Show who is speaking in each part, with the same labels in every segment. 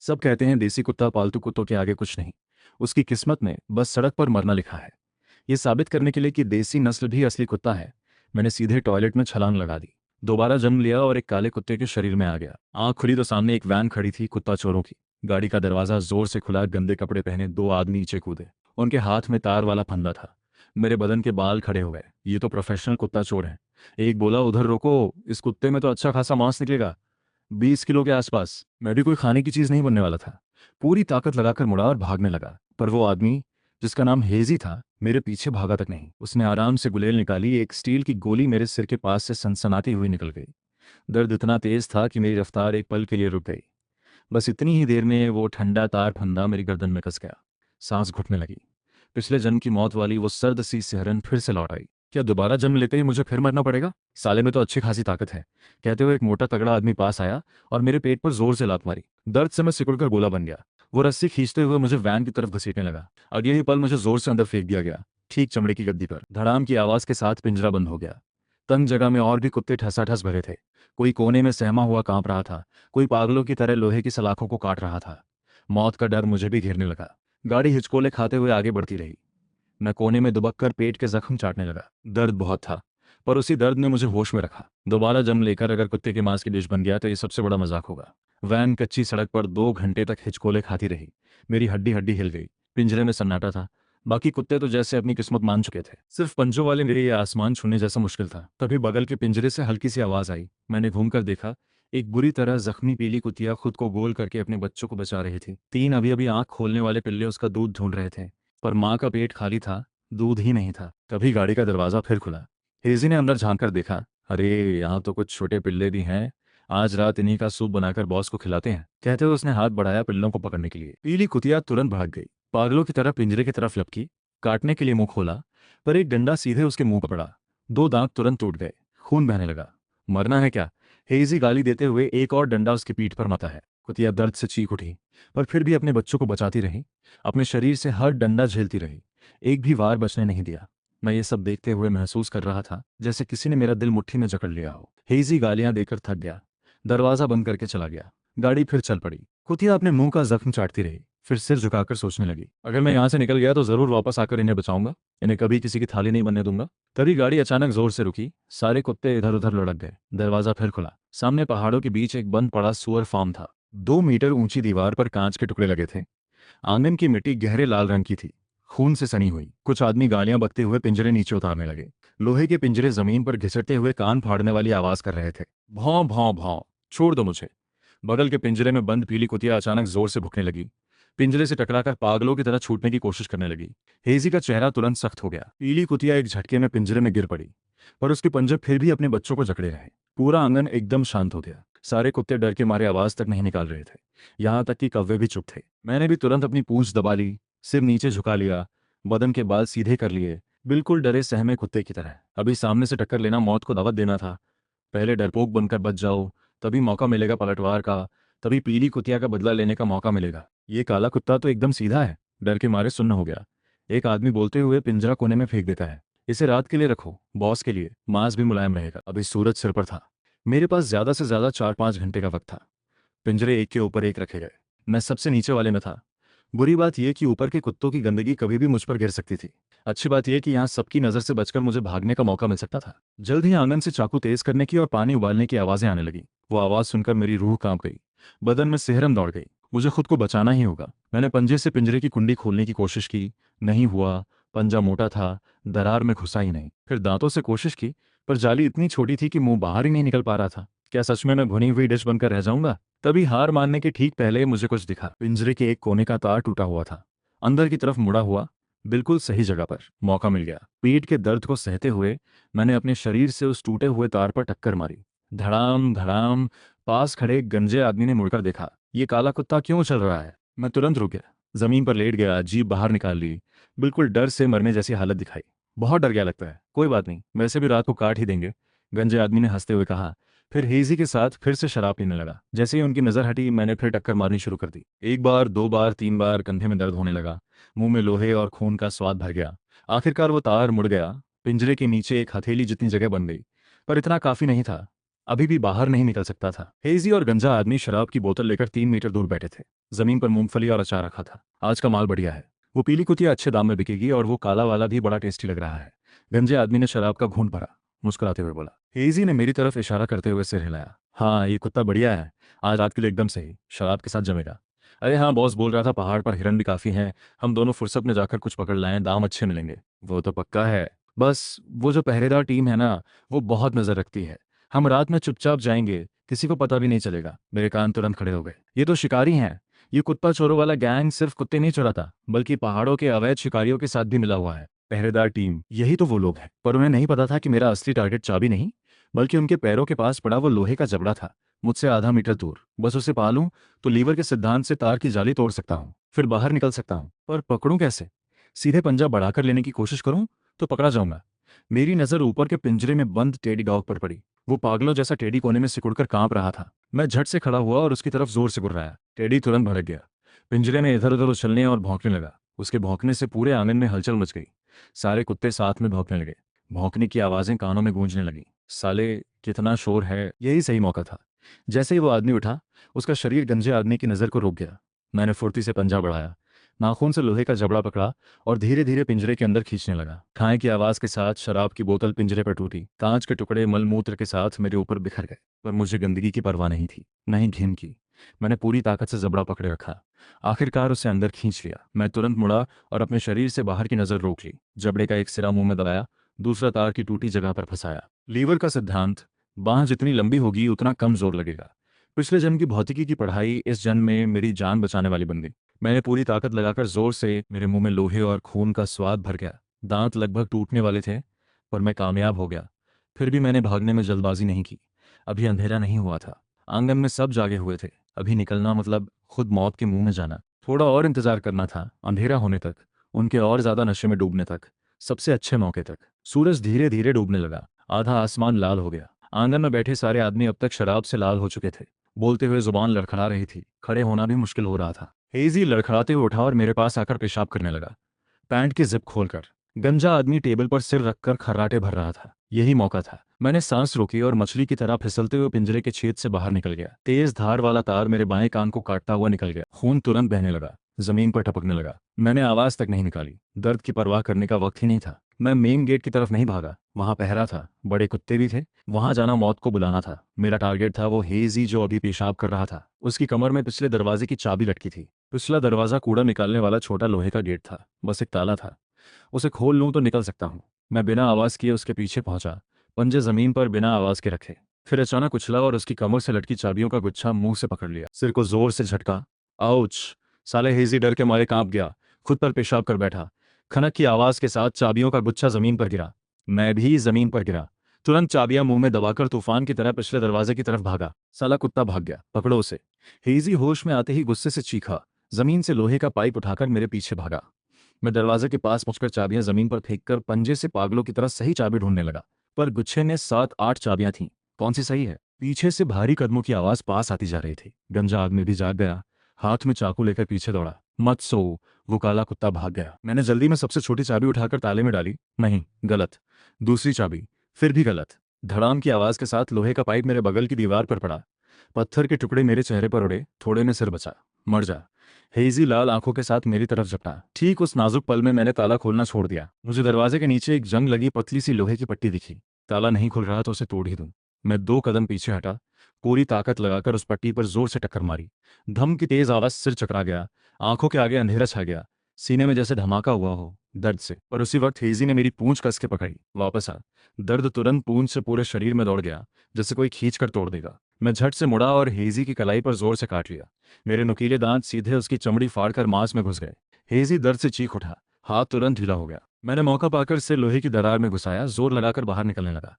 Speaker 1: सब कहते हैं देसी कुत्ता पालतू कुत्तों के आगे कुछ नहीं। उसकी किस्मत में बस सड़क पर मरना लिखा है। ये साबित करने के लिए कि देसी नस्ल भी असली कुत्ता है, मैंने सीधे टॉयलेट में छलांग लगा दी। दोबारा जन्म लिया और एक काले कुत्ते के शरीर में आ गया। आंख खुली तो सामने एक वैन खड़ी थी, कुत्ता चोरों की। गाड़ी का दरवाजा जोर से खुला, गंदे कपड़े पहने दो आदमी नीचे कूदे। उनके हाथ में तार वाला फंदा था। मेरे बदन के बाल खड़े हो गए। ये तो प्रोफेशनल कुत्ता चोर है। एक बोला, उधर रोको, इस कुत्ते में तो अच्छा खासा मांस निकलेगा, 20 किलो के आसपास। मैं भी कोई खाने की चीज नहीं बनने वाला था। पूरी ताकत लगाकर मुड़ा और भागने लगा, पर वो आदमी, जिसका नाम हेजी था, मेरे पीछे भागा तक नहीं। उसने आराम से गुलेल निकाली, एक स्टील की गोली मेरे सिर के पास से सनसनाती हुई निकल गई। दर्द इतना तेज था कि मेरी रफ्तार एक पल के लिए रुक गई। बस इतनी ही देर में वो ठंडा तार फंदा मेरी गर्दन में कस गया। सांस घुटने लगी। पिछले जन्म की मौत वाली वो सर्द सी सिहरन फिर से लौट आई। क्या दोबारा जन्म लेते ही मुझे फिर मरना पड़ेगा? साले में तो अच्छी खासी ताकत है, कहते हुए एक मोटा तगड़ा आदमी पास आया और मेरे पेट पर जोर से लात मारी। दर्द से मैं सिकुड़कर गोला बन गया। वो रस्सी खींचते हुए मुझे वैन की तरफ घसीटने लगा और यही पल मुझे जोर से अंदर फेंक दिया गया, ठीक चमड़े की गद्दी पर। धड़ाम की आवाज के साथ पिंजरा बंद हो गया। तंग जगह में और भी कुत्ते ठसाठस भरे थे। कोई कोने में सहमा हुआ कांप रहा था, कोई पागलों की तरह लोहे की सलाखों को काट रहा था। मौत का डर मुझे भी घेरने लगा। गाड़ी हिचकोले खाते हुए आगे बढ़ती रही। मैं कोने में दुबक कर पेट के जख्म चाटने लगा। दर्द बहुत था, पर उसी दर्द ने मुझे होश में रखा। दोबारा जन्म लेकर अगर कुत्ते के मांस की डिश बन गया तो ये सबसे बड़ा मजाक होगा। वैन कच्ची सड़क पर 2 घंटे तक हिचकोले खाती रही। मेरी हड्डी हड्डी हिल गई। पिंजरे में सन्नाटा था। बाकी कुत्ते तो जैसे अपनी किस्मत मान चुके थे। सिर्फ पंजों वाले मेरे ये आसमान छूने जैसा मुश्किल था। तभी बगल के पिंजरे से हल्की सी आवाज आई। मैंने घूमकर देखा। एक बुरी तरह जख्मी पीली कुतिया खुद को गोल करके अपने बच्चों को बचा रही थी। 3 अभी अभी आंख खोलने वाले पिल्ले उसका दूध ढूंढ रहे थे, पर माँ का पेट खाली था, दूध ही नहीं था। तभी गाड़ी का दरवाजा फिर खुला। हेजी ने अंदर झांक कर देखा। अरे, यहाँ तो कुछ छोटे पिल्ले भी हैं। आज रात इन्हीं का सूप बनाकर बॉस को खिलाते हैं, कहते हुए उसने हाथ बढ़ाया पिल्लों को पकड़ने के लिए। पीली कुतिया तुरंत भाग गई, पागलों की तरह पिंजरे की तरफ लपकी, काटने के लिए मुंह खोला, पर एक डंडा सीधे उसके मुंह पर पड़ा। 2 दांत तुरंत टूट गए, खून बहने लगा। मरना है क्या? हेजी गाली देते हुए एक और डंडा उसकी पीठ पर माता है। कुतिया दर्द से चीख उठी, पर फिर भी अपने बच्चों को बचाती रही। अपने शरीर से हर डंडा झेलती रही, एक भी वार बचने नहीं दिया। मैं ये सब देखते हुए महसूस कर रहा था जैसे किसी ने मेरा दिल मुट्ठी में जकड़ लिया हो। हेजी गालियां देकर थक गया, दरवाजा बंद करके चला गया। गाड़ी फिर चल पड़ी। कुतिया अपने मुंह का जख्म चाटती रही, फिर सिर झुकाकर सोचने लगी, अगर मैं यहाँ से निकल गया तो जरूर वापस आकर इन्हें बचाऊंगा, इन्हें कभी किसी की थाली नहीं बनने दूंगा। तभी गाड़ी अचानक जोर से रुकी। सारे कुत्ते इधर उधर लुढ़क गए। दरवाजा फिर खुला। सामने पहाड़ों के बीच एक बंद पड़ा सुअर फार्म था। 2 मीटर ऊंची दीवार पर कांच के टुकड़े लगे थे। आंगन की मिट्टी गहरे लाल रंग की थी, खून से सनी हुई। कुछ आदमी गालियां बकते हुए पिंजरे नीचे उतारने लगे। लोहे के पिंजरे जमीन पर घिसटते हुए कान फाड़ने वाली आवाज कर रहे थे। भौं भौं भौं, छोड़ दो मुझे। बगल के पिंजरे में बंद पीली कुतिया अचानक जोर से भुकने लगी। पिंजरे से टकराकर पागलों की तरह छूटने की कोशिश करने लगी। हेजी का चेहरा तुरंत सख्त हो गया। पीली कुतिया एक झटके में पिंजरे में गिर पड़ी, पर उसके पंजे फिर भी अपने बच्चों को जकड़े रहे। पूरा आंगन एकदम शांत हो गया। सारे कुत्ते डर के मारे आवाज तक नहीं निकाल रहे थे, यहां तक कि कौवे भी चुप थे। मैंने भी तुरंत अपनी पूंछ दबा ली, सिर नीचे झुका लिया, बदन के बाल सीधे कर लिए, बिल्कुल डरे सहमे कुत्ते की तरह। अभी सामने से टक्कर लेना मौत को दावत देना था। पहले डरपोक बनकर बच जाओ, तभी मौका मिलेगा पलटवार का, तभी पीली कुतिया का बदला लेने का मौका मिलेगा। ये काला कुत्ता तो एकदम सीधा है, डर के मारे सुन्न हो गया। एक आदमी बोलते हुए पिंजरा कोने में फेंक देता है। इसे रात के लिए रखो, बॉस के लिए, मांस भी मुलायम रहेगा। अभी सूरज सिर पर था। मेरे पास ज्यादा से ज्यादा 4-5 घंटे का वक्त था। पिंजरे एक के ऊपर एक रखे गए। मैं सबसे नीचे वाले में था। बुरी बात यह कि ऊपर के कुत्तों की गंदगी कभी भी मुझ पर गिर सकती थी। अच्छी बात यह कि यहाँ सबकी नजर से बचकर मुझे भागने का मौका मिल सकता था। जल्द ही आंगन से चाकू तेज करने की और पानी उबालने की आवाजें आने लगी। वो आवाज सुनकर मेरी रूह कांप गई, बदन में सिहरन दौड़ गई। मुझे खुद को बचाना ही होगा। मैंने पंजे से पिंजरे की कुंडी खोलने की कोशिश की, नहीं हुआ। पंजा मोटा था, दरार में घुसा ही नहीं। फिर दांतों से कोशिश की, पर जाली इतनी छोटी थी कि मुंह बाहर ही नहीं निकल पा रहा था। क्या सच में मैं भुनी हुई डिश बनकर रह जाऊंगा? तभी हार मानने के ठीक पहले मुझे कुछ दिखा। पिंजरे के एक कोने का तार टूटा हुआ था, अंदर की तरफ मुड़ा हुआ, बिल्कुल सही जगह पर। मौका मिल गया। पेट के दर्द को सहते हुए मैंने अपने शरीर से उस टूटे हुए तार पर टक्कर मारी। धड़ाम धड़ाम। पास खड़े एक गंजे आदमी ने मुड़कर देखा। ये काला कुत्ता क्यों चल रहा है? मैं तुरंत रुक गया, जमीन पर लेट गया, जीभ बाहर निकाल ली। बिल्कुल डर से मरने जैसी हालत दिखाई। बहुत डर गया लगता है। कोई बात नहीं, वैसे भी रात को काट ही देंगे, गंजे आदमी ने हंसते हुए कहा। फिर हेजी के साथ फिर से शराब पीने लगा। जैसे ही उनकी नजर हटी, मैंने फिर टक्कर मारनी शुरू कर दी। 1 बार, 2 बार, 3 बार कंधे में दर्द होने लगा। मुंह में लोहे और खून का स्वाद भर गया। आखिरकार वो तार मुड़ गया। पिंजरे के नीचे एक हथेली जितनी जगह बन गई, पर इतना काफी नहीं था। अभी भी बाहर नहीं निकल सकता था। हेजी और गंजा आदमी शराब की बोतल लेकर 3 मीटर दूर बैठे थे। जमीन पर मूंगफली और अचार रखा था। आज का माल बढ़िया है। वो पीली कुतिया अच्छे दाम में बिकेगी और वो काला वाला भी बड़ा टेस्टी लग रहा है। गंजे आदमी ने शराब का घूंट भरा, मुस्कुराते हुए बोला। हेजी ने मेरी तरफ इशारा करते हुए सिर हिलाया। हाँ, ये कुत्ता बढ़िया है। आज रात के लिए एकदम सही, शराब के साथ जमेगा। अरे हाँ, बॉस बोल रहा था पहाड़ पर हिरन भी काफी हैं। हम दोनों फुर्सत में जाकर कुछ पकड़ लाएं, दाम अच्छे मिलेंगे। वो तो पक्का है। बस वो जो पहरेदार टीम है ना, वो बहुत नजर रखती है। हम रात में चुपचाप जाएंगे, किसी को पता भी नहीं चलेगा। मेरे कान तुरंत खड़े हो गए। ये तो शिकारी हैं। ये कुत्ता चोरों वाला गैंग सिर्फ कुत्ते नहीं चुराता, बल्कि पहाड़ों के अवैध शिकारियों के साथ भी मिला हुआ है। पहरेदार टीम, यही तो वो लोग हैं। पर उन्हें नहीं पता था कि मेरा असली टारगेट चाबी नहीं, बल्कि उनके पैरों के पास पड़ा वो लोहे का जबड़ा था, मुझसे आधा मीटर दूर। बस उसे पा लूं तो लीवर के सिद्धांत से तार की जाली तोड़ सकता हूँ, फिर बाहर निकल सकता हूँ। पर पकड़ूं कैसे? सीधे पंजा बढ़ाकर लेने की कोशिश करूं तो पकड़ा जाऊंगा। मेरी नजर ऊपर के पिंजरे में बंद टेडी डॉग पर पड़ी। वो पागलों जैसा टेडी कोने में सिकुड़कर कांप रहा था। मैं झट से खड़ा हुआ और उसकी तरफ जोर से गुर्राया। टेडी तुरंत भड़क गया, पिंजरे में इधर उधर उछलने और भौंकने लगा। उसके भौंकने से पूरे आंगन में हलचल मच गई। सारे कुत्ते साथ में भौंकने लगे। भौंकने की आवाजें कानों में गूंजने लगी। साले, कितना शोर है! यही सही मौका था। जैसे ही वो आदमी उठा, उसका शरीर गंजे आदमी की नजर को रोक गया। मैंने फुर्ती से पंजा बढ़ाया, नाखून से लोहे का जबड़ा पकड़ा और धीरे धीरे पिंजरे के अंदर खींचने लगा। खाएं की आवाज के साथ शराब की बोतल पिंजरे पर टूटी। कांच के टुकड़े मलमूत्र के साथ मेरे ऊपर बिखर गए। पर मुझे गंदगी की परवाह नहीं थी, नहीं घिन की। मैंने पूरी ताकत से जबड़ा पकड़े रखा। आखिरकार उसे अंदर खींच लिया। मैं तुरंत मुड़ा और अपने शरीर से बाहर की नजर रोक ली। जबड़े का एक सिरा मुंह में दबाया, दूसरा तार की टूटी जगह पर फंसाया। लीवर का सिद्धांत, बांह जितनी लंबी होगी उतना कम जोर लगेगा। पिछले जन्म की भौतिकी की पढ़ाई इस जन्म में मेरी जान बचाने वाली बन गई। मैंने पूरी ताकत लगाकर जोर से, मेरे मुंह में लोहे और खून का स्वाद भर गया। दांत लगभग टूटने वाले थे, पर मैं कामयाब हो गया। फिर भी मैंने भागने में जल्दबाजी नहीं की। अभी अंधेरा नहीं हुआ था। आंगन में सब जागे हुए थे। अभी निकलना मतलब खुद मौत के मुंह में जाना। थोड़ा और इंतजार करना था, अंधेरा होने तक, उनके और ज्यादा नशे में डूबने तक, सबसे अच्छे मौके तक। सूरज धीरे धीरे डूबने लगा। आधा आसमान लाल हो गया। आंगन में बैठे सारे आदमी अब तक शराब से लाल हो चुके थे। बोलते हुए जुबान लड़खड़ा रही थी। खड़े होना भी मुश्किल हो रहा था। हेजी लड़खड़ाते हुए उठा और मेरे पास आकर पेशाब करने लगा, पैंट की जिप खोलकर। गंजा आदमी टेबल पर सिर रखकर खर्राटे भर रहा था। यही मौका था। मैंने सांस रोकी और मछली की तरह फिसलते हुए पिंजरे के छेद से बाहर निकल गया। तेज धार वाला तार मेरे बाएं कान को काटता हुआ निकल गया। खून तुरंत बहने लगा, जमीन पर टपकने लगा। मैंने आवाज तक नहीं निकाली। दर्द की परवाह करने का वक्त ही नहीं था। मैं मेन गेट की तरफ नहीं भागा। वहां पहरा था, बड़े कुत्ते भी थे। वहां जाना मौत को बुलाना था। मेरा टारगेट था वो हेजी जो अभी पेशाब कर रहा था। उसकी कमर में पिछले दरवाजे की चाबी लटकी थी। पिछला दरवाजा कूड़ा निकालने वाला छोटा लोहे का गेट था। बस एक ताला था, उसे खोल लूं तो निकल सकता हूं। मैं बिना आवाज किए उसके पीछे पहुंचा, पंजे जमीन पर बिना आवाज के रखे। फिर अचानक उछला और उसकी कमर से लटकी चाबियों का गुच्छा मुंह से पकड़ लिया। सिर को जोर से झटका। आउच! साले हेजी डर के मारे कांप गया, खुद पर पेशाब कर बैठा। खनक की आवाज के साथ चाबियों का गुच्छा जमीन पर गिरा। मैं भी जमीन पर गिरा। तुरंत चाबियां मुंह में दबाकर तूफान की तरह पिछले दरवाजे की तरफ भागा। साला कुत्ता भाग गया। पकड़ो उसे! हेजी होश में आते ही गुस्से से चीखा। जमीन से लोहे का पाइप उठाकर मेरे पीछे भागा। मैं दरवाजे के पास पहुंचकर चाबियां जमीन पर फेंककर पंजे से पागलों की तरह सही चाबी ढूंढने लगा। पर गुच्छे में 7-8 चाबियां थीं। कौन सी सही है? पीछे से भारी कदमों की आवाज पास आती जा रही थी। गंजा आदमी भी जाग गया, हाथ में चाकू लेकर पीछे दौड़ा। मत सो! वो काला कुत्ता भाग गया। मैंने जल्दी में सबसे छोटी चाबी उठाकर ताले में डाली। नहीं, गलत। दूसरी चाबी, फिर भी गलत। धड़ाम की आवाज के साथ लोहे का पाइप मेरे बगल की दीवार पर पड़ा। पत्थर के टुकड़े मेरे चेहरे पर उड़े। थोड़े में सिर बचा। मर जा! हेजी लाल आंखों के साथ मेरी तरफ झपटा। ठीक उस नाजुक पल में मैंने ताला खोलना छोड़ दिया। मुझे दरवाजे के नीचे एक जंग लगी पतली सी लोहे की पट्टी दिखी। ताला नहीं खुल रहा तो उसे तोड़ ही दूं। मैं 2 कदम पीछे हटा, पूरी ताकत लगाकर उस पट्टी पर जोर से टक्कर मारी। धम की तेज आवाज, सिर चकरा गया। आंखों के आगे अंधेरा छा गया। सीने में जैसे धमाका हुआ हो, दर्द से। पर उसी वक्त हेजी ने मेरी पूंछ कस के पकड़ी। वापस आ! दर्द तुरंत पूंछ से पूरे शरीर में दौड़ गया, जैसे कोई खींच कर तोड़ देगा। मैं झट से मुड़ा और हेजी की कलाई पर जोर से काट लिया। मेरे नुकीले दांत सीधे उसकी चमड़ी फाड़कर मांस में घुस गए। हेजी दर्द से चीख उठा। हाथ तुरंत ढीला हो गया। मैंने मौका पाकर इसे लोहे की दरार में घुसाया, जोर लगाकर बाहर निकलने लगा।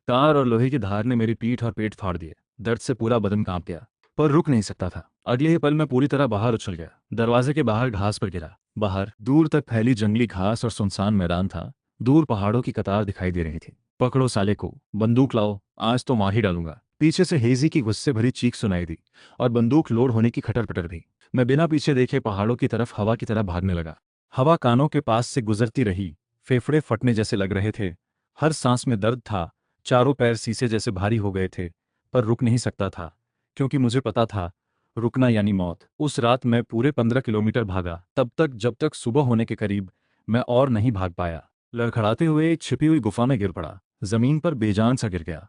Speaker 1: तार और लोहे की धार ने मेरी पीठ और पेट फाड़ दिए। दर्द से पूरा बदन कांप गया, पर रुक नहीं सकता था। अगले ही पल मैं पूरी तरह बाहर उछल गया। दरवाजे के बाहर घास पर गिरा। बाहर दूर तक फैली जंगली घास और सुनसान मैदान था। दूर पहाड़ों की कतार दिखाई दे रही थी। पकड़ो साले को! बंदूक लाओ, आज तो मार ही डालूंगा। पीछे से हेजी की गुस्से भरी चीख सुनाई दी और बंदूक लोड होने की खटर पटर भी। मैं बिना पीछे देखे पहाड़ों की तरफ हवा की तरह भागने लगा। हवा कानों के पास से गुजरती रही। फेफड़े फटने जैसे लग रहे थे। हर सांस में दर्द था। चारों पैर शीशे जैसे भारी हो गए थे। पर रुक नहीं सकता था, क्योंकि मुझे पता था रुकना यानी मौत। उस रात मैं पूरे 15 किलोमीटर भागा, तब तक जब तक सुबह होने के करीब मैं और नहीं भाग पाया। लड़खड़ाते हुए एक छिपी हुई गुफा में गिर पड़ा, जमीन पर बेजान सा गिर गया।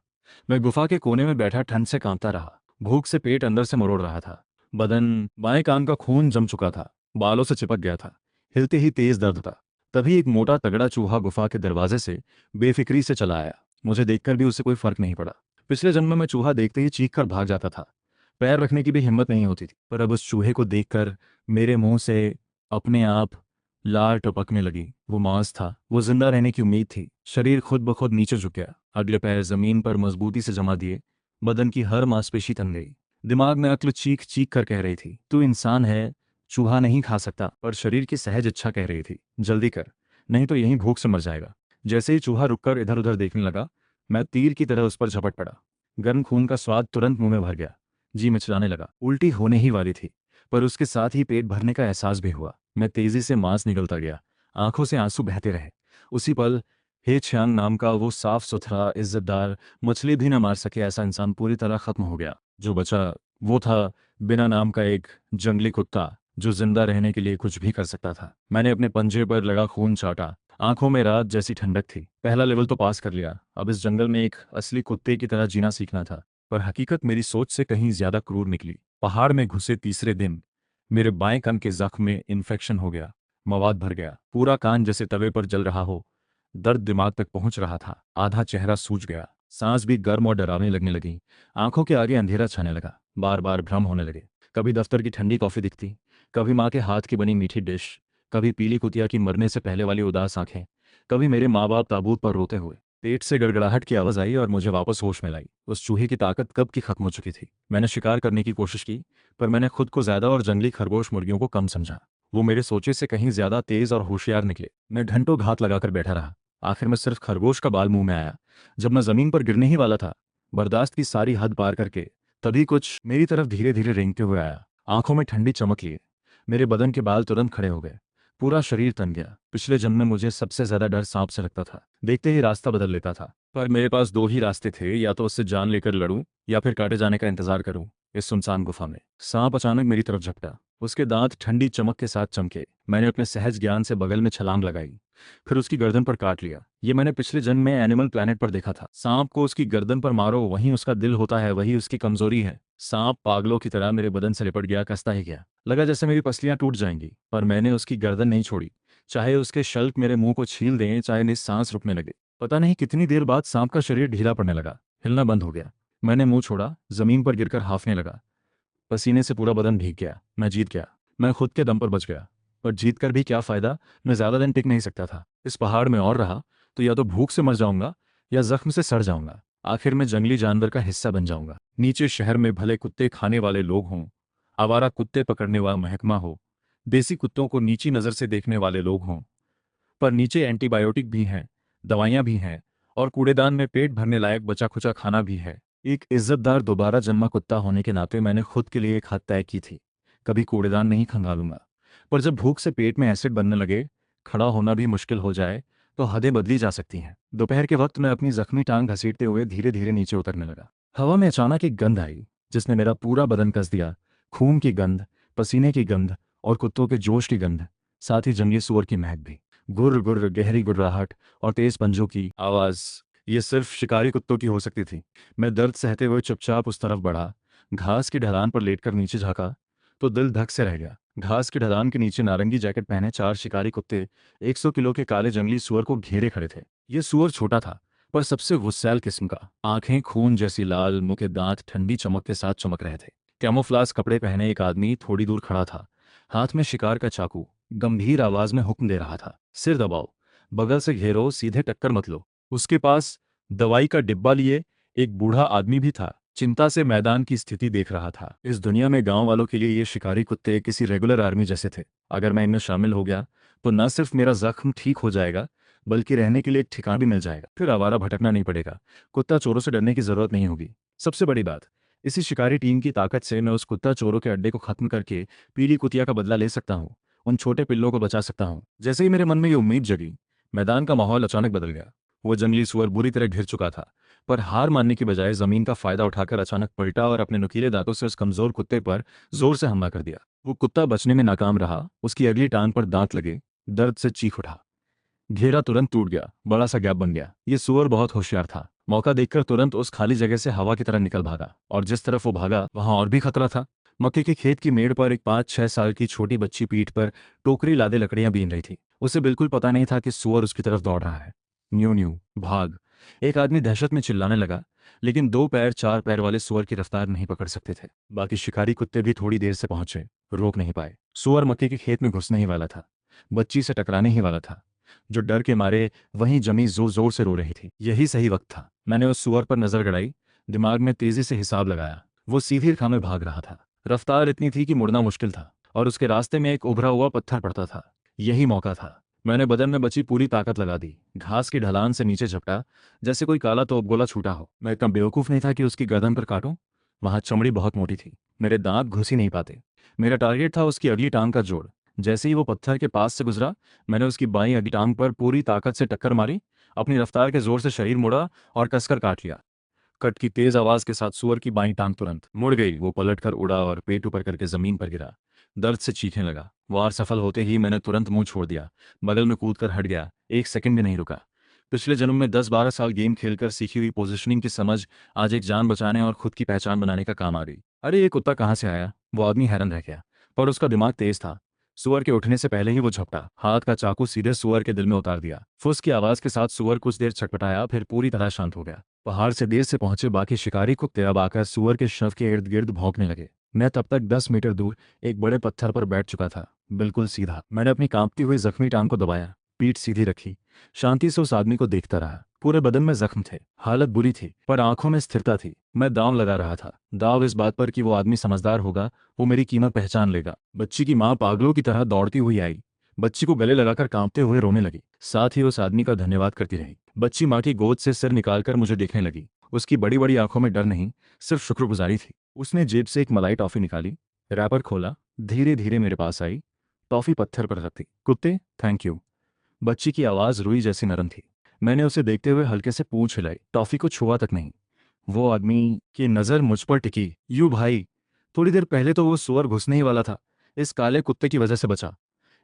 Speaker 1: मैं गुफा के कोने में बैठा ठंड से कांपता रहा, भूख से पेट अंदर से मरोड़ रहा था। बदन, बाएं कान का खून जम चुका था, बालों से चिपक गया था, हिलते ही तेज दर्द था। तभी एक मोटा तगड़ा चूहा गुफा के दरवाजे से बेफिक्री से चला आया। मुझे देखकर भी उसे कोई फर्क नहीं पड़ा। पिछले जन्म में मैं चूहा देखते ही चीख कर भाग जाता था, पैर रखने की भी हिम्मत नहीं होती थी। पर अब उस चूहे को देखकर मेरे मुंह से अपने आप लार टपकने लगी। वो मांस था, वो जिंदा रहने की उम्मीद थी। शरीर खुद ब खुद नीचे झुक गया, अगले पैर जमीन पर मजबूती से जमा दिए, बदन की हर मांसपेशी तन गई। दिमाग में अक्ल चीख चीख कर कह रही थी, तू इंसान है, चूहा नहीं खा सकता। पर शरीर की सहज इच्छा कह रही थी, जल्दी कर, नहीं तो यहीं भूख से मर जाएगा। जैसे ही चूहा रुककर इधर उधर देखने लगा, मैं तीर की तरह उस पर झपट पड़ा। गर्म खून का स्वाद तुरंत मुंह में भर गया, जी मिचलाने लगा। उल्टी होने ही वाली थी, पर उसके साथ ही पेट भरने का एहसास भी हुआ। मैं तेजी से मांस निगलता गया, आंखों से आंसू बहते रहे। उसी पल हे छियांग नाम का वो साफ सुथरा इज्जतदार, मछली भी न मार सके ऐसा इंसान पूरी तरह खत्म हो गया। जो बचा वो था बिना नाम का एक जंगली कुत्ता, जो जिंदा रहने के लिए कुछ भी कर सकता था। मैंने अपने पंजे पर लगा खून चाटा, आंखों में रात जैसी ठंडक थी। पहला लेवल तो पास कर लिया, अब इस जंगल में एक असली कुत्ते की तरह जीना सीखना था। पर हकीकत मेरी सोच से कहीं ज्यादा क्रूर निकली। पहाड़ में घुसे तीसरे दिन मेरे बाएं कान के जख्म में इन्फेक्शन हो गया, मवाद भर गया। पूरा कान जैसे तवे पर जल रहा हो, दर्द दिमाग तक पहुंच रहा था। आधा चेहरा सूज गया, सांस भी गर्म और डरावनी लगने लगी। आंखों के आगे अंधेरा छाने लगा, बार बार भ्रम होने लगे। कभी दफ्तर की ठंडी कॉफी दिखती, कभी माँ के हाथ की बनी मीठी डिश, कभी पीली कुतिया की मरने से पहले वाली उदास आंखें, कभी मेरे माँ बाप ताबूत पर रोते हुए। पेट से गड़गड़ाहट की आवाज आई और मुझे वापस होश में लाई। उस चूहे की ताकत कब की खत्म हो चुकी थी। मैंने शिकार करने की कोशिश की, पर मैंने खुद को ज्यादा और जंगली खरगोश मुर्गियों को कम समझा। वो मेरे सोचे से कहीं ज्यादा तेज और होशियार निकले। मैं घंटों घात लगाकर बैठा रहा, आखिर में सिर्फ खरगोश का बाल मुंह में आया। जब मैं जमीन पर गिरने ही वाला था, बर्दाश्त की सारी हद पार करके, तभी कुछ मेरी तरफ धीरे धीरे रेंगते हुए आया। आंखों में ठंडी चमक लिए, मेरे बदन के बाल तुरंत खड़े हो गए, पूरा शरीर तन गया। पिछले जन्म में मुझे सबसे ज्यादा डर सांप से लगता था, देखते ही रास्ता बदल लेता था। पर मेरे पास दो ही रास्ते थे, या तो उससे जान लेकर लड़ूं या फिर काटे जाने का इंतजार करूं। इस सुनसान गुफा में सांप अचानक मेरी तरफ झपटा, उसके दांत ठंडी चमक के साथ चमके। मैंने अपने सहज ज्ञान से बगल में छलांग लगाई, फिर उसकी गर्दन पर काट लिया। ये मैंने पिछले जन्म में एनिमल प्लैनेट पर देखा था। सांप को उसकी गर्दन पर मारो, वहीं उसका दिल होता है, वही उसकी कमजोरी है। सांप पागलों की तरह मेरे बदन से लिपट गया, कसता ही गया। लगा जैसे मेरी पसलियां टूट जाएंगी, पर मैंने उसकी गर्दन नहीं छोड़ी, चाहे उसके शल्क मेरे मुंह को छील दें, चाहे मेरी सांस रुकने लगे। पता नहीं कितनी देर बाद सांप का शरीर ढीला पड़ने लगा, हिलना बंद हो गया। मैंने मुंह छोड़ा, जमीन पर गिरकर हांफने लगा, पसीने से पूरा बदन भीग गया। मैं जीत गया, मैं खुद के दम पर बच गया। पर जीत कर भी क्या फायदा, मैं ज्यादा दिन टिक नहीं सकता था। इस पहाड़ में और रहा तो या तो भूख से मर जाऊंगा या जख्म से सड़ जाऊंगा। आखिर में जंगली जानवर का हिस्सा बन जाऊंगा। नीचे शहर में भले कुत्ते खाने वाले लोग हों, आवारा कुत्ते पकड़ने वाला महकमा हो, देसी कुत्तों को नीची नज़र से देखने वाले लोग हों, पर नीचे एंटीबायोटिक भी हैं, दवाइयाँ भी हैं, और कूड़ेदान में पेट भरने लायक बचा खुचा खाना भी है। एक इज्जतदार दोबारा जन्मा कुत्ता होने के नाते मैंने खुद के लिए एक हद तय की थी, कभी कूड़ेदान नहीं खंगालूंगा। पर जब भूख से पेट में एसिड बनने लगे, खड़ा होना भी मुश्किल हो जाए, तो हदें बदली जा सकती हैं। दोपहर के वक्त मैं अपनी जख्मी टांग घसीटते हुए धीरे धीरे नीचे उतरने लगा। हवा में अचानक एक गंध आई, जिसने मेरा पूरा बदन कस दिया। खून की गंध, पसीने की गंध और कुत्तों के जोश की गंध, साथ ही जंगली सुअर की महक भी। गुर्र गुर्र, गहरी गुर्राहट और तेज पंजों की आवाज, ये सिर्फ शिकारी कुत्तों की हो सकती थी। मैं दर्द सहते हुए चुपचाप उस तरफ बढ़ा। घास की ढलान पर लेटकर नीचे झांका तो दिल धक से रह गया। घास की ढलान के नीचे नारंगी जैकेट पहने चार शिकारी कुत्ते 100 किलो के काले जंगली सुअर को घेरे खड़े थे। ये सुअर छोटा था, पर सबसे गुस्सैल किस्म का। आंखें खून जैसी लाल, मुंह के दांत ठंडी चमक के साथ चमक रहे थे। कैमोफ्लाज कपड़े पहने एक आदमी थोड़ी दूर खड़ा था, हाथ में शिकार का चाकू, गंभीर आवाज में हुक्म दे रहा था, सिर दबाओ, बगल से घेरो, सीधे टक्कर मत लो। उसके पास दवाई का डिब्बा लिए एक बूढ़ा आदमी भी था, चिंता से मैदान की स्थिति देख रहा था। इस दुनिया में गांव वालों के लिए ये शिकारी कुत्ते किसी रेगुलर आर्मी जैसे थे। अगर मैं इनमें शामिल हो गया तो न सिर्फ मेरा जख्म ठीक हो जाएगा, बल्कि रहने के लिए एक ठिकाना भी मिल जाएगा। फिर आवारा भटकना नहीं पड़ेगा, कुत्ता चोरों से डरने की जरूरत नहीं होगी। सबसे बड़ी बात, इसी शिकारी टीम की ताकत से मैं उस कुत्ता चोरों के अड्डे को खत्म करके पीली कुतिया का बदला ले सकता हूँ, उन छोटे पिल्लों को बचा सकता हूँ। जैसे ही मेरे मन में ये उम्मीद जगी, मैदान का माहौल अचानक बदल गया। वो जंगली सुअर बुरी तरह घिर चुका था, पर हार मानने की बजाय जमीन का फायदा उठाकर अचानक पलटा और अपने नुकीले दांतों से उस कमजोर कुत्ते पर जोर से हमला कर दिया। वो कुत्ता बचने में नाकाम रहा, उसकी अगली टांग पर दांत लगे, दर्द से चीख उठा। घेरा तुरंत टूट गया, बड़ा सा गैप बन गया। ये सुअर बहुत होशियार था, मौका देखकर तुरंत उस खाली जगह से हवा की तरह निकल भागा, और जिस तरफ वो भागा वहां और भी खतरा था। मक्के के खेत की मेड़ पर एक 5-6 साल की छोटी बच्ची पीठ पर टोकरी लादे लकड़ियां बीन रही थी। उसे बिल्कुल पता नहीं था कि सुअर उसकी तरफ दौड़ रहा है। न्यू न्यू भाग। एक आदमी दहशत में चिल्लाने लगा, लेकिन 2 पैर 4 पैर वाले सुअर की रफ्तार नहीं पकड़ सकते थे। बाकी शिकारी कुत्ते भी थोड़ी देर से पहुंचे, रोक नहीं पाए। सुअर मक्के के खेत में घुसने ही वाला था, बच्ची से टकराने ही वाला था, जो डर के मारे वहीं जमी जोर जोर से रो रही थी। यही सही वक्त था। मैंने उस सुअर पर नजर गड़ाई, दिमाग में तेजी से हिसाब लगाया। वो सीधी रेखा में भाग रहा था, रफ्तार इतनी थी कि मुड़ना मुश्किल था, और उसके रास्ते में एक उभरा हुआ पत्थर पड़ता था। यही मौका था। मैंने बदन में बची पूरी ताकत लगा दी, घास की ढलान से नीचे झपटा, जैसे कोई काला तोपगोला छूटा हो। मैं इतना बेवकूफ नहीं था कि उसकी गर्दन पर काटूं। वहां चमड़ी बहुत मोटी थी, मेरे दांत घुस ही नहीं पाते। मेरा टारगेट था उसकी अगली टांग का जोड़। जैसे ही वो पत्थर के पास से गुजरा, मैंने उसकी बाईं अगली टांग पर पूरी ताकत से टक्कर मारी, अपनी रफ्तार के जोर से शरीर मुड़ा और कसकर काट लिया। कट की तेज आवाज के साथ सुअर की बाईं टांग तुरंत मुड़ गई। वो पलटकर उड़ा और पेट ऊपर करके जमीन पर गिरा, दर्द से चीखने लगा। वार सफल होते ही मैंने तुरंत मुंह छोड़ दिया, बगल में कूदकर हट गया, एक सेकंड भी नहीं रुका। पिछले जन्म में 10-12 साल गेम खेलकर सीखी हुई पोजीशनिंग की समझ आज एक जान बचाने और खुद की पहचान बनाने का काम आ गई। अरे ये कुत्ता कहाँ से आया? वो आदमी हैरान रह गया, पर उसका दिमाग तेज था। सुअर के उठने से पहले ही वो झपटा, हाथ का चाकू सीधे सुअर के दिल में उतार दिया। फुस की आवाज के साथ सुअर कुछ देर छटपटाया, फिर पूरी तरह शांत हो गया। पहाड़ से देर से पहुंचे बाकी शिकारी कुत्ते अब आकर सुअर के शव के इर्द गिर्द भौंकने लगे। मैं तब तक 10 मीटर दूर एक बड़े पत्थर पर बैठ चुका था, बिल्कुल सीधा। मैंने अपनी कांपती हुई जख्मी टांग को दबाया, पीठ सीधी रखी, शांति से उस आदमी को देखता रहा। पूरे बदन में जख्म थे, हालत बुरी थी, पर आंखों में स्थिरता थी। मैं दांव लगा रहा था, दांव इस बात पर कि वो आदमी समझदार होगा, वो मेरी कीमत पहचान लेगा। बच्ची की मां पागलों की तरह दौड़ती हुई आई, बच्ची को गले लगाकर कांपते हुए रोने लगी, साथ ही उस आदमी का धन्यवाद करती रही। बच्ची मां की गोद से सिर निकालकर मुझे देखने लगी। उसकी बड़ी बड़ी आंखों में डर नहीं, सिर्फ शुक्रगुजारी थी। उसने जेब से एक मलाई टॉफी निकाली, रैपर खोला, धीरे धीरे मेरे पास आई, टॉफी पत्थर पर रखी। कुत्ते, थैंक यू। बच्ची की आवाज रुई जैसी नरम थी। मैंने उसे देखते हुए हल्के से पूंछ हिलाई, टॉफी को छुआ तक नहीं। वो आदमी की नजर मुझ पर टिकी। यू भाई, थोड़ी देर पहले तो वो सुअर घुसने ही वाला था, इस काले कुत्ते की वजह से बचा।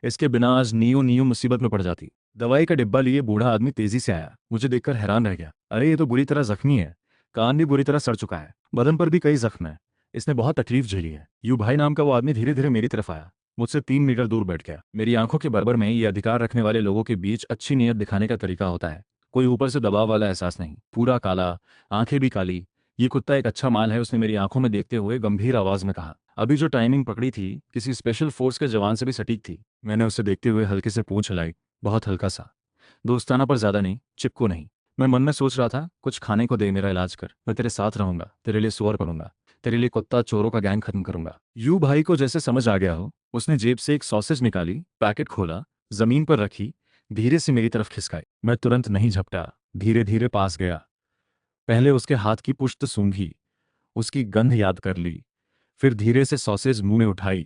Speaker 1: इसके बिना आज नीयू नीयू मुसीबत में पड़ जाती। दवाई का डिब्बा लिए बूढ़ा आदमी तेजी से आया, मुझे देखकर हैरान रह गया। अरे ये तो बुरी तरह जख्मी है, कान भी बुरी तरह सड़ चुका है, बदन पर भी कई जख्म है, इसने बहुत तकलीफ झेली है। यू भाई नाम का वो आदमी धीरे धीरे मेरी तरफ आया, मुझसे 3 मीटर दूर बैठ गया। मेरी आंखों के बराबर में ये अधिकार रखने वाले लोगों के बीच अच्छी नीयत दिखाने का तरीका होता है, कोई ऊपर से दबाव वाला एहसास नहीं। पूरा काला, आंखें भी काली, ये कुत्ता एक अच्छा माल है, उसने मेरी आंखों में देखते हुए गंभीर आवाज में कहा। अभी जो टाइमिंग पकड़ी थी किसी स्पेशल फोर्स के जवान से भी सटीक थी। मैंने उसे देखते हुए हल्के से पूंछ हिलाई, बहुत हल्का सा, दोस्ताना पर ज्यादा नहीं, चिपको नहीं। मैं मन में सोच रहा था, कुछ खाने को दे, मेरा इलाज कर, मैं तेरे साथ रहूंगा, तेरे लिए सुअर करूंगा, तेरे लिए कुत्ता चोरों का गैंग खत्म करूंगा। यू भाई को जैसे समझ आ गया हो, उसने जेब से एक सॉसेज निकाली, पैकेट खोला, जमीन पर रखी, धीरे से मेरी तरफ खिसकाई। मैं तुरंत नहीं झपटा, धीरे धीरे पास गया। पहले उसके हाथ की पुश्त सूंघी, उसकी गंध याद कर ली, फिर धीरे से सॉसेज मुंह में उठाई,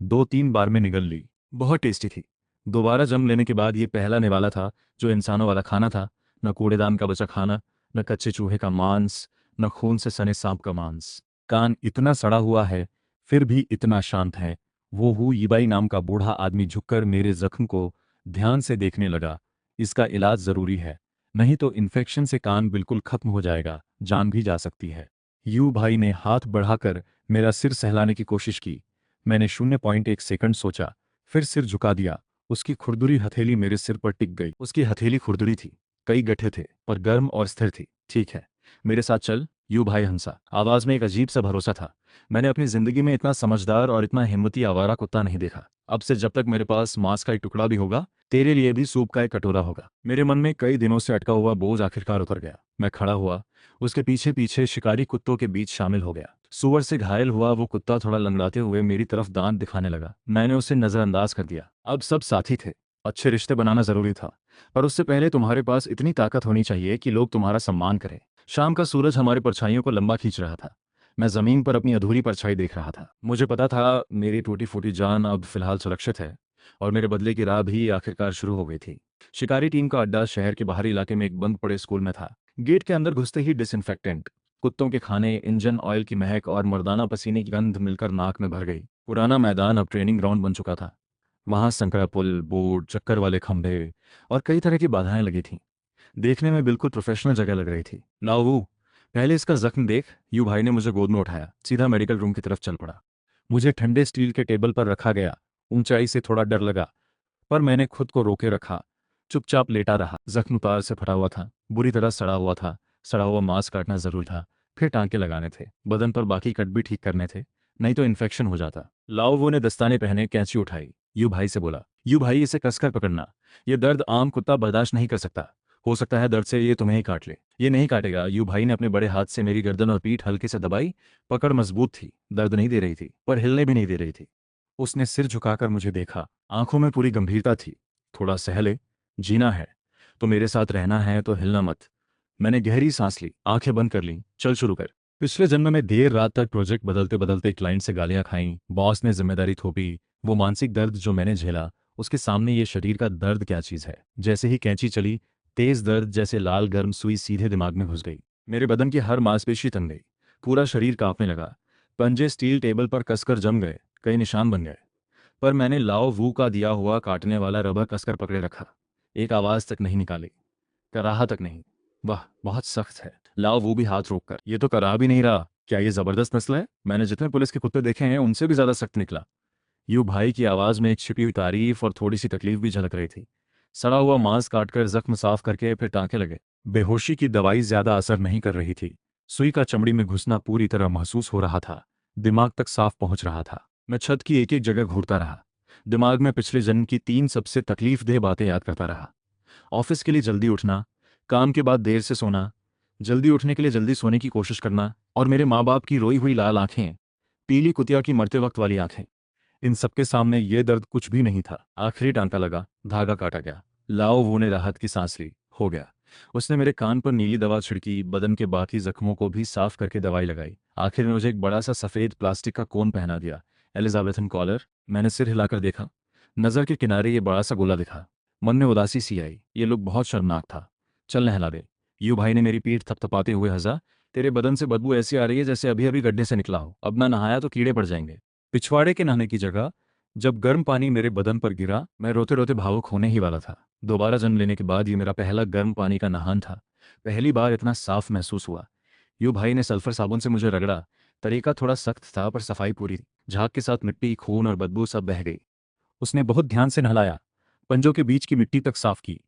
Speaker 1: 2-3 बार में निगल ली। बहुत टेस्टी थी। दोबारा जन्म लेने के बाद ये पहला निवाला था जो इंसानों वाला खाना था। न कूड़ेदान का बचा खाना, न कच्चे चूहे का मांस, न खून से सने सांप का मांस। कान इतना सड़ा हुआ है, फिर भी इतना शांत है। वो हु यीबाई नाम का बूढ़ा आदमी झुककर मेरे जख्म को ध्यान से देखने लगा। इसका इलाज जरूरी है, नहीं तो इन्फेक्शन से कान बिल्कुल खत्म हो जाएगा, जान भी जा सकती है। यू भाई ने हाथ बढ़ाकर मेरा सिर सहलाने की कोशिश की। मैंने 0.1 सेकंड सोचा, फिर सिर झुका दिया। उसकी खुरदुरी हथेली मेरे सिर पर टिक गई। उसकी हथेली खुरदुरी थी, कई गड्ढे थे, पर गर्म और स्थिर थी। ठीक है, मेरे साथ चल, यू भाई हंसा। आवाज में एक अजीब सा भरोसा था। मैंने अपनी जिंदगी में इतना समझदार और इतना हिम्मती आवारा कुत्ता नहीं देखा। अब से जब तक मेरे पास मांस का एक टुकड़ा भी होगा, तेरे लिए भी सूप का एक कटोरा होगा। मेरे मन में कई दिनों से अटका हुआ बोझ आखिरकार उतर गया। मैं खड़ा हुआ, उसके पीछे पीछे शिकारी कुत्तों के बीच शामिल हो गया। सुअर से घायल हुआ वो कुत्ता थोड़ा लंगड़ाते हुए मेरी तरफ दांत दिखाने लगा। मैंने उसे नजरअंदाज कर दिया। अब सब साथी थे, अच्छे रिश्ते बनाना जरूरी था, पर उससे पहले तुम्हारे पास इतनी ताकत होनी चाहिए कि लोग तुम्हारा सम्मान करें। शाम का सूरज हमारी परछाइयों को लंबा खींच रहा था। मैं जमीन पर अपनी अधूरी परछाई देख रहा था। मुझे पता था मेरी टूटी फूटी जान अब फिलहाल सुरक्षित है, और मेरे बदले की राह भी आखिरकार शुरू हो गई थी। शिकारी टीम का अड्डा शहर के बाहरी इलाके में एक बंद पड़े स्कूल में था। गेट के अंदर घुसते ही डिसइंफेक्टेंट, कुत्तों के खाने, इंजन ऑयल की महक और मर्दाना पसीने की गंध मिलकर नाक में भर गई। पुराना मैदान अब ट्रेनिंग ग्राउंड बन चुका था। वहां संकरा पुल, बोर्ड, चक्कर वाले खंभे और कई तरह की बाधाएं लगी थीं। देखने में बिल्कुल प्रोफेशनल जगह लग रही थी। नाऊ, पहले इसका जख्म देख। यू भाई ने मुझे गोद में उठाया, सीधा मेडिकल रूम की तरफ चल पड़ा। मुझे ठंडे स्टील के टेबल पर रखा गया। ऊंचाई से थोड़ा डर लगा, पर मैंने खुद को रोके रखा। चुपचाप लेटा रहा। जख्म तार से फटा हुआ था, बुरी तरह सड़ा हुआ था। सड़ा हुआ मांस काटना जरूरी था, फिर टांके लगाने थे, बदन पर बाकी कट भी ठीक करने थे, नहीं तो इन्फेक्शन हो जाता। लाओवो ने दस्ताने पहने कैंची उठाई। यू भाई से बोला, यू भाई इसे कसकर पकड़ना। ये दर्द आम कुत्ता बर्दाश्त नहीं कर सकता। हो सकता है दर्द से ये तुम्हें ही काट ले। ये नहीं काटेगा। यू भाई ने अपने बड़े हाथ से मेरी गर्दन और पीठ हल्के से दबाई। पकड़ मजबूत थी, दर्द नहीं दे रही थी, पर हिलने भी नहीं दे रही थी। उसने सिर झुकाकर मुझे देखा, आंखों में पूरी गंभीरता थी। थोड़ा सहले, जीना है तो मेरे साथ रहना है तो हिलना मत। मैंने गहरी सांस ली, आंखें बंद कर ली। चल शुरू कर। पिछले जन्म में देर रात तक प्रोजेक्ट बदलते बदलते क्लाइंट से गालियां खाई, बॉस ने जिम्मेदारी थोपी। वो मानसिक दर्द जो मैंने झेला, उसके सामने ये शरीर का दर्द क्या चीज है। जैसे ही कैंची चली, तेज दर्द जैसे लाल गर्म सुई सीधे दिमाग में घुस गई। मेरे बदन की हर मांसपेशी तन गई, पूरा शरीर कांपने लगा। पंजे स्टील टेबल पर कसकर जम गए, कई निशान बन गए। पर मैंने लाओ वू का दिया हुआ काटने वाला रबर कसकर पकड़े रखा। एक आवाज तक नहीं निकाली, कराहा तक नहीं। वाह, बहुत सख्त है। लाओ वो भी हाथ रोक कर, ये तो करा भी नहीं रहा। क्या ये जबरदस्त नस्ल है? मैंने जितने पुलिस के कुत्ते देखे हैं उनसे भी ज्यादा सख्त निकला। यू भाई की आवाज में एक छिपी हुई तारीफ और थोड़ी सी तकलीफ भी झलक रही थी। सड़ा हुआ मांस काटकर जख्म साफ करके फिर टांके लगे। बेहोशी की दवाई ज्यादा असर नहीं कर रही थी। सुई का चमड़ी में घुसना पूरी तरह महसूस हो रहा था। दिमाग तक साफ पहुंच रहा था। मैं छत की एक एक जगह घूरता रहा। दिमाग में पिछले जन्म की 3 सबसे तकलीफदेह बातें याद करता रहा। ऑफिस के लिए जल्दी उठना, काम के बाद देर से सोना, जल्दी उठने के लिए जल्दी सोने की कोशिश करना, और मेरे माँ बाप की रोई हुई लाल आंखें, पीली कुतिया की मरते वक्त वाली आंखें। इन सबके सामने ये दर्द कुछ भी नहीं था। आखिरी टांका लगा, धागा काटा गया। लाओ वो ने राहत की सांस ली। हो गया। उसने मेरे कान पर नीली दवा छिड़की, बदन के बाकी जख्मों को भी साफ करके दवाई लगाई। आखिर में मुझे एक बड़ा सा सफेद प्लास्टिक का कोन पहना दिया, एलिजाबेथन कॉलर। मैंने सिर हिलाकर देखा, नजर के किनारे ये बड़ा सा गोला दिखा। मन में उदासी सी आई। ये लुक बहुत शर्मनाक था। चल नहला दे। यू भाई ने मेरी पीठ थपथपाते हुए हंसा। तेरे बदन से बदबू ऐसी आ रही है जैसे अभी अभी गड्ढे से निकला हो। अब ना नहाया तो कीड़े पड़ जाएंगे। पिछवाड़े के नहाने की जगह जब गर्म पानी मेरे बदन पर गिरा, मैं रोते रोते भावुक होने ही वाला था। दोबारा जन्म लेने के बाद ये मेरा पहला गर्म पानी का नहान था। पहली बार इतना साफ महसूस हुआ। यू भाई ने सल्फर साबुन से मुझे रगड़ा। तरीका थोड़ा सख्त था पर सफाई पूरी थी। झाग के साथ मिट्टी, खून और बदबू सब बह गई। उसने बहुत ध्यान से नहलाया, पंजों के बीच की मिट्टी तक साफ की,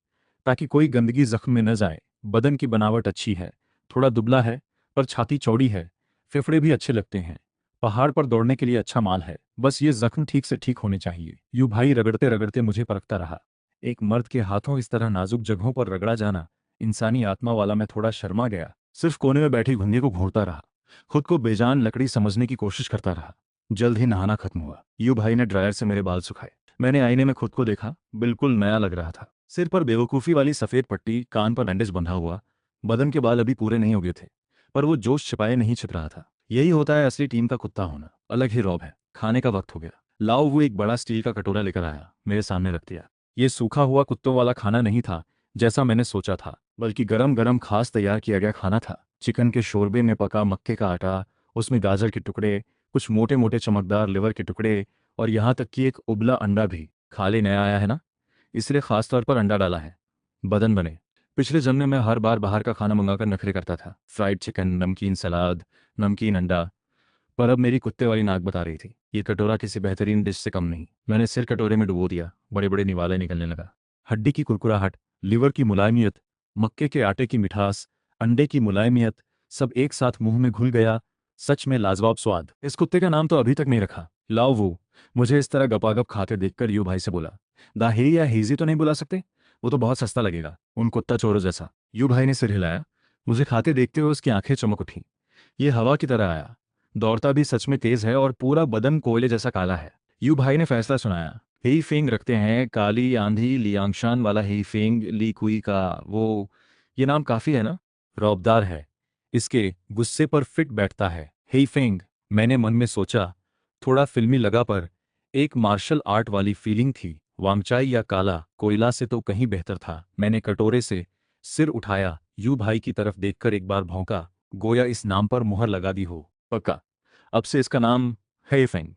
Speaker 1: ताकि कोई गंदगी जख्म में न जाए। बदन की बनावट अच्छी है, थोड़ा दुबला है, पर छाती चौड़ी है। फेफड़े भी अच्छे लगते हैं। पहाड़ पर दौड़ने के लिए अच्छा माल है। बस ये जख्म ठीक से ठीक होने चाहिए। यू भाई रगड़ते रगड़ते मुझे परखता रहा। एक मर्द के हाथों इस तरह नाजुक जगहों पर रगड़ा जाना, इंसानी आत्मा वाला मैं थोड़ा शर्मा गया। सिर्फ कोने में बैठी घुंडी को घूरता रहा, खुद को बेजान लकड़ी समझने की कोशिश करता रहा। जल्द ही नहाना खत्म हुआ। यू भाई ने ड्रायर से मेरे बाल सुखाए। मैंने आईने में खुद को देखा, बिल्कुल नया लग रहा था। सिर पर बेवकूफ़ी वाली सफ़ेद पट्टी, कान पर बैंडेज बंधा हुआ। बदन के बाल अभी पूरे नहीं हो गए थे, पर वो जोश छिपाए नहीं छिप रहा था। यही होता है असली टीम का कुत्ता होना, अलग ही रौब है। खाने का वक्त हो गया। लाओ वो एक बड़ा स्टील का कटोरा लेकर आया, मेरे सामने रख दिया। ये सूखा हुआ कुत्तों वाला खाना नहीं था जैसा मैंने सोचा था, बल्कि गरम गरम खास तैयार किया गया खाना था। चिकन के शोरबे में पका मक्के का आटा, उसमें गाजर के टुकड़े, कुछ मोटे मोटे चमकदार लिवर के टुकड़े, और यहाँ तक कि एक उबला अंडा भी। खा ले, नया आया है ना, इसलिए खास तौर पर अंडा डाला है। बदन बने। पिछले जन्म में मैं हर बार बाहर का खाना मंगाकर नखरे करता था, फ्राइड चिकन, नमकीन सलाद, नमकीन अंडा। पर अब मेरी कुत्ते वाली नाक बता रही थी, ये कटोरा किसी बेहतरीन डिश से कम नहीं। मैंने सिर कटोरे में डुबो दिया, बड़े बड़े निवाले निकलने लगा। हड्डी की कुरकुराहट, लिवर की मुलायमियत, मक्के के आटे की मिठास, अंडे की मुलायमियत, सब एक साथ मुंह में घुल गया। सच में लाजवाब स्वाद। इस कुत्ते का नाम तो अभी तक नहीं रखा। लाओ वो मुझे इस तरह गपागप खाते देखकर यू भाई से बोला, दाही या हीजी तो नहीं बुला सकते? वो तो बहुत सस्ता लगेगा, उन कुत्ता चोरों जैसा। यू भाई ने सिर हिलाया। मुझे खाते देखते हुए उसकी आंखें चमक उठी। ये हवा की तरह आया, दौड़ता भी सच में तेज है और पूरा बदन कोयले जैसा काला है। यू भाई ने फैसला सुनाया, ही फेंग रखते हैं, काली आंधी लियांगशान वाला ही फेंग ली कुई का। वो ये नाम काफी है ना? रौबदार है, इसके गुस्से पर फिट बैठता है। हे फेंग, मैंने मन में सोचा। थोड़ा फिल्मी लगा पर एक मार्शल आर्ट वाली फीलिंग थी। वांगचाई या काला कोयला से तो कहीं बेहतर था। मैंने कटोरे से सिर उठाया, यू भाई की तरफ देखकर एक बार भौंका, गोया इस नाम पर मुहर लगा दी हो। पक्का, अब से इसका नाम है फेंग।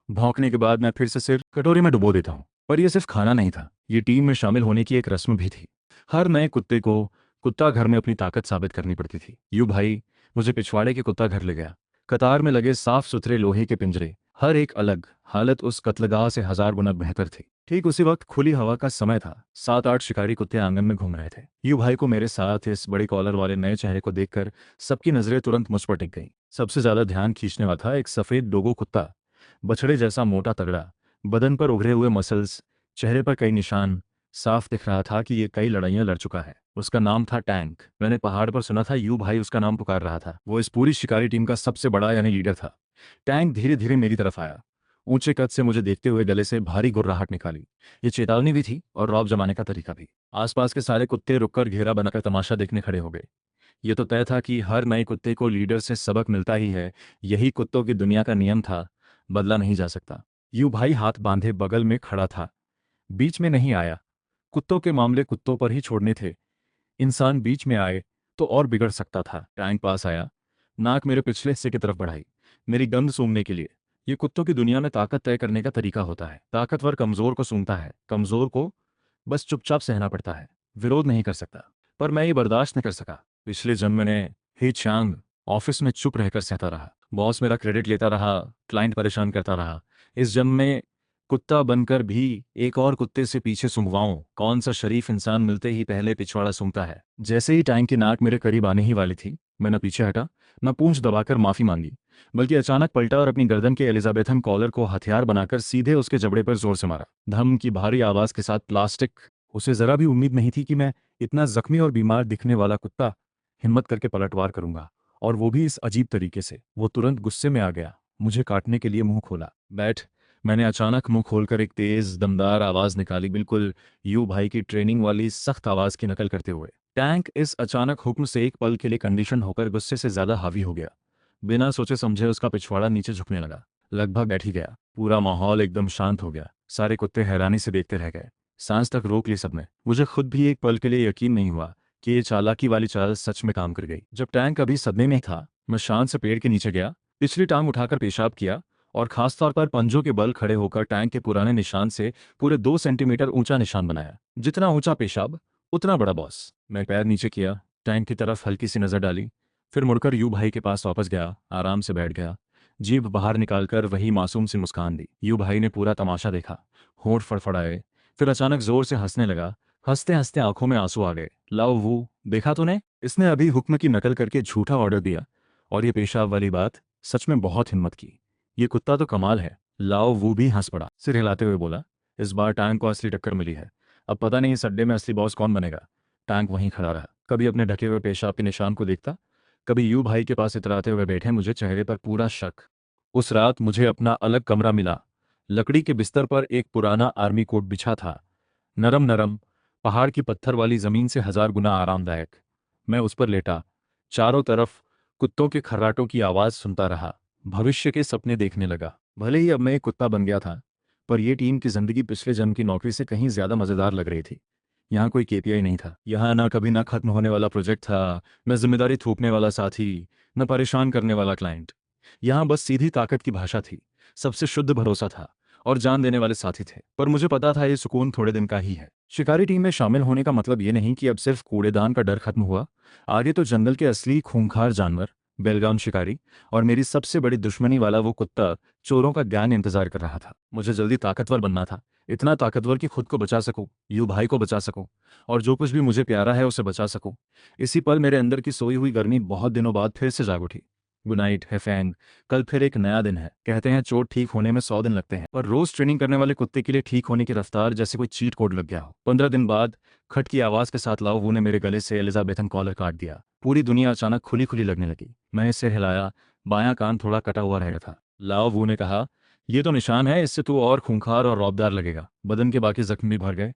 Speaker 1: भौंकने के बाद मैं फिर से सिर कटोरी में डुबो देता हूँ। पर यह सिर्फ खाना नहीं था, ये टीम में शामिल होने की एक रस्म भी थी। हर नए कुत्ते को कुत्ता घर में अपनी ताकत साबित करनी पड़ती थी। यू भाई मुझे पिछवाड़े के कुत्ता घर ले गया। कतार में लगे साफ सुथरे लोहे के पिंजरे, हर एक अलग, हालत उस कत्लगाह से 1000 गुना बेहतर थी। ठीक उसी वक्त खुली हवा का समय था। 7-8 शिकारी कुत्ते आंगन में घूम रहे थे। यू भाई को मेरे साथ इस बड़ी कॉलर वाले नए चेहरे को देखकर सबकी नजरें तुरंत मुझ पर टिक गईं। सबसे ज्यादा ध्यान खींचने वाला था एक सफेद डोगो कुत्ता, बछड़े जैसा मोटा तगड़ा, बदन पर उभरे हुए मसल्स, चेहरे पर कई निशान। साफ दिख रहा था कि ये कई लड़ाइयां लड़ चुका है। उसका नाम था टैंक। मैंने पहाड़ पर सुना था यू भाई उसका नाम पुकार रहा था। वो इस पूरी शिकारी टीम का सबसे बड़ा यानी लीडर था। टैंक धीरे धीरे मेरी तरफ आया, ऊंचे कद से मुझे देखते हुए गले से भारी गुर्राहट निकाली। ये चेतावनी भी थी और रौब जमाने का तरीका भी। आसपास के सारे कुत्ते रुककर घेरा बनाकर तमाशा देखने खड़े हो गए। ये तो तय था कि हर नए कुत्ते को लीडर से सबक मिलता ही है। यही कुत्तों की दुनिया का नियम था, बदला नहीं जा सकता। यू भाई हाथ बांधे बगल में खड़ा था, बीच में नहीं आया। कुत्तों के मामले कुत्तों पर ही छोड़ने थे। इंसान बीच में आए तो और बिगड़ सकता था। टैंक पास आया, नाक मेरे पिछले हिस्से की तरफ बढ़ाई, मेरी गंध सूंघने के लिए। ये कुत्तों की दुनिया में ताकत तय करने का तरीका होता है। ताकतवर कमजोर को सूंघता है, कमजोर को बस चुपचाप सहना पड़ता है, विरोध नहीं कर सकता। पर मैं ये बर्दाश्त नहीं कर सका। पिछले जन्म में ही चांग ऑफिस में चुप रहकर सहता रहा। बॉस मेरा क्रेडिट लेता रहा, क्लाइंट परेशान करता रहा। इस जन्म में कुत्ता बनकर भी एक और कुत्ते से पीछे सूंघवाऊं। कौन सा शरीफ इंसान मिलते ही पहले पिछवाड़ा सूंघता है। जैसे ही टैंक की नाक मेरे करीब आने ही वाली थी, मैं न पीछे हटा, न पूंछ दबाकर माफी मांगी, बल्कि अचानक पलटा और अपनी गर्दन के एलिजाबेथन कॉलर को हथियार बनाकर सीधे उसके जबड़े पर जोर से मारा। धम की भारी आवाज के साथ प्लास्टिक। उसे जरा भी उम्मीद नहीं थी कि मैं, इतना जख्मी और बीमार दिखने वाला कुत्ता, हिम्मत करके पलटवार करूंगा, और वो भी इस अजीब तरीके से। वो तुरंत गुस्से में आ गया, मुझे काटने के लिए मुंह खोला। बैठ, मैंने अचानक मुंह खोलकर एक तेज दमदार आवाज निकाली, बिल्कुल यू भाई की ट्रेनिंग वाली सख्त आवाज की नकल करते हुए। टैंक इस अचानक हुक्म से एक पल के लिए कंडीशन होकर गुस्से से ज्यादा हावी हो गया। बिना सोचे समझे उसका पिछवाड़ा नीचे झुकने लगा, लगभग बैठ ही गया। पूरा माहौल एकदम शांत हो गया। सारे कुत्ते हैरानी से देखते रह गए, सांस तक रोक ली सबने। मुझे खुद भी एक पल के लिए यकीन नहीं हुआ कि ये चालाकी वाली चाल सच में काम कर गई। जब टैंक अभी सदमे में था, मैं शांत से पेड़ के नीचे गया, पिछली टांग उठाकर पेशाब किया और खासतौर पर पंजों के बल खड़े होकर टैंक के पुराने निशान से पूरे 2 सेंटीमीटर ऊंचा निशान बनाया। जितना ऊंचा पेशाब उतना बड़ा बॉस। मैं पैर नीचे किया, टैंक की तरफ हल्की सी नजर डाली, फिर मुड़कर यू भाई के पास वापस गया, आराम से बैठ गया, जीभ बाहर निकालकर वही मासूम सी मुस्कान दी। यू भाई ने पूरा तमाशा देखा, होंठ फड़फड़ाए, फिर अचानक जोर से हंसने लगा। हंसते हंसते आंखों में आंसू आ गए। लाओ वो, देखा तूने, इसने अभी हुक्म की नकल करके झूठा ऑर्डर दिया, और ये पेशाब वाली बात, सच में बहुत हिम्मत की। ये कुत्ता तो कमाल है। लाओ वो भी हंस पड़ा, सिर हिलाते हुए बोला, इस बार टैंक को असली टक्कर मिली है। अब पता नहीं इस अड्डे में असली बॉस कौन बनेगा। टैंक वहीं खड़ा रहा, कभी अपने ढके हुए पेशाब के निशान को देखता, कभी यू भाई के पास इतराते हुए बैठे। मुझे चेहरे पर पूरा शक। उस रात मुझे अपना अलग कमरा मिला। लकड़ी के बिस्तर पर एक पुराना आर्मी कोट बिछा था, नरम नरम, पहाड़ की पत्थर वाली जमीन से 1000 गुना आरामदायक। मैं उस पर लेटा, चारों तरफ कुत्तों के खर्राटों की आवाज सुनता रहा, भविष्य के सपने देखने लगा। भले ही अब मैं एक कुत्ता बन गया था, पर यह टीम की जिंदगी पिछले जन्म की नौकरी से कहीं ज्यादा मजेदार लग रही थी। यहाँ कोई केपीआई नहीं था, यहाँ ना कभी ना खत्म होने वाला प्रोजेक्ट था, न जिम्मेदारी थोपने वाला साथी, न परेशान करने वाला क्लाइंट। यहाँ बस सीधी ताकत की भाषा थी, सबसे शुद्ध भरोसा था, और जान देने वाले साथी थे। पर मुझे पता था ये सुकून थोड़े दिन का ही है। शिकारी टीम में शामिल होने का मतलब ये नहीं कि अब सिर्फ कूड़ेदान का डर खत्म हुआ। आगे तो जंगल के असली खूंखार जानवर, बेलगाम शिकारी, और मेरी सबसे बड़ी दुश्मनी वाला वो कुत्ता, चोरों का ज्ञान इंतजार कर रहा था। मुझे जल्दी ताकतवर बनना था, इतना ताकतवर कि खुद को बचा सकूं, यू भाई को बचा सकूं, और जो कुछ भी मुझे प्यारा है उसे बचा सकूं। इसी पल मेरे अंदर की सोई हुई गर्मी बहुत दिनों बाद फिर से जाग उठी। गुड नाइट है फैंग, कल फिर एक नया दिन है। कहते हैं चोट ठीक होने में 100 दिन लगते हैं, पर रोज ट्रेनिंग करने वाले कुत्ते के लिए ठीक होने की रफ्तार जैसे कोई चीट कोड लग गया हो। 15 दिन बाद खट की आवाज के साथ लाओ ने मेरे गले से एलिजाबेथन कॉलर काट दिया। पूरी दुनिया अचानक खुली खुली लगने लगी। मैं सिर हिलाया, बायां कान थोड़ा कटा हुआ रह था। लाओ ने कहा, ये तो निशान है, इससे तू और खूंखार और रौबदार लगेगा। बदन के बाकी जख्म भी भर गए,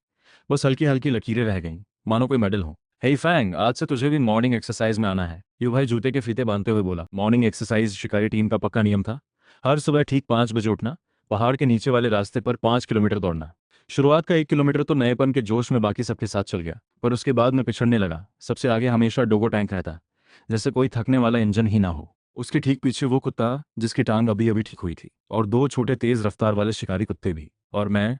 Speaker 1: बस हल्की हल्की लकीरें रह गईं, मानो कोई मेडल हो। हे फैंग, आज से तुझे भी मॉर्निंग एक्सरसाइज में आना है, यू भाई जूते के फीते बांधते हुए बोला। मॉर्निंग एक्सरसाइज शिकारी टीम का पक्का नियम था। हर सुबह ठीक 5 बजे उठना, पहाड़ के नीचे वाले रास्ते पर 5 किलोमीटर दौड़ना, शुरुआत का 1 किलोमीटर तो नएपन के जोश में बाकी सबके साथ चल गया, पर उसके बाद मैं पिछड़ने लगा। सबसे आगे हमेशा डोगो टैंक रहता, जैसे कोई थकने वाला इंजन ही ना हो। उसके ठीक पीछे वो कुत्ता जिसकी टांग अभी अभी ठीक हुई थी, और दो छोटे तेज रफ्तार वाले शिकारी कुत्ते भी। और मैं,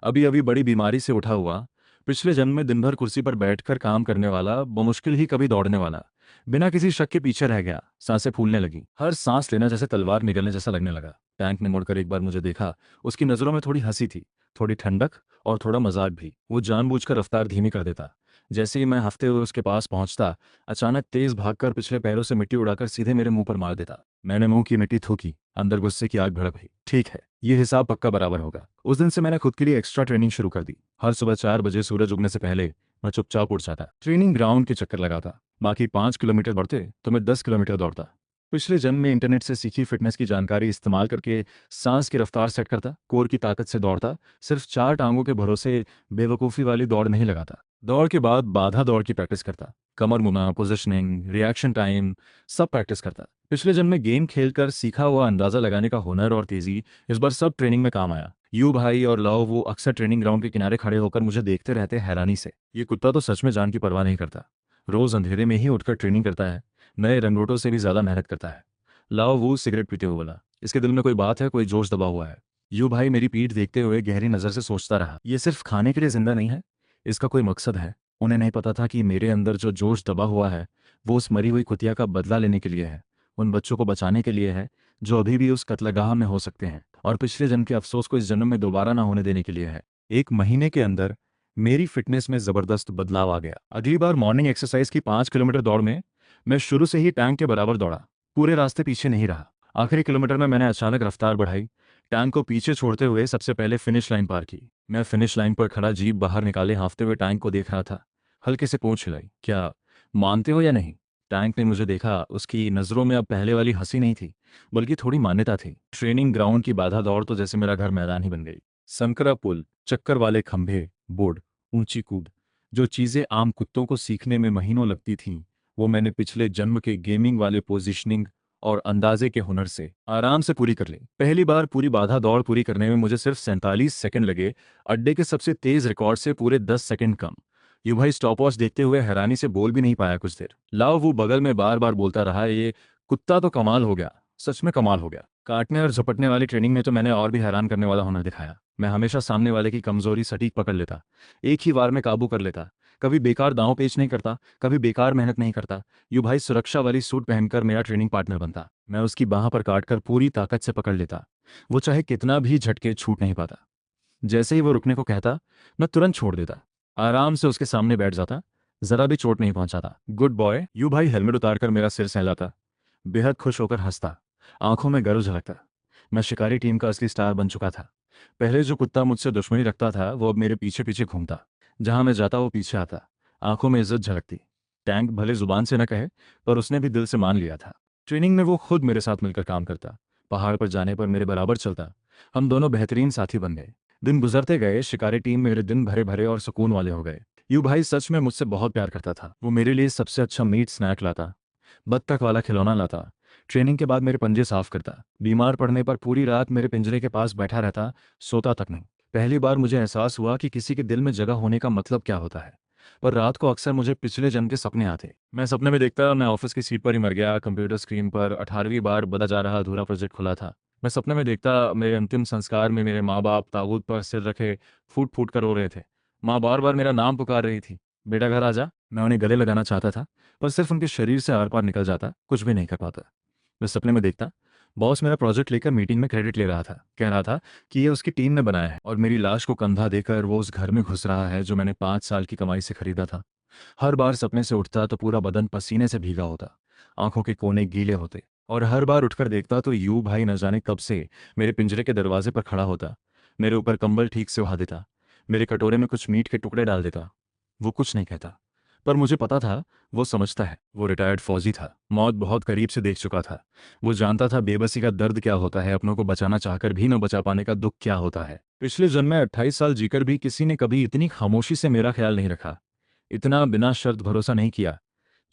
Speaker 1: अभी अभी बड़ी बीमारी से उठा हुआ, पिछले जन्म में दिन भर कुर्सी पर बैठकर काम करने वाला, बमुश्किल ही कभी दौड़ने वाला, बिना किसी शक के पीछे रह गया। सांसें फूलने लगी, हर सांस लेना जैसे तलवार निकलने जैसा लगने लगा। टैंक ने मुड़कर एक बार मुझे देखा। उसकी नजरों में थोड़ी हंसी थी, थोड़ी ठंडक और थोड़ा मजाक भी। वो जानबूझकर रफ्तार धीमी कर देता। जैसे ही मैं हफ्ते हुए उसके पास पहुंचता, अचानक तेज भागकर पिछले पैरों से मिट्टी उड़ाकर सीधे मेरे मुंह पर मार देता। मैंने मुंह की मिट्टी थूकी, अंदर गुस्से की आग भड़क गई। ठीक है, ये हिसाब पक्का बराबर होगा। उस दिन से मैंने खुद के लिए एक्स्ट्रा ट्रेनिंग शुरू कर दी। हर सुबह 4 बजे सूरज उगने से पहले मैं चुपचाप उठ जाता, ट्रेनिंग ग्राउंड के चक्कर लगाता। बाकी 5 किलोमीटर दौड़ते तो मैं 10 किलोमीटर दौड़ता। पिछले जन्म में इंटरनेट से सीखी फिटनेस की जानकारी इस्तेमाल करके सांस की रफ्तार सेट करता, कोर की ताकत से दौड़ता, सिर्फ 4 टांगों के भरोसे बेवकूफ़ी वाली दौड़ नहीं लगाता। दौड़ के बाद बाधा दौड़ की प्रैक्टिस करता, कमर मुना, पोजिशनिंग, रिएक्शन टाइम, सब प्रैक्टिस करता। पिछले जन्म में गेम खेलकर सीखा हुआ अंदाजा लगाने का हुनर और तेजी इस बार सब ट्रेनिंग में काम आया। यू भाई और लव वो अक्सर ट्रेनिंग ग्राउंड के किनारे खड़े होकर मुझे देखते रहते हैरानी से। ये कुत्ता तो सच में जान की परवाह नहीं करता, रोज अंधेरे में ही उठकर ट्रेनिंग करता है, नए रंगोटों से भी ज्यादा मेहनत करता है। लाओ वो सिगरेट पीते हुए बोला, इसके दिल में कोई बात है, कोई जोश दबा हुआ है। यू भाई मेरी पीठ देखते हुए गहरी नजर से सोचता रहा, ये सिर्फ खाने के लिए जिंदा नहीं है, इसका कोई मकसद है। उन्हें नहीं पता था कि मेरे अंदर जो जोश दबा हुआ है वो उस मरी हुई कुतिया का बदला लेने के लिए है, उन बच्चों को बचाने के लिए है जो अभी भी उस कत्लगाह में हो सकते हैं, और पिछले जन्म के अफसोस को इस जन्म में दोबारा ना होने देने के लिए है। 1 महीने के अंदर मेरी फिटनेस में जबरदस्त बदलाव आ गया। अगली बार मॉर्निंग एक्सरसाइज की 5 किलोमीटर दौड़ में मैं शुरू से ही टैंक के बराबर दौड़ा, पूरे रास्ते पीछे नहीं रहा। आखिरी किलोमीटर में मैंने अचानक रफ्तार बढ़ाई, टैंक को पीछे छोड़ते हुए सबसे पहले फिनिश लाइन पार की। मैं फिनिश लाइन पर खड़ा जीप बाहर निकाले हाँफते हुए टैंक को देख रहा था। हल्के से पूंछ हिलाई, क्या मानते हो या नहीं? टैंक ने मुझे देखा। उसकी नज़रों में अब पहले वाली हंसी नहीं थी, बल्कि थोड़ी मान्यता थी। ट्रेनिंग ग्राउंड की बाधा दौड़ तो जैसे मेरा घर मैदान ही बन गई। संकरा पुल, चक्कर वाले खंभे, बोर्ड, ऊंची कूद, जो चीज़ें आम कुत्तों को सीखने में महीनों लगती थीं, वो मैंने पिछले जन्म के गेमिंग वाले पोजीशनिंग और अंदाजे के हुनर से आराम से पूरी कर ली। पहली बार पूरी बाधा दौड़ पूरी करने में मुझे सिर्फ 47 सेकंड लगे, अड्डे के सबसे तेज रिकॉर्ड से पूरे 10 सेकंड कम। यू भाई स्टॉप वॉच देखते हुए हैरानी से बोल भी नहीं पाया कुछ देर। लाओ वो बगल में बार बार बोलता रहा, ये कुत्ता तो कमाल हो गया, सच में कमाल हो गया। काटने और झपटने वाली ट्रेनिंग में तो मैंने और भी हैरान करने वाला हुनर दिखाया। मैं हमेशा सामने वाले की कमजोरी सटीक पकड़ लेता, एक ही वार में काबू कर लेता। कभी बेकार दांव पेच नहीं करता, कभी बेकार मेहनत नहीं करता। यू भाई सुरक्षा वाली सूट पहनकर मेरा ट्रेनिंग पार्टनर बनता। मैं उसकी बाह पर काटकर पूरी ताकत से पकड़ लेता, वो चाहे कितना भी झटके छूट नहीं पाता। जैसे ही वो रुकने को कहता, मैं तुरंत छोड़ देता, आराम से उसके सामने बैठ जाता, जरा भी चोट नहीं पहुंचाता। Good boy. यू भाई हेलमेट उतारकर मेरा सिर सहलाता, बेहद खुश होकर हंसता, आंखों में गर्व झलकता। मैं शिकारी टीम का असली स्टार बन चुका था। पहले जो कुत्ता मुझसे दुश्मनी रखता था वो अब मेरे पीछे पीछे घूमता, जहां मैं जाता वो पीछे आता, आंखों में इज्जत झलकती। टैंक भले जुबान से न कहे, पर उसने भी दिल से मान लिया था। ट्रेनिंग में वो खुद मेरे साथ मिलकर काम करता, पहाड़ पर जाने पर मेरे बराबर चलता। हम दोनों बेहतरीन साथी बन गए। दिन गुजरते गए, शिकारी टीम में मेरे दिन भरे भरे और सुकून वाले हो गए। यू भाई सच में मुझसे बहुत प्यार करता था। वो मेरे लिए सबसे अच्छा मीट स्नैक लाता, बत्तख वाला खिलौना लाता, ट्रेनिंग के बाद मेरे पंजे साफ करता, बीमार पड़ने पर पूरी रात मेरे पिंजरे के पास बैठा रहता, सोता तक नहीं। पहली बार मुझे एहसास हुआ कि किसी के दिल में जगह होने का मतलब क्या होता है। पर रात को अक्सर मुझे पिछले जन्म के सपने आते। मैं सपने में देखता मैं ऑफिस की सीट पर ही मर गया, कंप्यूटर स्क्रीन पर 18वीं बार बदा जा रहा अधूरा प्रोजेक्ट खुला था। मैं सपने में देखता मेरे अंतिम संस्कार में मेरे माँ बाप ताबूत पर सिर रखे फूट फूट कर रो रहे थे। माँ बार बार मेरा नाम पुकार रही थी, बेटा घर आ जा। मैं उन्हें गले लगाना चाहता था, पर सिर्फ उनके शरीर से आर पार निकल जाता, कुछ भी नहीं कर पाता। मैं सपने में देखता बॉस मेरा प्रोजेक्ट लेकर मीटिंग में क्रेडिट ले रहा था, कह रहा था कि ये उसकी टीम ने बनाया है, और मेरी लाश को कंधा देकर वो उस घर में घुस रहा है जो मैंने 5 साल की कमाई से खरीदा था। हर बार सपने से उठता तो पूरा बदन पसीने से भीगा होता, आंखों के कोने गीले होते, और हर बार उठकर देखता तो यू भाई न जाने कब से मेरे पिंजरे के दरवाजे पर खड़ा होता, मेरे ऊपर कंबल ठीक से उड़ा देता, मेरे कटोरे में कुछ मीट के टुकड़े डाल देता। वो कुछ नहीं कहता, पर मुझे पता था वो समझता है। वो रिटायर्ड फौजी था, मौत बहुत करीब से देख चुका था। वो जानता था बेबसी का दर्द क्या होता है, अपनों को बचाना चाहकर भी न बचा पाने का दुख क्या होता है। पिछले जन्म में 28 साल जीकर भी किसी ने कभी इतनी खामोशी से मेरा ख्याल नहीं रखा, इतना बिना शर्त भरोसा नहीं किया,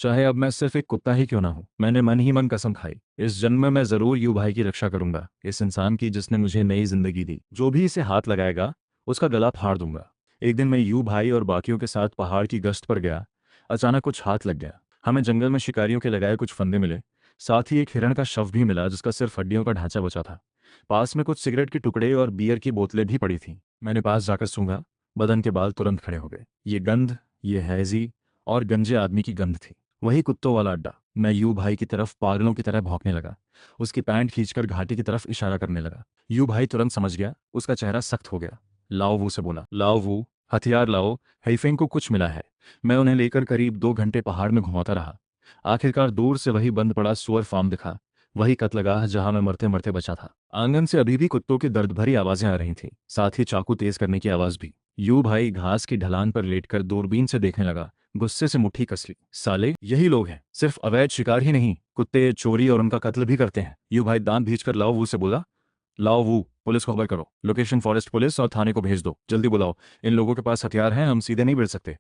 Speaker 1: चाहे अब मैं सिर्फ एक कुत्ता ही क्यों ना हूं। मैंने मन ही मन कसम खाई, इस जन्म में मैं जरूर यू भाई की रक्षा करूंगा, इस इंसान की जिसने मुझे नई जिंदगी दी। जो भी इसे हाथ लगाएगा उसका गला फाड़ दूंगा। एक दिन मैं यू भाई और बाकियों के साथ पहाड़ की गश्त पर गया। अचानक कुछ हाथ लग गया। हमें जंगल में शिकारियों के लगाए कुछ फंदे मिले। साथ ही एक हिरण का शव भी मिला जिसका सिर्फ हड्डियों का ढांचा बचा था। पास में कुछ सिगरेट के टुकड़े और बियर की बोतलें भी पड़ी थीं। मैंने पास जाकर सूंघा। बदन के बाल तुरंत खड़े हो गए। ये गंध, ये हैजी और गंजे आदमी की गंध थी। वही कुत्तों वाला अड्डा। मैं यू भाई की तरफ पागलों की तरह भौंकने लगा। उसकी पैंट खींचकर घाटी की तरफ इशारा करने लगा। यू भाई तुरंत समझ गया। उसका चेहरा सख्त हो गया। लाओ वू से बोला, लाओ वू, हथियार लाओ, हेइफेंग को कुछ मिला है। मैं उन्हें लेकर करीब 2 घंटे पहाड़ में घुमाता रहा। आखिरकार दूर से वही बंद पड़ा सुअर फार्म दिखा। वही कत्लगाह जहां मैं मरते मरते बचा था। आंगन से अभी भी कुत्तों की दर्द भरी आवाजें आ रही थीं, साथ ही चाकू तेज करने की आवाज भी। यू भाई घास की ढलान पर लेटकर दूरबीन से देखने लगा। गुस्से से मुट्ठी कस ली। साले यही लोग हैं, सिर्फ अवैध शिकार ही नहीं, कुत्ते चोरी और उनका कत्ल भी करते हैं। यू भाई दांत भींचकर लाओ वू से बोला, लाओ वू, पुलिस को खबर करो, लोकेशन फॉरेस्ट पुलिस और थाने को भेज दो, जल्दी बुलाओ। इन लोगों के पास हथियार हैं, हम सीधे नहीं भिड़ सकते।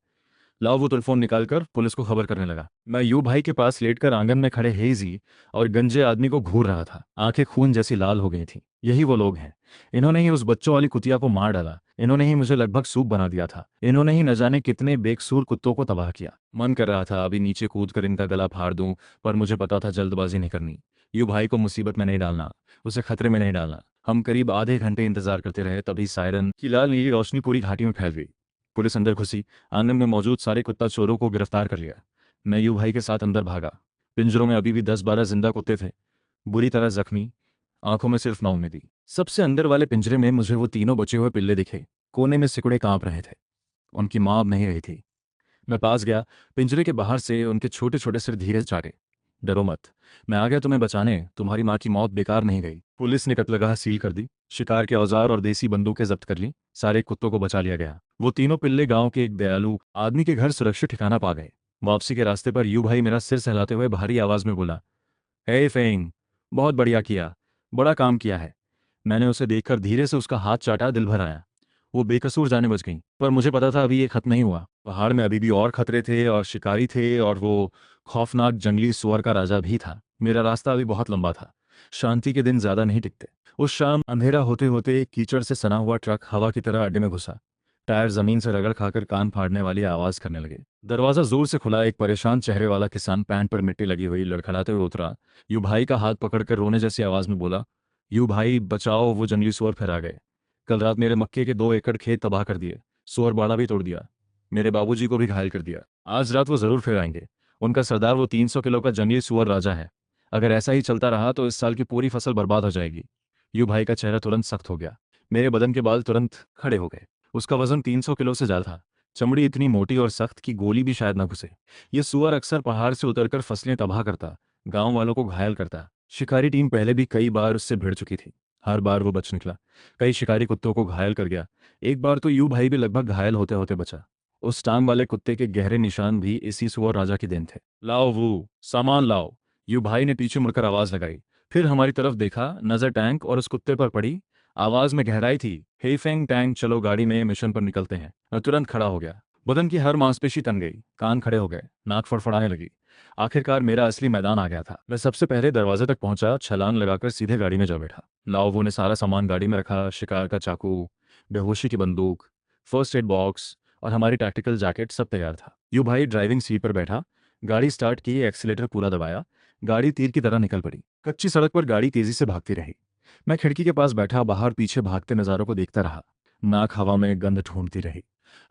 Speaker 1: लाओ वो टेलीफोन निकालकर पुलिस को खबर करने लगा। मैं यू भाई के पास लेटकर आंगन में खड़े हेजी और गंजे आदमी को घूर रहा था। आंखें खून जैसी लाल हो गई थीं। यही वो लोग हैं। इन्होंने ही उस बच्चों वाली कुतिया को मार डाला। इन्होंने ही मुझे लगभग सूप बना दिया था। इन्होंने ही न जाने कितने बेकसूर कुत्तों को तबाह किया। मन कर रहा था अभी नीचे कूद कर इनका गला फाड़ दूं, पर मुझे पता था जल्दबाजी नहीं करनी। यू भाई को मुसीबत में नहीं डालना, उसे खतरे में नहीं डालना। हम करीब आधे घंटे इंतजार करते रहे, तभी सायरन की लाल नीली रोशनी पूरी घाटी में फैल गई। पुलिस अंदर घुसी। आंगन में मौजूद सारे कुत्ता चोरों को गिरफ्तार कर लिया। मैं यू भाई के साथ अंदर भागा। पिंजरों में अभी भी 10-12 जिंदा कुत्ते थे, बुरी तरह जख्मी, आंखों में सिर्फ नाउमीदी थी। सबसे अंदर वाले पिंजरे में मुझे वो तीनों बचे हुए पिल्ले दिखे। कोने में सिकुड़े कांप रहे थे। उनकी मां अब नहीं रही थी। मैं पास गया। पिंजरे के बाहर से उनके छोटे छोटे सिर धीरे चाटे। डरो मत, मैं आ गया तुम्हें बचाने। तुम्हारी माँ की मौत बेकार नहीं गई। पुलिस ने कत्लगाह सील कर दी। शिकार के औजार और देसी बंदूकें जब्त कर ली। सारे कुत्तों को बचा लिया गया। वो तीनों पिल्ले गांव के एक दयालु आदमी के घर सुरक्षित ठिकाना पा गए। वापसी के रास्ते पर यू भाई मेरा सिर सहलाते हुए भारी आवाज में बोला, हे फेंग, बहुत बढ़िया किया, बड़ा काम किया है। मैंने उसे देखकर धीरे से उसका हाथ चाटा। दिल भर आया। वो बेकसूर जाने बच गई, पर मुझे पता था अभी ये खत्म नहीं हुआ। पहाड़ में अभी भी और खतरे थे और शिकारी थे, और वो खौफनाक जंगली सुअर का राजा भी था। मेरा रास्ता अभी बहुत लंबा था। शांति के दिन ज्यादा नहीं टिकते। उस शाम अंधेरा होते होते कीचड़ से सना हुआ ट्रक हवा की तरह अड्डे में घुसा। टायर जमीन से रगड़ खाकर कान फाड़ने वाली आवाज करने लगे। दरवाजा जोर से खुला। एक परेशान चेहरे वाला किसान पैंट पर मिट्टी लगी हुई लड़खड़ाते हुए उतरा। यू भाई का हाथ पकड़कर रोने जैसी आवाज में बोला, यू भाई बचाओ, वो जंगली सुअर फिर आ गए। कल रात मेरे मक्के के 2 एकड़ खेत तबाह कर दिए। सुअर बाड़ा भी तोड़ दिया। मेरे बाबूजी को भी घायल कर दिया। आज रात वो जरूर फिर आएंगे। उनका सरदार वो 300 किलो का जंगली सुअर राजा है। अगर ऐसा ही चलता रहा तो इस साल की पूरी फसल बर्बाद हो जाएगी। यू भाई का चेहरा तुरंत सख्त हो गया। मेरे बदन के बाल तुरंत खड़े हो गए। उसका वजन 300 किलो से ज्यादा था। चमड़ी इतनी मोटी और सख्त कि गोली भी शायद न घुसे। ये सुअर अक्सर पहाड़ से उतरकर फसलें तबाह करता, गांव वालों को घायल करता। शिकारी टीम पहले भी कई बार उससे भिड़ चुकी थी। हर बार वो बच निकला। कई शिकारी कुत्तों को घायल कर गया। एक बार तो यू भाई भी लगभग घायल होते होते बचा। उस टांग वाले कुत्ते के गहरे निशान भी इसी सुअर राजा के दिन थे। लाओ वो, सामान लाओ। यू भाई ने पीछे मुड़कर आवाज लगाई। फिर हमारी तरफ देखा। नजर टैंक और उस कुत्ते पर पड़ी। आवाज में गहराई थी, हे फेंग टैंक, चलो गाड़ी में, मिशन पर निकलते हैं। मैं तुरंत खड़ा हो गया। बदन की हर मांसपेशी तन गई। कान खड़े हो गए। नाक फड़फड़ाने लगी। आखिरकार मेरा असली मैदान आ गया था। मैं सबसे पहले दरवाजे तक पहुंचा। छलांग लगाकर सीधे गाड़ी में जा बैठा। लाओवो ने सारा सामान गाड़ी में रखा। शिकार का चाकू, बेहोशी की बंदूक, फर्स्ट एड बॉक्स और हमारी टैक्टिकल जैकेट सब तैयार था। यू भाई ड्राइविंग सीट पर बैठा। गाड़ी स्टार्ट की, एक्सीलेटर पूरा दबाया। गाड़ी तीर की तरह निकल पड़ी। कच्ची सड़क पर गाड़ी तेजी से भागती रही। मैं खिड़की के पास बैठा बाहर पीछे भागते नज़ारों को देखता रहा। नाक हवा में गंध ढूंढती रही।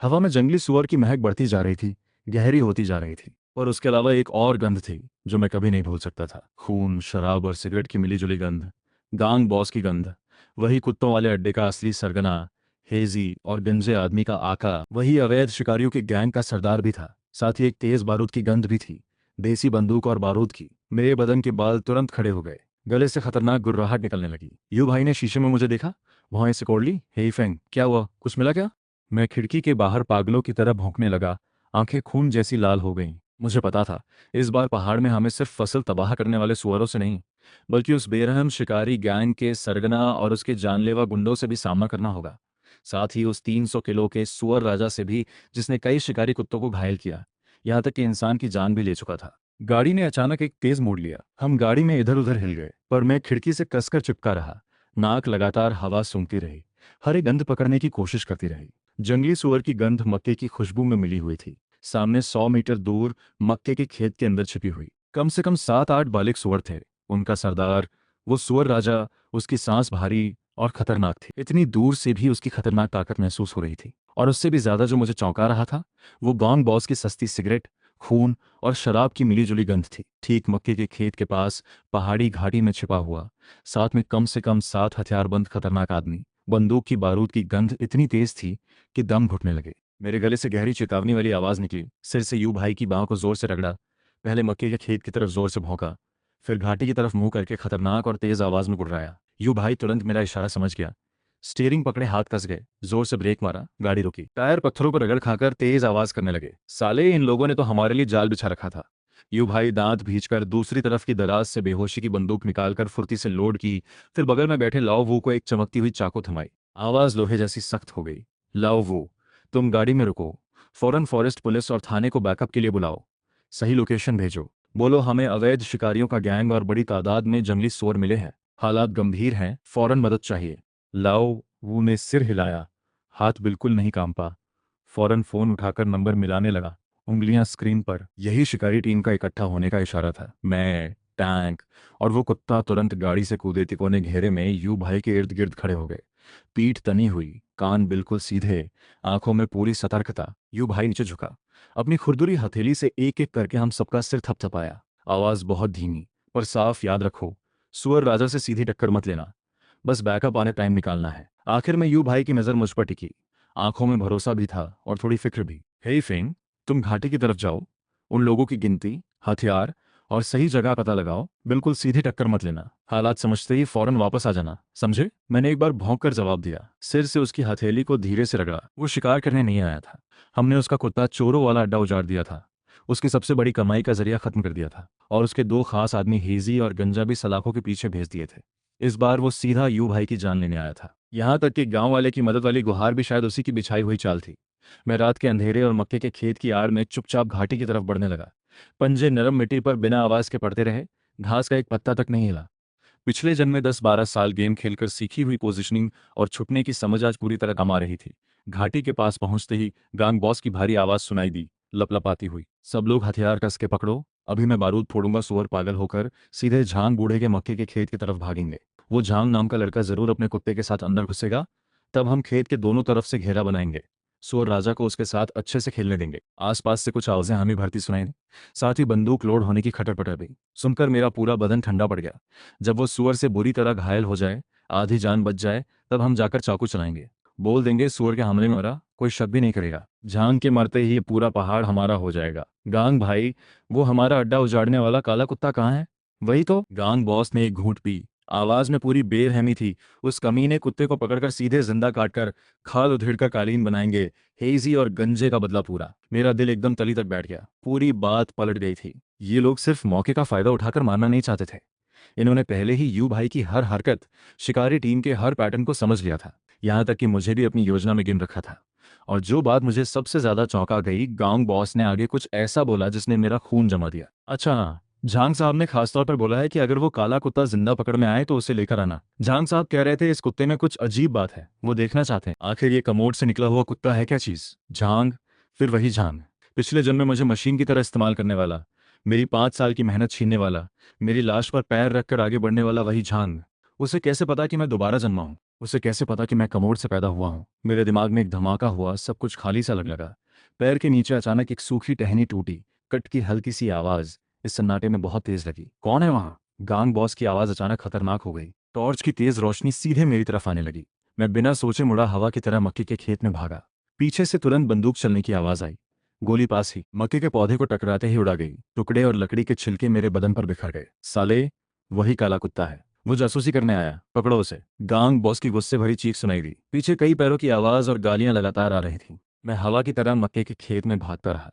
Speaker 1: हवा में जंगली सुअर की महक बढ़ती जा रही थी, गहरी होती जा रही थी। और उसके अलावा एक और गंध थी जो मैं कभी नहीं भूल सकता था। खून, शराब और सिगरेट की मिलीजुली गंध। गांग बॉस की गंध। वही कुत्तों वाले अड्डे का असली सरगना, हेजी और गंजे आदमी का आका। वही अवैध शिकारियों की गैंग का सरदार भी था। साथ ही एक तेज बारूद की गंध भी थी, देसी बंदूक और बारूद की। मेरे बदन के बाल तुरंत खड़े हो गए। गले से खतरनाक गुर्राहट निकलने लगी। यू भाई ने शीशे में मुझे देखा। भौहें सिकोड़ ली। हे फेंग, क्या हुआ, कुछ मिला क्या? मैं खिड़की के बाहर पागलों की तरह भौंकने लगा। आंखें खून जैसी लाल हो गईं। मुझे पता था इस बार पहाड़ में हमें सिर्फ फसल तबाह करने वाले सुअरों से नहीं, बल्कि उस बेरहम शिकारी गैंग के सरगना और उसके जानलेवा गुंडों से भी सामना करना होगा। साथ ही उस 300 किलो के सुअर राजा से भी, जिसने कई शिकारी कुत्तों को घायल किया, यहाँ तक कि इंसान की जान भी ले चुका था। गाड़ी ने अचानक एक तेज मोड़ लिया। हम गाड़ी में इधर उधर हिल गए, पर मैं खिड़की से कसकर चिपका रहा। नाक लगातार हवा सूंघती रही। हरे गंध पकड़ने की कोशिश करती रही। जंगली सुअर की गंध मक्के की खुशबू में मिली हुई थी। सामने 100 मीटर दूर मक्के के खेत के अंदर छिपी हुई कम से कम 7-8 बालिक सुअर थे। उनका सरदार, वो सुअर राजा, उसकी सांस भारी और खतरनाक थी। इतनी दूर से भी उसकी खतरनाक ताकत महसूस हो रही थी। और उससे भी ज्यादा जो मुझे चौंका रहा था, वो गांग बॉस की सस्ती सिगरेट, खून और शराब की मिलीजुली गंध थी। ठीक मक्के के खेत के पास पहाड़ी घाटी में छिपा हुआ, साथ में कम से कम 7 हथियारबंद खतरनाक आदमी। बंदूक की बारूद की गंध इतनी तेज थी कि दम घुटने लगे। मेरे गले से गहरी चेतावनी वाली आवाज निकली। सिर से यू भाई की बांह को जोर से रगड़ा। पहले मक्के के खेत की तरफ जोर से भौंका, फिर घाटी की तरफ मुंह करके खतरनाक और तेज आवाज में गुर्राया। यू भाई तुरंत मेरा इशारा समझ गया। स्टीयरिंग पकड़े हाथ कस गए, जोर से ब्रेक मारा, गाड़ी रुकी। टायर पत्थरों पर रगड़ खाकर तेज आवाज करने लगे। साले, इन लोगों ने तो हमारे लिए जाल बिछा रखा था। यू भाई दांत भींचकर दूसरी तरफ की दराज से बेहोशी की बंदूक निकालकर फुर्ती से लोड की, फिर बगल में बैठे लाओ वू को एक चमकती हुई चाकू थमाई। आवाज लोहे जैसी सख्त हो गई। लाओ वू, तुम गाड़ी में रुको। फौरन फॉरेस्ट पुलिस और थाने को बैकअप के लिए बुलाओ। सही लोकेशन भेजो। बोलो हमें अवैध शिकारियों का गैंग और बड़ी तादाद में जंगली सुअर मिले हैं। हालात गंभीर हैं, फौरन मदद चाहिए। लाओ वू ने सिर हिलाया। हाथ बिल्कुल नहीं कांपा। फौरन फोन उठाकर नंबर मिलाने लगा। उंगलियां स्क्रीन पर। यही शिकारी टीम का इकट्ठा होने का इशारा था। मैं, टैंक और वो कुत्ता तुरंत गाड़ी से कूदे तिकोने घेरे में यू भाई के इर्द गिर्द खड़े हो गए। पीठ तनी हुई, कान बिल्कुल सीधे, आंखों में पूरी सतर्कता। यू भाई नीचे झुका। अपनी खुरदुरी हथेली से एक एक करके हम सबका सिर थपथपाया। आवाज बहुत धीमी पर साफ। याद रखो, सुअर राजा से सीधी टक्कर मत लेना। बस बैकअप आने टाइम निकालना है। आखिर में यू भाई की नजर मुझ पर टिकी। आंखों में भरोसा भी था और थोड़ी फिक्र भी। हे फेंग, तुम घाटी की तरफ जाओ। उन लोगों की गिनती, हथियार और सही जगह पता लगाओ। बिल्कुल सीधी टक्कर मत लेना। हालात समझते ही फौरन वापस आ जाना, समझे? मैंने एक बार भौंक कर जवाब दिया। सिर से उसकी हथेली को धीरे से रगड़ा। वो शिकार करने नहीं आया था। हमने उसका कुत्ता चोरों वाला अड्डा उजाड़ दिया था। उसकी सबसे बड़ी कमाई का जरिया खत्म कर दिया था। और उसके दो खास आदमी हेजी और गंजा भी सलाखों के पीछे भेज दिए थे। इस बार वो सीधा यू भाई की जान लेने आया था। यहां तक कि गांव वाले की मदद वाली गुहार भी शायद उसी की बिछाई हुई चाल थी। मैं रात के अंधेरे और मक्के के खेत की आड़ में चुपचाप घाटी की तरफ बढ़ने लगा। पंजे नरम मिट्टी पर बिना आवाज के पड़ते रहे। घास का एक पत्ता तक नहीं हिला। पिछले जन्म में 10-12 साल गेम खेलकर सीखी हुई पोजीशनिंग और छुपने की समझ आज पूरी तरह कमा रही थी। घाटी के पास पहुंचते ही गांग बॉस की भारी आवाज सुनाई दी, लपलपाती हुई। सब लोग हथियार कस के पकड़ो। अभी मैं बारूद फोड़ूंगा। सुअर पागल होकर सीधे झांग बूढ़े के मक्के के खेत की तरफ भागेंगे। वो झांग नाम का लड़का जरूर अपने कुत्ते के साथ अंदर घुसेगा। तब हम खेत के दोनों तरफ से घेरा बनाएंगे। सुअर राजा को उसके साथ अच्छे से खेलने देंगे। आसपास से कुछ आवाजें हमें भरती सुनाई दी। साथ ही बंदूक लोड होने की खटर पटर भी। सुनकर मेरा पूरा बदन ठंडा पड़ गया। जब वो सुअर से बुरी तरह घायल हो जाए, आधी जान बच जाए, तब हम जाकर चाकू चलाएंगे। बोल देंगे सुअर के हमले में मरा, कोई शक भी नहीं करेगा। झांग के मरते ही ये पूरा पहाड़ हमारा हो जाएगा। गांग भाई, वो हमारा अड्डा उजाड़ने वाला काला कुत्ता कहाँ है? वही तो। गांग बॉस ने एक घूंट पी। आवाज में पूरी बेरहमी थी। उस कमीने कुत्ते को पकड़कर सीधे जिंदा काटकर खाल उधेड़कर कालीन बनाएंगे। हेजी और गंजे का बदला पूरा। मेरा दिल एकदम तली तक बैठ गया। पूरी बात पलट गई थी। ये लोग सिर्फ मौके का फायदा उठाकर मारना नहीं चाहते थे। इन्होंने पहले ही यू भाई की हर हरकत, शिकारी टीम के हर पैटर्न को समझ लिया था। यहां तक कि मुझे भी अपनी योजना में गिन रखा था। और जो बात मुझे सबसे ज्यादा चौंका गई, गांव बॉस ने आगे कुछ ऐसा बोला जिसने मेरा खून जमा दिया। अच्छा, झांग साहब ने खासतौर पर बोला है कि अगर वो काला कुत्ता जिंदा पकड़ में आए तो उसे लेकर आना। झांग साहब कह रहे थे इस कुत्ते में कुछ अजीब बात है, वो देखना चाहते हैं। आखिर ये कमोड से निकला हुआ कुत्ता है क्या चीज? झांग, फिर वही झांग। पिछले जन्म में मुझे मशीन की तरह इस्तेमाल करने वाला, मेरी 5 साल की मेहनत छीनने वाला, मेरी लाश पर पैर रखकर आगे बढ़ने वाला वही झांग। उसे कैसे पता कि मैं दोबारा जन्मा हूं? उसे कैसे पता कि मैं कमोड से पैदा हुआ हूं? मेरे दिमाग में एक धमाका हुआ। सब कुछ खाली सा लगने लगा। पैर के नीचे अचानक एक सूखी टहनी टूटी। कट की हल्की सी आवाज इस सन्नाटे में बहुत तेज लगी। कौन है वहां? गांग बॉस की आवाज अचानक खतरनाक हो गई। टॉर्च की तेज रोशनी सीधे मेरी तरफ आने लगी। मैं बिना सोचे मुड़ा, हवा की तरह मक्के के खेत में भागा। पीछे से तुरंत बंदूक चलने की आवाज आई। गोली पास ही मक्के के पौधे को टकराते ही उड़ा गई। टुकड़े और लकड़ी के छिलके मेरे बदन पर बिखर गए। साले, वही काला कुत्ता है। वो जासूसी करने आया, पकड़ो उसे। गांग बॉस की गुस्से भरी चीख सुनाई दी। पीछे कई पैरों की आवाज और गालियां लगातार आ रही थीं। मैं हवा की तरह मक्के के खेत में भागता रहा।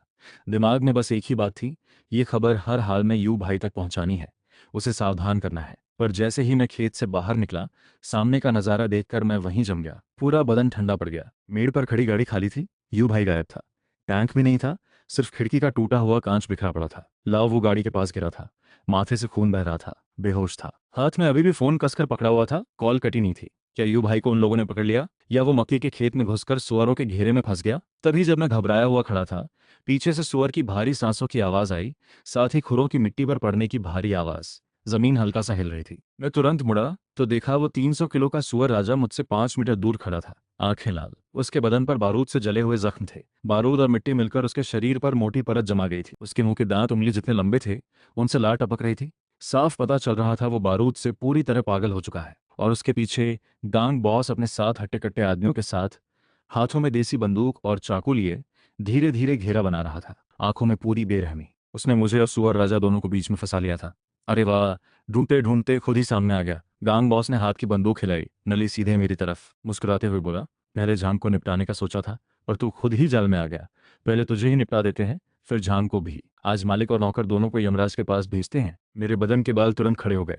Speaker 1: दिमाग में बस एक ही बात थी, ये खबर हर हाल में यू भाई तक पहुंचानी है, उसे सावधान करना है। पर जैसे ही मैं खेत से बाहर निकला, सामने का नजारा देखकर मैं वहीं जम गया। पूरा बदन ठंडा पड़ गया। मेड़ पर खड़ी गाड़ी खाली थी। यू भाई गायब था। टैंक भी नहीं था। सिर्फ खिड़की का टूटा हुआ कांच बिखरा पड़ा था। लाव वो गाड़ी के पास गिरा था, माथे से खून बह रहा था, बेहोश था। हाथ में अभी भी फोन कसकर पकड़ा हुआ था, कॉल कटी नहीं थी। क्या यू भाई को उन लोगों ने पकड़ लिया, या वो मक्के के खेत में घुसकर सुअरों के घेरे में फंस गया? तभी जब मैं घबराया हुआ खड़ा था, पीछे से सुअर की भारी सांसों की आवाज आई, साथ ही खुरों की मिट्टी पर पड़ने की भारी आवाज। जमीन हल्का सा हिल रही थी। मैं तुरंत मुड़ा तो देखा वो 300 किलो का सुअर राजा मुझसे 5 मीटर दूर खड़ा था, आंखें लाल। उसके बदन पर बारूद से जले हुए जख्म थे। बारूद और मिट्टी मिलकर उसके शरीर पर मोटी परत जमा गई थी। उसके मुंह के दांत उंगली जितने लंबे थे, उनसे लार टपक रही थी। साफ पता चल रहा था वो बारूद से पूरी तरह पागल हो चुका है। और उसके पीछे गांग बॉस अपने 7 हट्टे-कट्टे आदमियों के साथ, हाथों में देसी बंदूक और चाकू लिए, धीरे धीरे घेरा बना रहा था, आंखों में पूरी बेरहमी। उसने मुझे और सुअर राजा दोनों को बीच में फंसा लिया था। अरे वाह, ढूंढते ढूंढते खुद ही सामने आ गया। गांग बॉस ने हाथ की बंदूक हिलाई, नली सीधे मेरी तरफ, मुस्कुराते हुए बोला, पहले झांग को निपटाने का सोचा था, पर तू खुद ही जाल में आ गया। पहले तुझे ही निपटा देते हैं, फिर झांग को भी। आज मालिक और नौकर दोनों को यमराज के पास भेजते हैं। मेरे बदन के बाल तुरंत खड़े हो गए।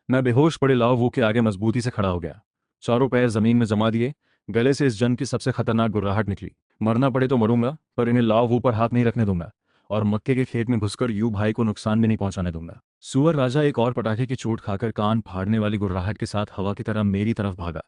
Speaker 1: मैं बेहोश पड़े लाव वो के आगे मजबूती से खड़ा हो गया, चारों पैर जमीन में जमा दिए। गले से इस जन्म की सबसे खतरनाक गुर्राहट निकली। मरना पड़े तो मरूंगा, पर इन्हें लाव वो पर हाथ नहीं रखने दूंगा, और मक्के के खेत में घुसकर यू भाई को नुकसान भी नहीं पहुंचाने दूंगा। सुअर राजा एक और पटाखे की चोट खाकर कान फाड़ने वाली गुर्राहट के साथ हवा की तरह मेरी तरफ भागा।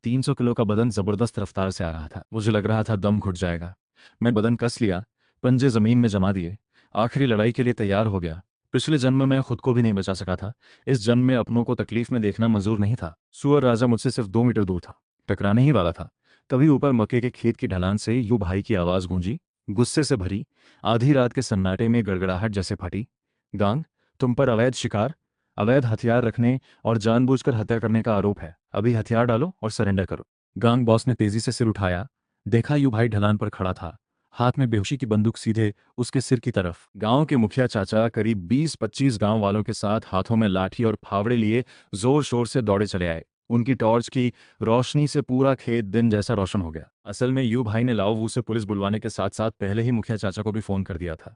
Speaker 1: 300 किलो का बदन जबरदस्त रफ्तार से आ रहा था। मुझे लग रहा था दम घुट जाएगा। मैं बदन कस लिया, पंजे जमीन में जमा दिए, आखिरी लड़ाई के लिए तैयार हो गया। पिछले जन्म में मैं खुद को भी नहीं बचा सका था, इस जन्म में अपनों को तकलीफ में देखना मंजूर नहीं था। सुअर राजा मुझसे सिर्फ 2 मीटर दूर था, टकराने ही वाला था। तभी ऊपर मक्के के खेत की ढलान से यू भाई की आवाज गूंजी, गुस्से से भरी, आधी रात के सन्नाटे में गड़गड़ाहट जैसे फटी। गांग, तुम पर अवैध शिकार, अवैध हथियार रखने और जानबूझकर हत्या करने का आरोप है। अभी हथियार डालो और सरेंडर करो। गांग बॉस ने तेजी से सिर उठाया, देखा यू भाई ढलान पर खड़ा था, हाथ में बेहोशी की बंदूक सीधे उसके सिर की तरफ। गांव के मुखिया चाचा करीब 20-25 गांव वालों के साथ हाथों में लाठी और फावड़े लिए जोर शोर से दौड़े चले आए। उनकी टॉर्च की रोशनी से पूरा खेत दिन जैसा रोशन हो गया। असल में यू भाई ने लाओवू से पुलिस बुलवाने के साथ साथ पहले ही मुखिया चाचा को भी फोन कर दिया था।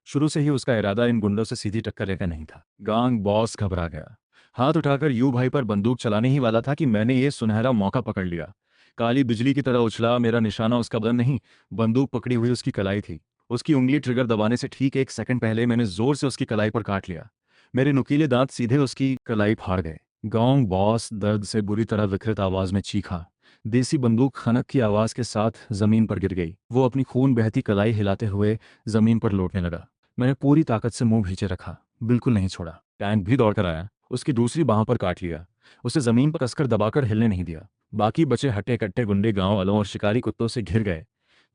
Speaker 1: शुरू से ही उसका इरादा इन गुंडों से सीधी टक्कर लेकर नहीं था। गांग बॉस घबरा गया, हाथ उठाकर यू भाई पर बंदूक चलाने ही वाला था कि मैंने ये सुनहरा मौका पकड़ लिया। काली बिजली की तरह उछला। मेरा निशाना उसका बदन नहीं, बंदूक पकड़ी हुई उसकी कलाई थी। उसकी उंगली ट्रिगर दबाने से ठीक 1 सेकंड पहले मैंने जोर से उसकी कलाई पर काट लिया। मेरे नुकीले दांत सीधे उसकी कलाई फाड़ गए। गांव बॉस दर्द से बुरी तरह विकृत आवाज में चीखा। देसी बंदूक खनक की आवाज के साथ जमीन पर गिर गई। वो अपनी खून बहती कलाई हिलाते हुए जमीन पर लौटने लगा। मैंने पूरी ताकत से मुंह भींचे रखा, बिल्कुल नहीं छोड़ा। टैंक भी दौड़कर आया, उसकी दूसरी बांह पर काट लिया, उसे जमीन पर कसकर दबाकर हिलने नहीं दिया। बाकी बचे हट्टे कट्टे गुंडे गांव वालों और शिकारी कुत्तों से घिर गए।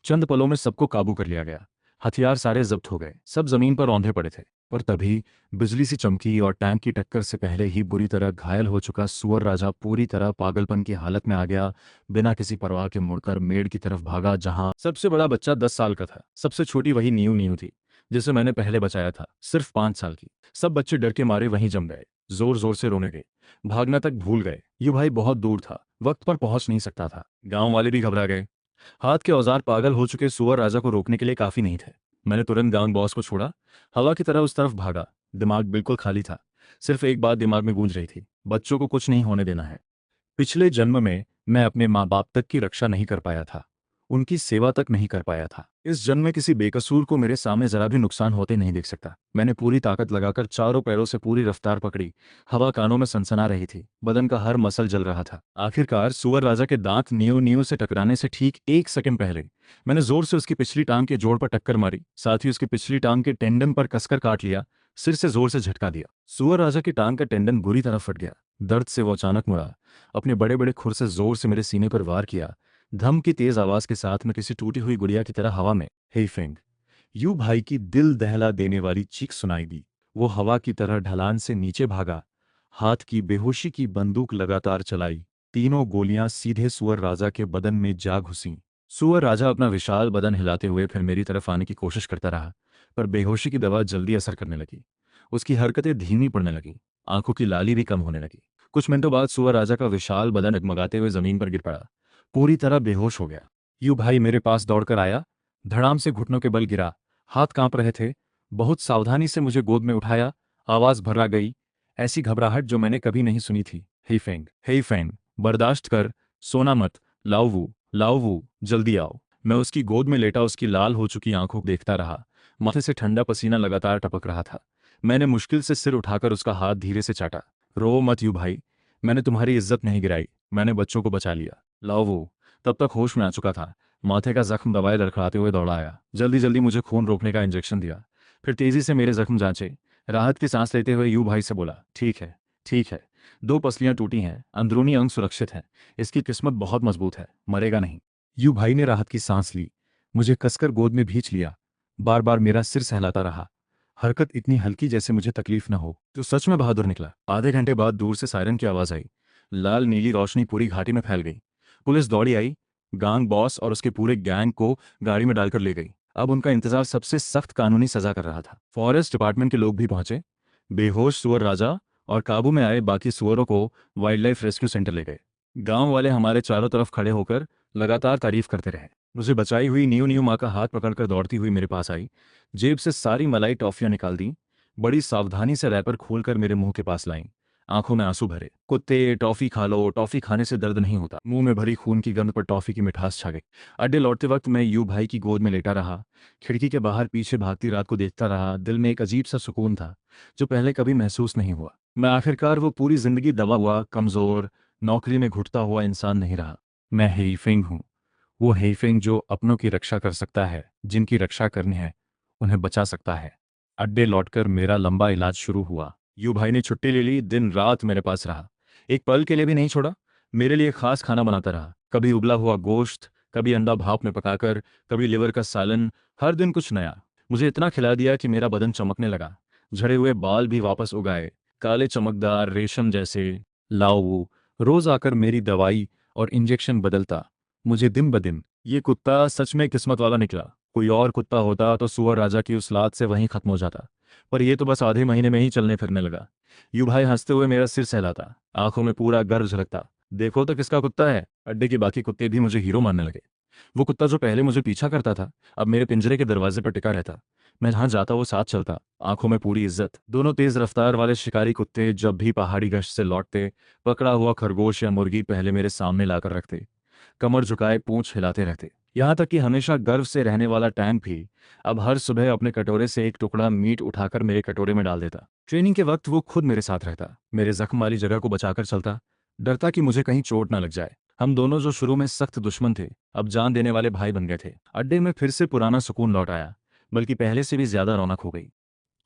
Speaker 1: चंद पलों में सबको काबू कर लिया गया। हथियार सारे जब्त हो गए, सब जमीन पर औंधे पड़े थे। पर तभी बिजली सी चमकी और टैंक की टक्कर से पहले ही बुरी तरह घायल हो चुका सुअर राजा पूरी तरह पागलपन की हालत में आ गया। बिना किसी परवाह के मुड़कर मेड़ की तरफ भागा, जहां सबसे बड़ा बच्चा 10 साल का था। सबसे छोटी वही नीयू नीयू थी, जिसे मैंने पहले बचाया था, सिर्फ 5 साल की। सब बच्चे डर के मारे वहीं जम गए, जोर जोर से रोने गए, भागना तक भूल गए। ये भाई बहुत दूर था, वक्त पर पहुंच नहीं सकता था। गांव वाले भी घबरा गए। हाथ के औजार पागल हो चुके सुअर राजा को रोकने के लिए काफी नहीं थे। मैंने तुरंत गांव बॉस को छोड़ा, हवा की तरह उस तरफ भागा। दिमाग बिल्कुल खाली था, सिर्फ एक बात दिमाग में गूंज रही थी, बच्चों को कुछ नहीं होने देना है। पिछले जन्म में मैं अपने माँ बाप तक की रक्षा नहीं कर पाया था, उनकी सेवा तक नहीं कर पाया था। इस जन्म में किसी बेकसूर को मेरे सामने जरा भी नुकसान होते नहीं देख सकता। मैंने पूरी ताकत लगाकर चारों पैरों से पूरी रफ्तार पकड़ी। हवा कानों में सनसना रही थी, बदन का हर मसल जल रहा था। आखिरकार सुअर राजा के दांत नींव नींव से टकराने से ठीक 1 सेकंड पहले मैंने जोर से उसकी पिछली टांग के जोड़ पर टक्कर मारी, साथ ही उसकी पिछली टांग के टेंडन पर कसकर काट लिया, सिर से जोर से झटका दिया। सुअर राजा की टांग का टेंडन बुरी तरह फट गया। दर्द से वो अचानक मुड़ा, अपने बड़े बड़े खुर से जोर से मेरे सीने पर वार किया। धम की तेज आवाज के साथ में किसी टूटी हुई गुड़िया की तरह हवा में हे फेंग यू भाई की दिल दहला देने वाली चीख सुनाई दी। वो हवा की तरह ढलान से नीचे भागा, हाथ की बेहोशी की बंदूक लगातार चलाई। तीनों गोलियां सीधे सुअर राजा के बदन में जा घुसीं। सुअर राजा अपना विशाल बदन हिलाते हुए फिर मेरी तरफ आने की कोशिश करता रहा, पर बेहोशी की दवा जल्दी असर करने लगी। उसकी हरकतें धीमी पड़ने लगी, आंखों की लाली भी कम होने लगी। कुछ मिनटों बाद सुअर राजा का विशाल बदन डगमगाते हुए जमीन पर गिर पड़ा, पूरी तरह बेहोश हो गया। यू भाई मेरे पास दौड़कर आया, धड़ाम से घुटनों के बल गिरा, हाथ कांप रहे थे। बहुत सावधानी से मुझे गोद में उठाया, आवाज भर्रा गई, ऐसी घबराहट जो मैंने कभी नहीं सुनी थी। हे फेंग, बर्दाश्त कर, सोना मत, लाओवू, लाओवू, जल्दी आओ। मैं उसकी गोद में लेटा उसकी लाल हो चुकी आंखों को देखता रहा। माथे से ठंडा पसीना लगातार टपक रहा था। मैंने मुश्किल से सिर उठाकर उसका हाथ धीरे से चाटा। रो मत यू भाई, मैंने तुम्हारी इज्जत नहीं गिराई, मैंने बच्चों को बचा लिया। लाओ वो। तब तक होश में आ चुका था। माथे का जख्म दबाए लड़खड़ाते हुए दौड़ा आया, जल्दी जल्दी मुझे खून रोकने का इंजेक्शन दिया। फिर तेजी से मेरे जख्म जांचे। राहत की सांस लेते हुए यू भाई से बोला, ठीक है, ठीक है। दो पसलियां टूटी हैं, अंदरूनी अंग सुरक्षित है। इसकी किस्मत बहुत मजबूत है, मरेगा नहीं। यू भाई ने राहत की सांस ली, मुझे कसकर गोद में भींच लिया, बार बार मेरा सिर सहलाता रहा। हरकत इतनी हल्की जैसे मुझे तकलीफ न हो। तो सच में बहादुर निकला। आधे घंटे बाद दूर से सायरन की आवाज आई। लाल नीली रोशनी पूरी घाटी में फैल गई। पुलिस दौड़ी आई। गांग बॉस और उसके पूरे गैंग को गाड़ी में डालकर ले गई। अब उनका इंतजार सबसे सख्त कानूनी सजा कर रहा था। फॉरेस्ट डिपार्टमेंट के लोग भी पहुंचे। बेहोश सुअर राजा और काबू में आए बाकी सुअरों को वाइल्ड लाइफ रेस्क्यू सेंटर ले गए। गांव वाले हमारे चारों तरफ खड़े होकर लगातार तारीफ करते रहे। मुझे बचाई हुई नीयू नीयू माँ का हाथ पकड़कर दौड़ती हुई मेरे पास आई। जेब से सारी मलाई टॉफियां निकाल दी। बड़ी सावधानी से रैपर खोलकर मेरे मुंह के पास लाई। आंखों में आंसू भरे। कुत्ते, टॉफी खा लो, टॉफी खाने से दर्द नहीं होता। मुंह में भरी खून की गंध पर टॉफी की मिठास छा गई। अड्डे लौटते वक्त मैं यू भाई की गोद में लेटा रहा। खिड़की के बाहर पीछे भागती रात को देखता रहा। दिल में एक अजीब सा सुकून था जो पहले कभी महसूस नहीं हुआ। मैं आखिरकार वो पूरी जिंदगी दबा हुआ, कमजोर, नौकरी में घुटता हुआ इंसान नहीं रहा। मैं हेइफेंग हूँ। वो हेइफेंग जो अपनों की रक्षा कर सकता है, जिनकी रक्षा करनी है उन्हें बचा सकता है। अड्डे लौटकर मेरा लंबा इलाज शुरू हुआ। यू भाई ने छुट्टी ले ली, दिन रात मेरे पास रहा। एक पल के लिए भी नहीं छोड़ा। मेरे लिए खास खाना बनाता रहा। कभी उबला हुआ गोश्त, कभी अंडा भाप में पकाकर, कभी लिवर का सालन। हर दिन कुछ नया। मुझे इतना खिला दिया कि मेरा बदन चमकने लगा। झड़े हुए बाल भी वापस उगाए, काले चमकदार रेशम जैसे। लाओ वो रोज आकर मेरी दवाई और इंजेक्शन बदलता मुझे दिन ब दिन। ये कुत्ता सच में किस्मत वाला निकला। कोई और कुत्ता होता तो सुअर राजा की उस लात से वहीं खत्म हो जाता, पर ये तो बस आधे महीने में ही चलने फिरने लगा। यू भाई हंसते हुए मेरा सिर सहलाता, आंखों में पूरा गर्व झलकता। देखो तो किसका कुत्ता है। अड्डे के बाकी कुत्ते भी मुझे हीरो मानने लगे। वो कुत्ता जो पहले मुझे पीछा करता था अब मेरे पिंजरे के दरवाजे पर टिका रहता। मैं जहां जाता वो साथ चलता, आंखों में पूरी इज्जत। दोनों तेज रफ्तार वाले शिकारी कुत्ते जब भी पहाड़ी गश्त से लौटते, पकड़ा हुआ खरगोश या मुर्गी पहले मेरे सामने लाकर रखते, कमर झुकाए पूंछ हिलाते रहते। यहां तक कि हमेशा गर्व से रहने वाला टैंक भी अब हर सुबह अपने कटोरे से एक टुकड़ा मीट उठाकर मेरे कटोरे में डाल देता। ट्रेनिंग के वक्त वो खुद मेरे साथ रहता, मेरे जख्म वाली जगह को बचाकर चलता, डरता कि मुझे कहीं चोट ना लग जाए। हम दोनों जो शुरू में सख्त दुश्मन थे अब जान देने वाले भाई बन गए थे। अड्डे में फिर से पुराना सुकून लौट आया, बल्कि पहले से भी ज्यादा रौनक हो गई।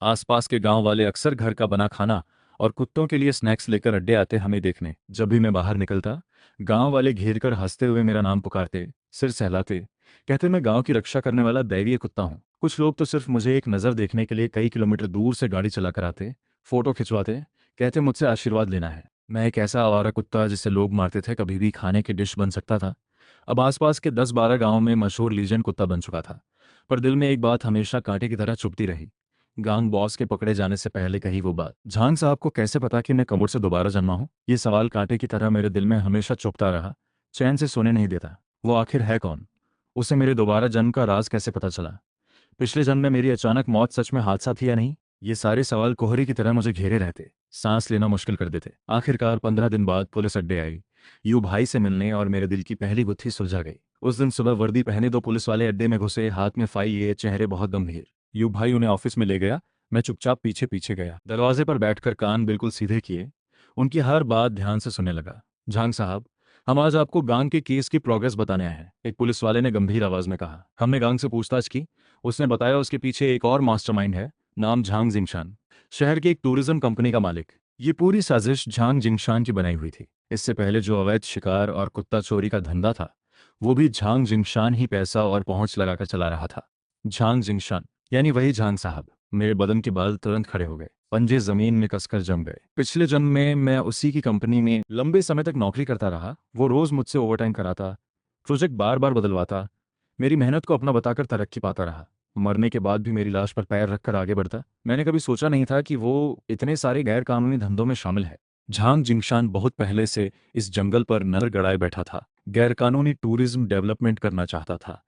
Speaker 1: आसपास के गांव वाले अक्सर घर का बना खाना और कुत्तों के लिए स्नैक्स लेकर अड्डे आते हमें देखने। जब भी मैं बाहर निकलता, गांव वाले घेर कर हंसते हुए मेरा नाम पुकारते, सिर सहलाते, कहते मैं गांव की रक्षा करने वाला दैवीय कुत्ता हूं। कुछ लोग तो सिर्फ मुझे एक नज़र देखने के लिए कई किलोमीटर दूर से गाड़ी चला कर आते, फोटो खिंचवाते, कहते मुझसे आशीर्वाद लेना है। मैं एक ऐसा आवारा कुत्ता जिसे लोग मारते थे कभी भी खाने की डिश बन सकता था, अब आसपास के 10-12 गांव में मशहूर लीजेंड कुत्ता बन चुका था। पर दिल में एक बात हमेशा कांटे की तरह चुभती रही, गांग बॉस के पकड़े जाने से पहले कही वो बात। झांग साहब को कैसे पता कि मैं कब्र से दोबारा जन्मा हूं? ये सवाल कांटे की तरह मेरे दिल में हमेशा चुभता रहा, चैन से सोने नहीं देता। वो आखिर है कौन? उसे मेरे दोबारा जन्म का राज कैसे पता चला? पिछले जन्म में मेरी अचानक मौत सच में हादसा थी या नहीं? ये सारे सवाल कोहरे की तरह मुझे घेरे रहते, सांस लेना मुश्किल कर देते। आखिरकार 15 दिन बाद पुलिस अड्डे आई, यू भाई से मिलने, और मेरे दिल की पहली गुत्थी सुलझा गई। उस दिन सुबह वर्दी पहने दो पुलिस वाले अड्डे में घुसे, हाथ में फाइल लिए, चेहरे बहुत गंभीर। यू भाई उन्हें ऑफिस में ले गया। मैं चुपचाप पीछे पीछे गया, दरवाजे पर बैठकर कान बिल्कुल सीधे किए, उनकी हर बात ध्यान से सुनने लगा। झांग साहब, हम आज आपको गांग के केस की प्रोग्रेस बताने आए हैं, एक पुलिस वाले ने गंभीर आवाज में कहा। हमने गांग से पूछताछ की, उसने बताया उसके पीछे एक और मास्टरमाइंड है, नाम झांग जिंगशान, शहर की एक टूरिज्म कंपनी का मालिक। ये पूरी साजिश झांग जिंगशान की बनाई हुई थी। इससे पहले जो अवैध शिकार और कुत्ता चोरी का धंधा था, वो भी झांग जिंगशान ही पैसा और पहुंच लगाकर चला रहा था। झांग जिंगशान यानी वही झांग साहब। मेरे बदन के बाल तुरंत खड़े हो गए, पंजे जमीन में कसकर जम गए। पिछले जन्म में मैं उसी की कंपनी में लंबे समय तक नौकरी करता रहा। वो रोज मुझसे ओवरटाइम कराता, प्रोजेक्ट बार बार बदलवाता, मेरी मेहनत को अपना बताकर तरक्की पाता रहा। मरने के बाद भी मेरी लाश पर पैर रखकर आगे बढ़ता। मैंने कभी सोचा नहीं था कि वो इतने सारे गैर कानूनी धंधों में शामिल है। झांग जिंगशान बहुत पहले से इस जंगल पर नजर गड़ाए बैठा था, गैर कानूनी टूरिज्म डेवलपमेंट करना चाहता था,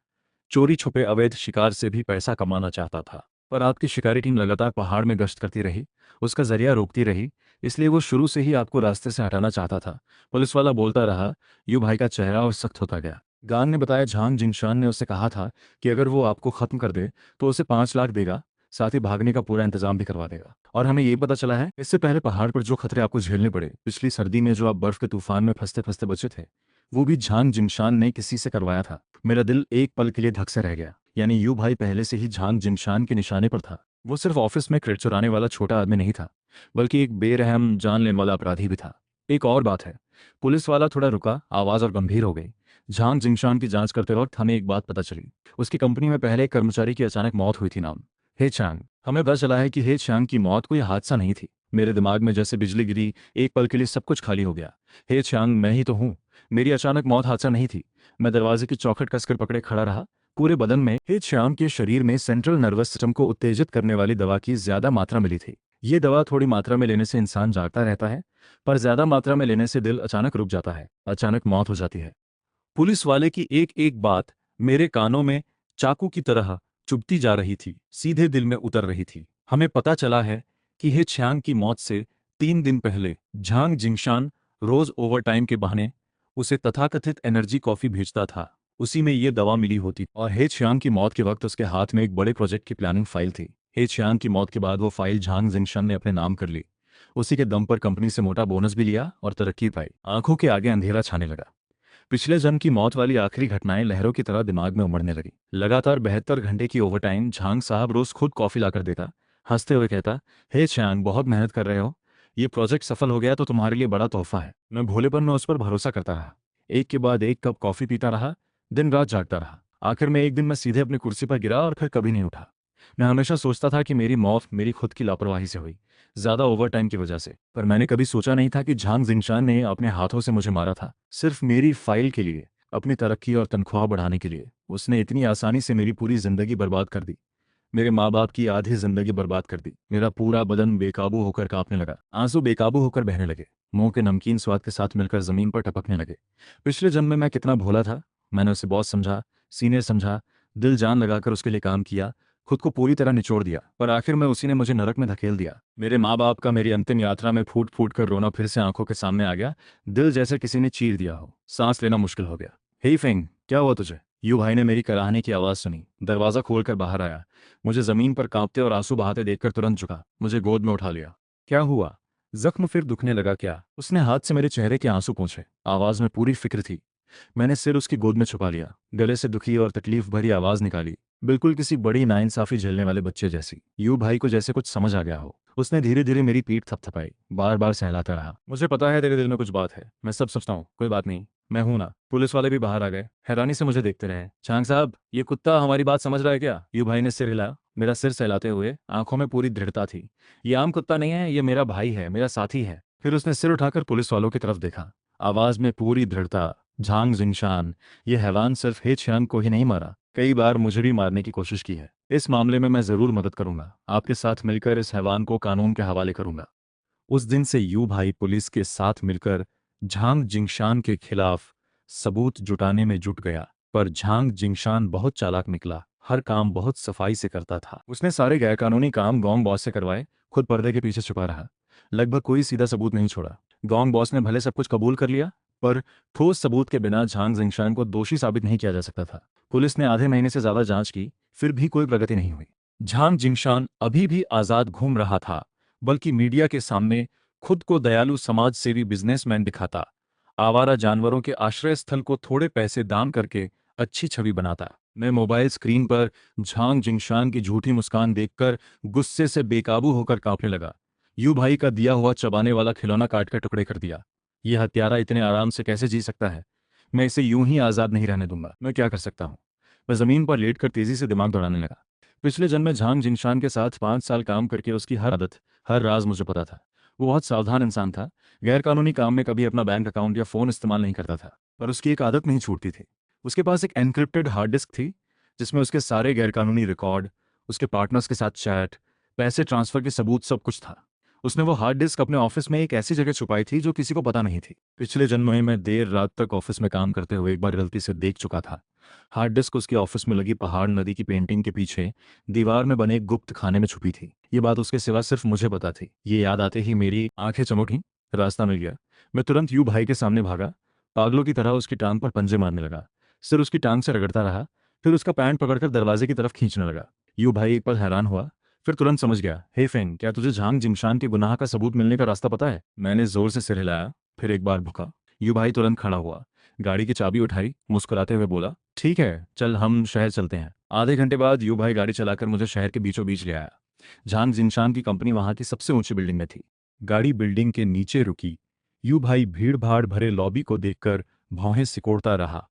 Speaker 1: चोरी छुपे अवैध शिकार से भी पैसा कमाना चाहता था। पर आपकी शिकारी टीम लगातार पहाड़ में गश्त करती रही, उसका जरिया रोकती रही, इसलिए वो शुरू से ही आपको रास्ते से हटाना चाहता था। पुलिस वाला बोलता रहा, यू भाई का चेहरा और सख्त होता गया। गान ने बताया झांग जिंगशान ने उससे कहा था कि अगर वो आपको खत्म कर दे तो उसे 5 लाख देगा, साथ ही भागने का पूरा इंतजाम भी करवा देगा। और हमें ये पता चला है इससे पहले पहाड़ पर जो खतरे आपको झेलने पड़े पिछली सर्दी में, जो आप बर्फ के तूफान में फंसते फंसते बचे थे, वो भी झांग जिंगशान ने किसी से करवाया था। मेरा दिल एक पल के लिए धक से रह गया। यानी यू भाई पहले से ही झांग जिंगशान के निशाने पर था। वो सिर्फ ऑफिस में क्रेडिट चुराने वाला छोटा आदमी नहीं था, बल्कि एक बेरहम जान लेने वाला अपराधी भी था। एक और बात है, पुलिस वाला थोड़ा रुका, आवाज और गंभीर हो गई। झांग जिंगशान की जांच करते वक्त हमें एक बात पता चली। उसकी कंपनी में पहले एक कर्मचारी की अचानक मौत हुई थी, नाम हे चांग। हमें पता चला है कि हे चांग की मौत कोई हादसा नहीं थी। मेरे दिमाग में जैसे बिजली गिरी, एक पल के लिए सब कुछ खाली हो गया। हे चांग मैं ही तो हूँ। मेरी अचानक मौत हादसा नहीं थी। मैं दरवाजे की चौखट कसकर पकड़े खड़ा रहा। पूरे बदन में हे चांग के शरीर में सेंट्रल नर्वस सिस्टम को उत्तेजित करने वाली दवा की ज्यादा मात्रा मिली थी। ये दवा थोड़ी मात्रा में लेने से इंसान जागता रहता है, पर ज्यादा मात्रा में लेने से दिल अचानक रुक जाता है, अचानक मौत हो जाती है। पुलिस वाले की एक एक बात मेरे कानों में चाकू की तरह चुभती जा रही थी, सीधे दिल में उतर रही थी। हमें पता चला है कि हे छियांग की मौत से 3 दिन पहले झांग जिंगशान रोज ओवरटाइम के बहाने उसे तथाकथित एनर्जी कॉफी भेजता था। उसी में ये दवा मिली होती और हे छियांग की मौत के वक्त उसके हाथ में एक बड़े प्रोजेक्ट की प्लानिंग फाइल थी। हे छियांग की मौत के बाद वो फाइल झांग जिंगशान ने अपने नाम कर ली। उसी के दम पर कंपनी से मोटा बोनस भी लिया और तरक्की पाई। आंखों के आगे अंधेरा छाने लगा। पिछले जन्म की मौत वाली आखिरी घटनाएं लहरों की तरह दिमाग में उमड़ने लगी। लगातार 72 घंटे की ओवरटाइम। झांग साहब रोज खुद कॉफी लाकर देता, हंसते हुए कहता, हे चांग बहुत मेहनत कर रहे हो, ये प्रोजेक्ट सफल हो गया तो तुम्हारे लिए बड़ा तोहफा है। मैं भोलेपन में उस पर भरोसा करता रहा, एक के बाद एक कप कॉफी पीता रहा, दिन रात जागता रहा। आखिर में एक दिन मैं सीधे अपनी कुर्सी पर गिरा और फिर कभी नहीं उठा। मैं हमेशा सोचता था कि मेरी मौत मेरी खुद की लापरवाही से हुई, ज्यादा ओवरटाइम की वजह से। पर मैंने कभी सोचा नहीं था कि झांग जिंगशान ने अपने हाथों से मुझे मारा था, सिर्फ मेरी फाइल के लिए, अपनी तरक्की और तनख्वाह बढ़ाने के लिए। उसने इतनी आसानी से मेरी पूरी जिंदगी बर्बाद कर दी, मेरे माँ बाप की आधी जिंदगी बर्बाद कर दी। मेरा पूरा बदन बेकाबू होकर कांपने लगा, आंसू बेकाबू होकर बहने लगे, मुंह के नमकीन स्वाद के साथ मिलकर जमीन पर टपकने लगे। पिछले जन्म में मैं कितना भोला था। मैंने उसे बॉस समझा, सीनियर समझा, दिल जान लगाकर उसके लिए काम किया, खुद को पूरी तरह निचोड़ दिया, पर आखिर में उसी ने मुझे नरक में धकेल दिया। मेरे माँ बाप का मेरी अंतिम यात्रा में फूट फूट कर रोना फिर से आंखों के सामने आ गया। दिल जैसे किसी ने चीर दिया हो, सांस लेना मुश्किल हो गया। हे फेंग, क्या हुआ तुझे? यू भाई ने मेरी कराहने की आवाज सुनी, दरवाजा खोलकर बाहर आया। मुझे जमीन पर कांपते और आंसू बहाते देखकर तुरंत झुका, मुझे गोद में उठा लिया। क्या हुआ? जख्म फिर दुखने लगा क्या? उसने हाथ से मेरे चेहरे के आंसू पोंछे, आवाज में पूरी फिक्र थी। मैंने सिर उसकी गोद में छुपा लिया, गले से दुखी और तकलीफ भरी आवाज निकाली, बिल्कुल किसी बड़ी नाइंसाफी झेलने वाले बच्चे जैसी। यू भाई को जैसे कुछ समझ आ गया हो। उसने धीरे धीरे मेरी पीठ थपथपाई, बार बार सहलाता रहा। मुझे पता है तेरे दिल में कुछ बात है, मैं सब समझता हूँ, कोई बात नहीं, मैं हूं ना। पुलिस वाले भी बाहर आ गए, हैरानी से मुझे देखते रहे। चांग साहब, ये कुत्ता हमारी बात समझ रहा है क्या? यू भाई ने सिर हिलाया, मेरा सिर सहलाते हुए, आंखों में पूरी दृढ़ता थी। ये आम कुत्ता नहीं है, ये मेरा भाई है, मेरा साथी है। फिर उसने सिर उठाकर पुलिस वालों की तरफ देखा, आवाज में पूरी दृढ़ता। झांग जिंगशान, ये हैवान सिर्फ हे छियांग को ही नहीं मारा, कई बार मुझे भी मारने की कोशिश की है। इस मामले में मैं जरूर मदद करूंगा, आपके साथ मिलकर इस हैवान को कानून के हवाले करूंगा। उस दिन से यू भाई पुलिस के साथ मिलकर झांग जिंगशान के खिलाफ सबूत जुटाने में जुट गया। पर झांग जिंगशान बहुत चालाक निकला, हर काम बहुत सफाई से करता था। उसने सारे गैरकानूनी काम गोंग बॉस से करवाए, खुद पर्दे के पीछे छुपा रहा। लगभग कोई सीधा सबूत नहीं छोड़ा। गोंग बॉस ने भले सब कुछ कबूल कर लिया, पर ठोस सबूत के बिना झांग जिंगशान को दोषी साबित नहीं किया जा सकता था। पुलिस ने आधे महीने से ज्यादा जांच की, फिर भी कोई प्रगति नहीं हुई। झांग जिंगशान अभी भी आजाद घूम रहा था, बल्कि मीडिया के सामने खुद को दयालु समाज सेवी बिजनेसमैन दिखाता, आवारा जानवरों के आश्रय स्थल को थोड़े पैसे दान करके अच्छी छवि बनाता। मैं मोबाइल स्क्रीन पर झांग जिंगशान की झूठी मुस्कान देखकर गुस्से से बेकाबू होकर कांपने लगा। यू भाई का दिया हुआ चबाने वाला खिलौना काट कर टुकड़े कर दिया। यह हत्यारा इतने आराम से कैसे जी सकता है? मैं इसे यूं ही आजाद नहीं रहने दूंगा। मैं क्या कर सकता हूँ? मैं जमीन पर लेटकर तेजी से दिमाग दौड़ाने लगा। पिछले जन्म में झांग जिंगशान के साथ 5 साल काम करके उसकी हर आदत, हर राज मुझे पता था। वो बहुत सावधान इंसान था, गैरकानूनी काम में कभी अपना बैंक अकाउंट या फोन इस्तेमाल नहीं करता था। पर उसकी एक आदत नहीं छूटती थी। उसके पास एक एनक्रिप्टेड हार्ड डिस्क थी, जिसमें उसके सारे गैरकानूनी रिकॉर्ड, उसके पार्टनर्स के साथ चैट, पैसे ट्रांसफर के सबूत, सब कुछ था। उसने वो हार्ड डिस्क अपने ऑफिस में एक ऐसी जगह छुपाई थी जो किसी को पता नहीं थी। पिछले जन्म में मैं देर रात तक ऑफिस में काम करते हुए एक बार गलती से देख चुका था। हार्ड डिस्क उसके ऑफिस में लगी पहाड़ नदी की पेंटिंग के पीछे दीवार में बने एक गुप्त खाने में छुपी थी। ये बात उसके सिवा सिर्फ मुझे पता थी। ये याद आते ही मेरी आंखें चमक उठी, रास्ता मिल गया। मैं तुरंत यू भाई के सामने भागा, पागलों की तरह उसकी टांग पर पंजे मारने लगा। सिर उसकी टांग से रगड़ता रहा, फिर उसका पैंट पकड़कर दरवाजे की तरफ खींचने लगा। यू भाई एक पल हैरान हुआ, फिर तुरंत समझ गया। हे फेंग, क्या तुझे झांग जिंगशान के गुनाह का सबूत मिलने का रास्ता पता है? मैंने जोर से सिर हिलाया, फिर एक बार भुका। यू भाई तुरंत खड़ा हुआ, गाड़ी की चाबी उठाई, मुस्कुराते हुए बोला, ठीक है चल हम शहर चलते हैं। आधे घंटे बाद यू भाई गाड़ी चलाकर मुझे शहर के बीचों बीच ले आया। झांग जिंगशान की कंपनी वहां की सबसे ऊंची बिल्डिंग में थी। गाड़ी बिल्डिंग के नीचे रुकी। यू भाई भीड़ भाड़ भरे लॉबी को देखकर भौहें सिकोड़ता रहा।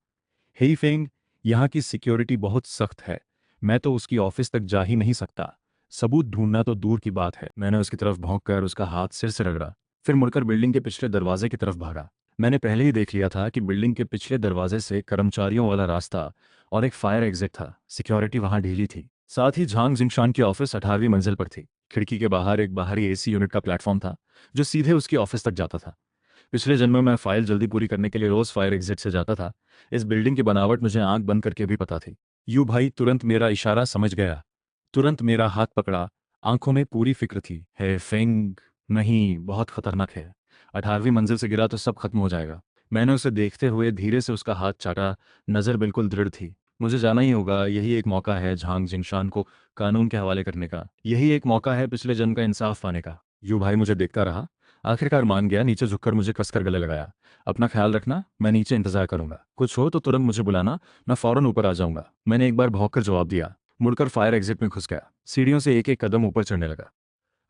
Speaker 1: हेई फेंग, यहाँ की सिक्योरिटी बहुत सख्त है, मैं तो उसकी ऑफिस तक जा ही नहीं सकता। सबूत ढूंढना तो दूर की बात है। मैंने उसकी तरफ भौंक कर उसका हाथ सिर से रगड़ा, फिर मुड़कर बिल्डिंग के पिछले दरवाजे की तरफ भागा। मैंने पहले ही देख लिया था कि बिल्डिंग के पिछले दरवाजे से कर्मचारियों वाला रास्ता और एक फायर एग्जिट था। सिक्योरिटी वहां ढीली थी। साथ ही झांग जिंगशान की ऑफिस 18वीं मंजिल पर थी। खिड़की के बाहर एक बाहरी एसी यूनिट का प्लेटफॉर्म था जो सीधे उसकी ऑफिस तक जाता था। पिछले जन्म में मैं फाइल जल्दी पूरी करने के लिए रोज फायर एग्जिट से जाता था। इस बिल्डिंग की बनावट मुझे आंख बंद करके भी पता थी। यू भाई तुरंत मेरा इशारा समझ गया, तुरंत मेरा हाथ पकड़ा। आंखों में पूरी फिक्र थी। है फेंग, नहीं, बहुत खतरनाक है। 18वीं मंजिल से गिरा तो सब खत्म हो जाएगा। मैंने उसे देखते हुए धीरे से उसका हाथ चाटा। नज़र बिल्कुल दृढ़ थी। मुझे जाना ही होगा, यही एक मौका है झांग जिंगशान को कानून के हवाले करने का। यही एक मौका है पिछले जन्म का इंसाफ पाने का। यू भाई मुझे देखता रहा, आखिरकार मान गया। नीचे झुककर मुझे कसकर गले लगाया। अपना ख्याल रखना, मैं नीचे इंतजार करूंगा। कुछ हो तो तुरंत मुझे बुलाना, मैं फौरन ऊपर आ जाऊंगा। मैंने एक बार भौंक कर जवाब दिया, मुड़कर फायर एग्जिट में घुस गया। सीढ़ियों से एक एक कदम ऊपर चढ़ने लगा।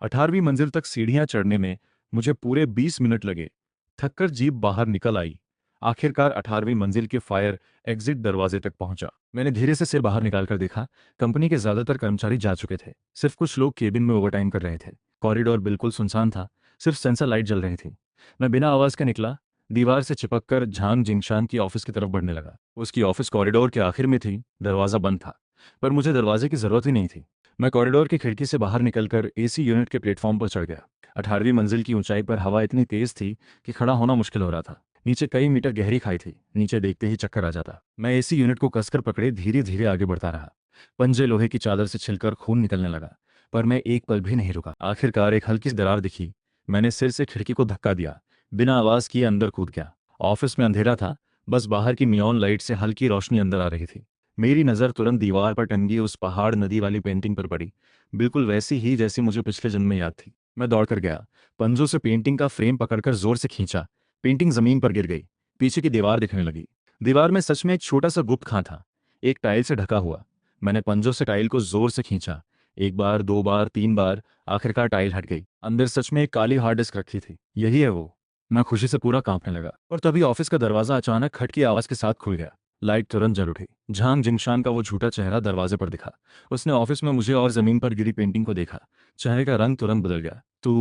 Speaker 1: 18वीं मंजिल तक सीढ़ियां चढ़ने में मुझे पूरे 20 मिनट लगे। थककर जीप बाहर निकल आई। आखिरकार 18वीं मंजिल के फायर एग्जिट दरवाजे तक पहुंचा। मैंने धीरे से सिर बाहर निकालकर देखा। कंपनी के ज्यादातर कर्मचारी जा चुके थे। सिर्फ कुछ लोग केबिन में ओवरटाइम कर रहे थे। कॉरिडोर बिल्कुल सुनसान था, सिर्फ सेंसर लाइट जल रही थी। मैं बिना आवाज के निकला, दीवार से चिपककर झांग जिंगशान की ऑफिस की तरफ बढ़ने लगा। उसकी ऑफिस कॉरिडोर के आखिर में थी। दरवाजा बंद था, पर मुझे दरवाजे की जरूरत ही नहीं थी। मैं कॉरिडोर की खिड़की से बाहर निकलकर एसी यूनिट के प्लेटफॉर्म पर चढ़ गया। 18वीं मंजिल की ऊंचाई पर हवा इतनी तेज थी कि खड़ा होना मुश्किल हो रहा था। नीचे कई मीटर गहरी खाई थी। नीचे देखते ही चक्कर आ जाता। मैं एसी यूनिट को कसकर पकड़े धीरे धीरे आगे बढ़ता रहा। पंजे लोहे की चादर से छिलकर खून निकलने लगा, पर मैं एक पल भी नहीं रुका। आखिरकार एक हल्की सी दरार दिखी। मैंने सिर से खिड़की को धक्का दिया, बिना आवाज किए अंदर कूद गया। ऑफिस में अंधेरा था, बस बाहर की नियॉन लाइट से हल्की रोशनी अंदर आ रही थी। मेरी नज़र तुरंत दीवार पर टंगी उस पहाड़ नदी वाली पेंटिंग पर पड़ी, बिल्कुल वैसी ही जैसी मुझे पिछले जन्म में याद थी। मैं दौड़कर गया, पंजों से पेंटिंग का फ्रेम पकड़कर जोर से खींचा। पेंटिंग जमीन पर गिर गई। पीछे की दीवार दिखने लगी। दीवार में सच में एक छोटा सा गुप्त खां था, एक टाइल से ढका हुआ। मैंने पंजों से टाइल को जोर से खींचा। एक बार, दो बार, तीन बार, आखिरकार टाइल हट गई। अंदर सच में एक काली हार्ड डिस्क रखी थी। यही है वो। मैं खुशी से पूरा कांपने लगा। और तभी ऑफिस का दरवाजा अचानक खट की आवाज के साथ खुल गया। लाइट तुरंत जल उठी। झांग जिंगशान का वो झूठा चेहरा दरवाजे पर दिखा। उसने ऑफिस में मुझे और जमीन पर गिरी पेंटिंग को देखा। चेहरे का रंग तुरंत बदल गया। तू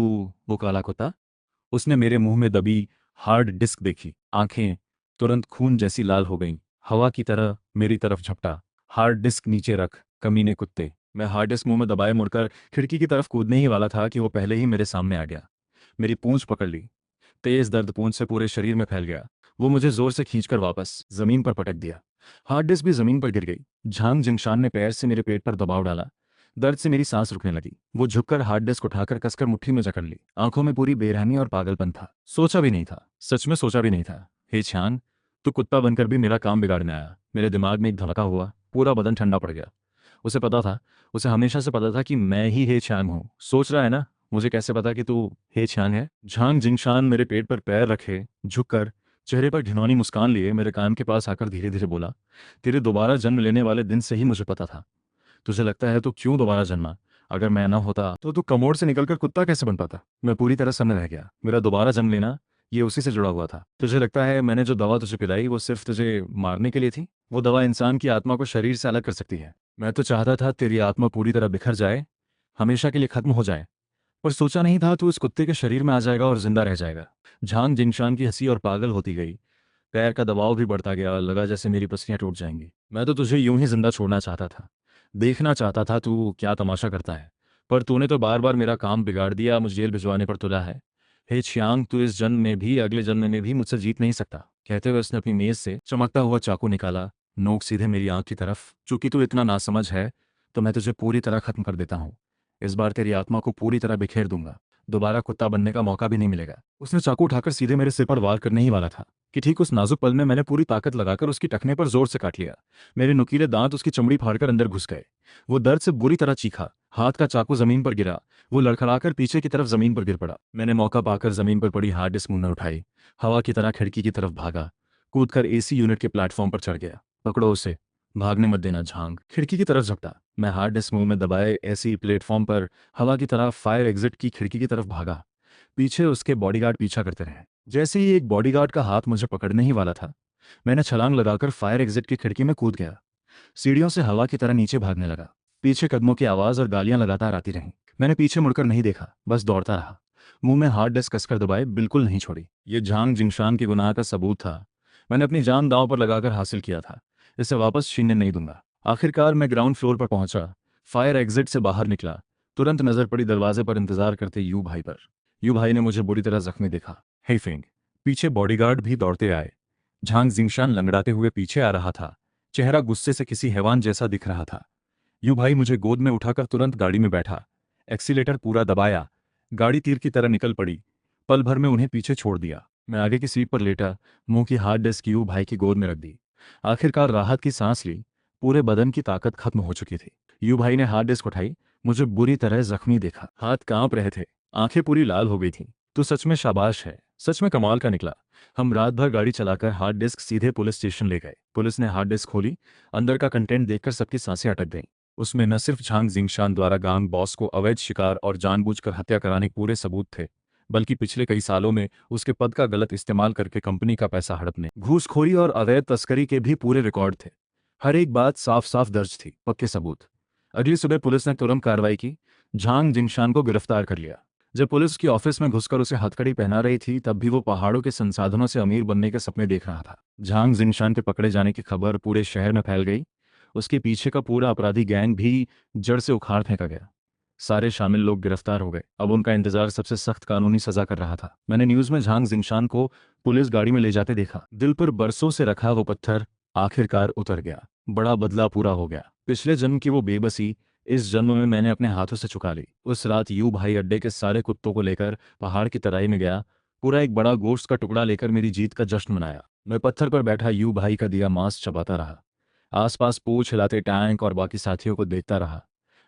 Speaker 1: वो काला कुत्ता? उसने मेरे मुंह में दबी हार्ड डिस्क देखी। आंखें तुरंत खून जैसी लाल हो गईं। हवा की तरह मेरी तरफ झपटा। हार्ड डिस्क नीचे रख, कमीने कुत्ते। मैं हार्ड डिस्क मुंह में दबाए मुड़कर खिड़की की तरफ कूदने ही वाला था कि वो पहले ही मेरे सामने आ गया। मेरी पूंछ पकड़ ली। तेज दर्द पूंछ से पूरे शरीर में फैल गया। वो मुझे जोर से खींचकर वापस जमीन पर पटक दिया। हार्ड डिस्क भी जमीन पर गिर गई। झांग जिंगशान ने पैर से मेरे पेट पर दबाव डाला। दर्द से मेरी सांस रुकने लगी। वो झुककर हार्ड डिस्क उठाकर कसकर मुट्ठी में जकड़ ली। आंखों में पूरी बेरहमी और पागलपन था। सोचा भी नहीं था, सच में सोचा भी नहीं था। हे छान, तू कुत्ता बनकर भी मेरा काम बिगाड़ने आया। मेरे दिमाग में एक धड़का हुआ, पूरा बदन ठंडा पड़ गया। उसे पता था, उसे हमेशा से पता था कि मैं ही हे छान हूँ। सोच रहा है ना, मुझे कैसे पता कि तू हे छान है? झांग जिंगशान मेरे पेट पर पैर रखे, झुककर, चेहरे पर घिनौनी मुस्कान लिए मेरे कान के पास आकर धीरे धीरे बोला, तेरे दोबारा जन्म लेने वाले दिन से ही मुझे पता था। तुझे लगता है तो क्यों दोबारा जन्मा? अगर मैं ना होता तो तू कमोड से निकलकर कुत्ता कैसे बन पाता? मैं पूरी तरह सन्न रह गया। मेरा दोबारा जन्म लेना, ये उसी से जुड़ा हुआ था। तुझे लगता है मैंने जो दवा तुझे पिलाई वो सिर्फ तुझे मारने के लिए थी? वो दवा इंसान की आत्मा को शरीर से अलग कर सकती है। मैं तो चाहता था तेरी आत्मा पूरी तरह बिखर जाए, हमेशा के लिए खत्म हो जाए, पर सोचा नहीं था तू उस कुत्ते के शरीर में आ जाएगा और जिंदा रह जाएगा। झांग जिंगशान की हंसी और पागल होती गई। पैर का दबाव भी बढ़ता गया। लगा जैसे मेरी पसलियां टूट जाएंगी। मैं तो तुझे यूं ही जिंदा छोड़ना चाहता था, देखना चाहता था तू क्या तमाशा करता है, पर तूने तो बार बार मेरा काम बिगाड़ दिया। मुझे जेल भिजवाने पर तुला है। हे छियांग, तू इस जन्म में भी अगले जन्म में भी मुझसे जीत नहीं सकता। कहते हुए उसने अपनी मेज से चमकता हुआ चाकू निकाला, नोक सीधे मेरी आंख की तरफ। चूंकि तू इतना नासमझ है तो मैं तुझे पूरी तरह खत्म कर देता हूँ। इस बार तेरी आत्मा को पूरी तरह बिखेर दूंगा। दोबारा कुत्ता बनने का मौका भी नहीं मिलेगा। उसने चाकू उठाकर सीधे मेरे सिर पर वार करने ही वाला था। कि ठीक उस नाजुक पल में मैंने पूरी ताकत लगाकर उसकी टखने पर जोर से काट लिया। मेरे नुकीले दांत उसकी चमड़ी फाड़कर अंदर घुस गए। वो दर्द से बुरी तरह चीखा। हाथ का चाकू जमीन पर गिरा। वो लड़खड़ाकर पीछे की तरफ जमीन पर गिर पड़ा। मैंने मौका पाकर जमीन पर पड़ी हार्ड डिस्क मुंह में उठाई। हवा की तरह खिड़की की तरफ भागा। कूदकर एसी यूनिट के प्लेटफॉर्म पर चढ़ गया। पकड़ो उसे, भागने मत देना झांग। खिड़की की तरफ झपटा। मैं हार्ड डिस्क मुंह में दबाए एसी प्लेटफॉर्म पर हवा की तरह फायर एग्जिट की खिड़की की तरफ भागा। पीछे उसके बॉडीगार्ड पीछा करते रहे। जैसे ही एक बॉडीगार्ड का हाथ मुझे पकड़ने ही वाला था, मैंने छलांग लगाकर फायर एग्जिट की खिड़की में कूद गया। सीढ़ियों से हवा की तरह नीचे भागने लगा। पीछे कदमों की आवाज और गालियां लगातार आती रहीं। मैंने पीछे मुड़कर नहीं देखा, बस दौड़ता रहा। मुंह में हार्ड डिस्क कसकर दबाए बिल्कुल नहीं छोड़ी। ये झांग जिंगशान की गुनाह का सबूत था। मैंने अपनी जान दांव पर लगाकर हासिल किया था। इसे वापस छीनने नहीं दूंगा। आखिरकार मैं ग्राउंड फ्लोर पर पहुंचा। फायर एग्जिट से बाहर निकला। तुरंत नजर पड़ी दरवाजे पर इंतजार करते यू भाई पर। यू भाई ने मुझे बुरी तरह जख्मी देखा। हे फेंग। पीछे बॉडीगार्ड भी दौड़ते आए। झांग जिंगशान लंगड़ाते हुए पीछे आ रहा था। चेहरा गुस्से से किसी हैवान जैसा दिख रहा था। यू भाई मुझे गोद में उठाकर तुरंत गाड़ी में बैठा। एक्सीलेटर पूरा दबाया। गाड़ी तीर की तरह निकल पड़ी। पल भर में उन्हें पीछे छोड़ दिया। मैं आगे की सीट पर लेटा, मुंह की हार्ड डिस्क यू भाई की गोद में रख दी। आखिरकार राहत की सांस ली। पूरे बदन की ताकत खत्म हो चुकी थी। यू भाई ने हार्ड डिस्क उठाई। मुझे बुरी तरह जख्मी देखा। हाथ कांप रहे थे। आंखें पूरी लाल हो गई थीं। तू सच में शाबाश है, सच में कमाल का निकला। हम रात भर गाड़ी चलाकर हार्ड डिस्क सीधे पुलिस स्टेशन ले गए। पुलिस ने हार्ड डिस्क खोली। अंदर का कंटेंट देखकर सबकी सांसें अटक गईं। उसमें न सिर्फ झांग जिंगशान द्वारा गांग बॉस को अवैध शिकार और जानबूझकर हत्या कराने के पूरे सबूत थे, बल्कि पिछले कई सालों में उसके पद का गलत इस्तेमाल करके कंपनी का पैसा हड़पने, घूसखोरी और अवैध तस्करी के भी पूरे रिकॉर्ड थे। हर एक बात साफ साफ दर्ज थी, पक्के सबूत। अगली सुबह पुलिस ने तुरंत कार्रवाई की। झांग जिंगशान को गिरफ्तार कर लिया। जब पुलिस की ऑफिस में घुसकर उसे हथकड़ी पहना रही थी, तब भी वो पहाड़ों के संसाधनों से अमीर बनने के सपने देख रहा था। झांग जिंगशान के पकड़े जाने की खबर पूरे शहर में फैल गई। उसके पीछे का पूरा अपराधी गैंग भी जड़ से उखाड़ फेंका गया। सारे शामिल लोग गिरफ्तार हो गए। अब उनका इंतजार सबसे सख्त कानूनी सजा कर रहा था। मैंने न्यूज में झांग जिंगशान को पुलिस गाड़ी में ले जाते देखा। दिल पर बरसों से रखा वो पत्थर आखिरकार उतर गया। बड़ा बदला पूरा हो गया। पिछले जन्म की वो बेबसी इस जन्म में मैंने अपने हाथों से चुका ली। उस रात यू भाई अड्डे के सारे कुत्तों को लेकर पहाड़ की तराई में गया। पूरा एक बड़ा गोश्त का टुकड़ा लेकर मेरी जीत का जश्न मनाया। मैं पत्थर पर बैठा यू भाई का दिया मांस चबाता रहा। आसपास पूंछ हिलाते टैंक और बाकी साथियों को देखता रहा।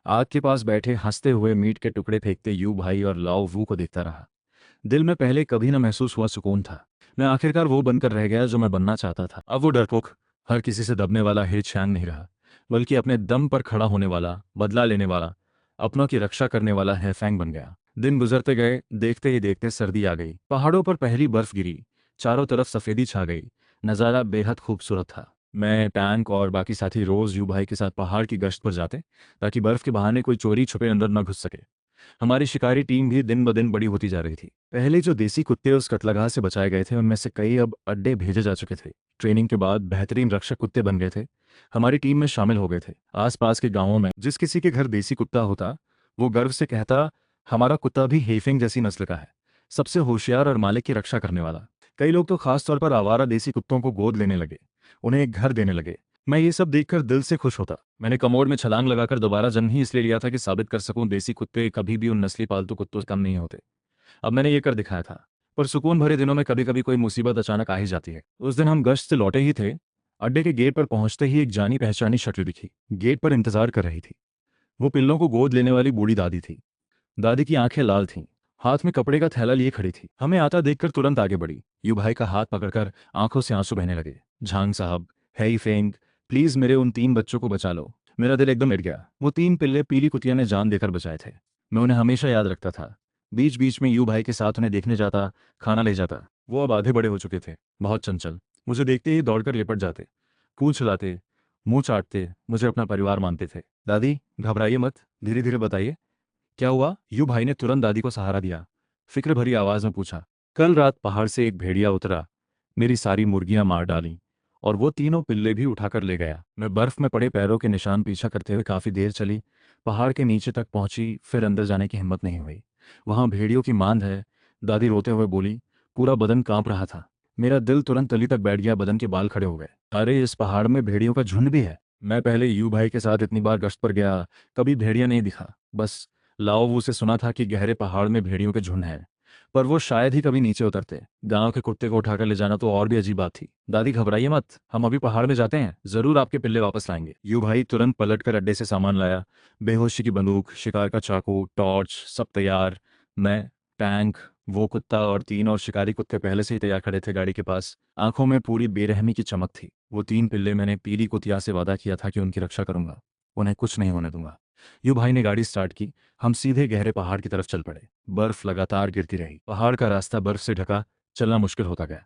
Speaker 1: आग के पास बैठे हंसते हुए मीट के टुकड़े फेंकते यू भाई और लाओ वू को देखता रहा। दिल में पहले कभी न महसूस हुआ सुकून था। मैं आखिरकार वो बनकर रह गया जो मैं बनना चाहता था। अब वो डरपोक, हर किसी से दबने वाला हे चैंग नहीं रहा, बल्कि अपने दम पर खड़ा होने वाला, बदला लेने वाला, अपनों की रक्षा करने वाला है फैंग बन गया। दिन गुजरते गए। देखते ही देखते सर्दी आ गई। पहाड़ों पर पहली बर्फ गिरी। चारों तरफ सफेदी छा गई। नज़ारा बेहद खूबसूरत था। मैं, टैंक और बाकी साथी रोज यू भाई के साथ पहाड़ की गश्त पर जाते, ताकि बर्फ के बहाने कोई चोरी छुपे अंदर न घुस सके। हमारी शिकारी टीम भी दिन ब दिन बड़ी होती जा रही थी। पहले जो देसी कुत्ते उस कटलगाह से बचाए गए थे, उनमें से कई अब अड्डे भेजे जा चुके थे। ट्रेनिंग के बाद बेहतरीन रक्षक कुत्ते बन गए थे। हमारी टीम में शामिल हो गए थे। आसपास के गांवों में जिस किसी के घर देसी कुत्ता होता, वो गर्व से कहता, हमारा कुत्ता भी हेफिंग जैसी नस्ल का है, सबसे होशियार और मालिक की रक्षा करने वाला। कई लोग तो खास तौर पर आवारा देसी कुत्तों को गोद लेने लगे, उन्हें एक घर देने लगे। मैं ये सब देखकर दिल से खुश होता। मैंने कमोड में छलांग लगाकर दोबारा जन्म ही इसलिए लिया था कि साबित कर सकूं देसी कुत्ते कभी भी उन नस्ली पालतू कुत्तों से कम नहीं होते। अब मैंने ये कर दिखाया था। पर सुकून भरे दिनों में कभी कभी कोई मुसीबत अचानक आ ही जाती है। उस दिन हम गश्त से लौटे ही थे। अड्डे के गेट पर पहुंचते ही एक जानी पहचानी शक्ल दिखी। गेट पर इंतजार कर रही थी। वो पिल्लों को गोद लेने वाली बूढ़ी दादी थी। दादी की आंखें लाल थीं। हाथ में कपड़े का थैला लिए खड़ी थी। हमें आता देखकर तुरंत आगे बढ़ी। यू भाई का हाथ पकड़कर आंखों से आंसू बहने लगे। झांग साहब, है फेंग, प्लीज मेरे उन 3 बच्चों को बचा लो। मेरा दिल एकदम मिट गया। वो 3 पिल्ले पीली कुतिया ने जान देकर बचाए थे। मैं उन्हें हमेशा याद रखता था। बीच बीच में यू भाई के साथ उन्हें देखने जाता, खाना ले जाता। वो अब आधे बड़े हो चुके थे, बहुत चंचल। मुझे देखते ही दौड़कर लिपट जाते, पूंछ हिलाते, मुंह चाटते, मुझे अपना परिवार मानते थे। दादी घबराइए मत, धीरे धीरे बताइए क्या हुआ। यू भाई ने तुरंत दादी को सहारा दिया। फिक्र भरी आवाज में पूछा, कल रात पहाड़ से एक भेड़िया उतरा, मेरी सारी मुर्गियां मार डाली और वो तीनों पिल्ले भी उठाकर ले गया। मैं बर्फ में पड़े पैरों के निशान पीछा करते हुए काफी देर चली। पहाड़ के नीचे तक पहुंची, फिर अंदर जाने की हिम्मत नहीं हुई। वहां भेड़ियों की मांद है, दादी रोते हुए बोली। पूरा बदन कांप रहा था। मेरा दिल तुरंत तली तक बैठ गया, बदन के बाल खड़े हो गए। अरे इस पहाड़ में भेड़ियों का झुंड भी है। मैं पहले यू भाई के साथ इतनी बार गश्त पर गया, कभी भेड़िया नहीं दिखा। बस लाओ से सुना था कि गहरे पहाड़ में भेड़ियों के झुंड हैं। पर वो शायद ही कभी नीचे उतरते। गांव के कुत्ते को उठाकर ले जाना तो और भी अजीब बात थी। दादी घबराइए मत, हम अभी पहाड़ में जाते हैं, जरूर आपके पिल्ले वापस लाएंगे। यू भाई तुरंत पलटकर अड्डे से सामान लाया। बेहोशी की बंदूक, शिकार का चाकू, टॉर्च, सब तैयार। मैं, टैंक, वो कुत्ता और 3 और शिकारी कुत्ते पहले से ही तैयार खड़े थे गाड़ी के पास। आंखों में पूरी बेरहमी की चमक थी। वो 3 पिल्ले, मैंने पीली कुतिया से वादा किया था कि उनकी रक्षा करूंगा, उन्हें कुछ नहीं होने दूंगा। यू भाई ने गाड़ी स्टार्ट की। हम सीधे गहरे पहाड़ की तरफ चल पड़े। बर्फ लगातार गिरती रही। पहाड़ का रास्ता बर्फ से ढका, चलना मुश्किल होता गया।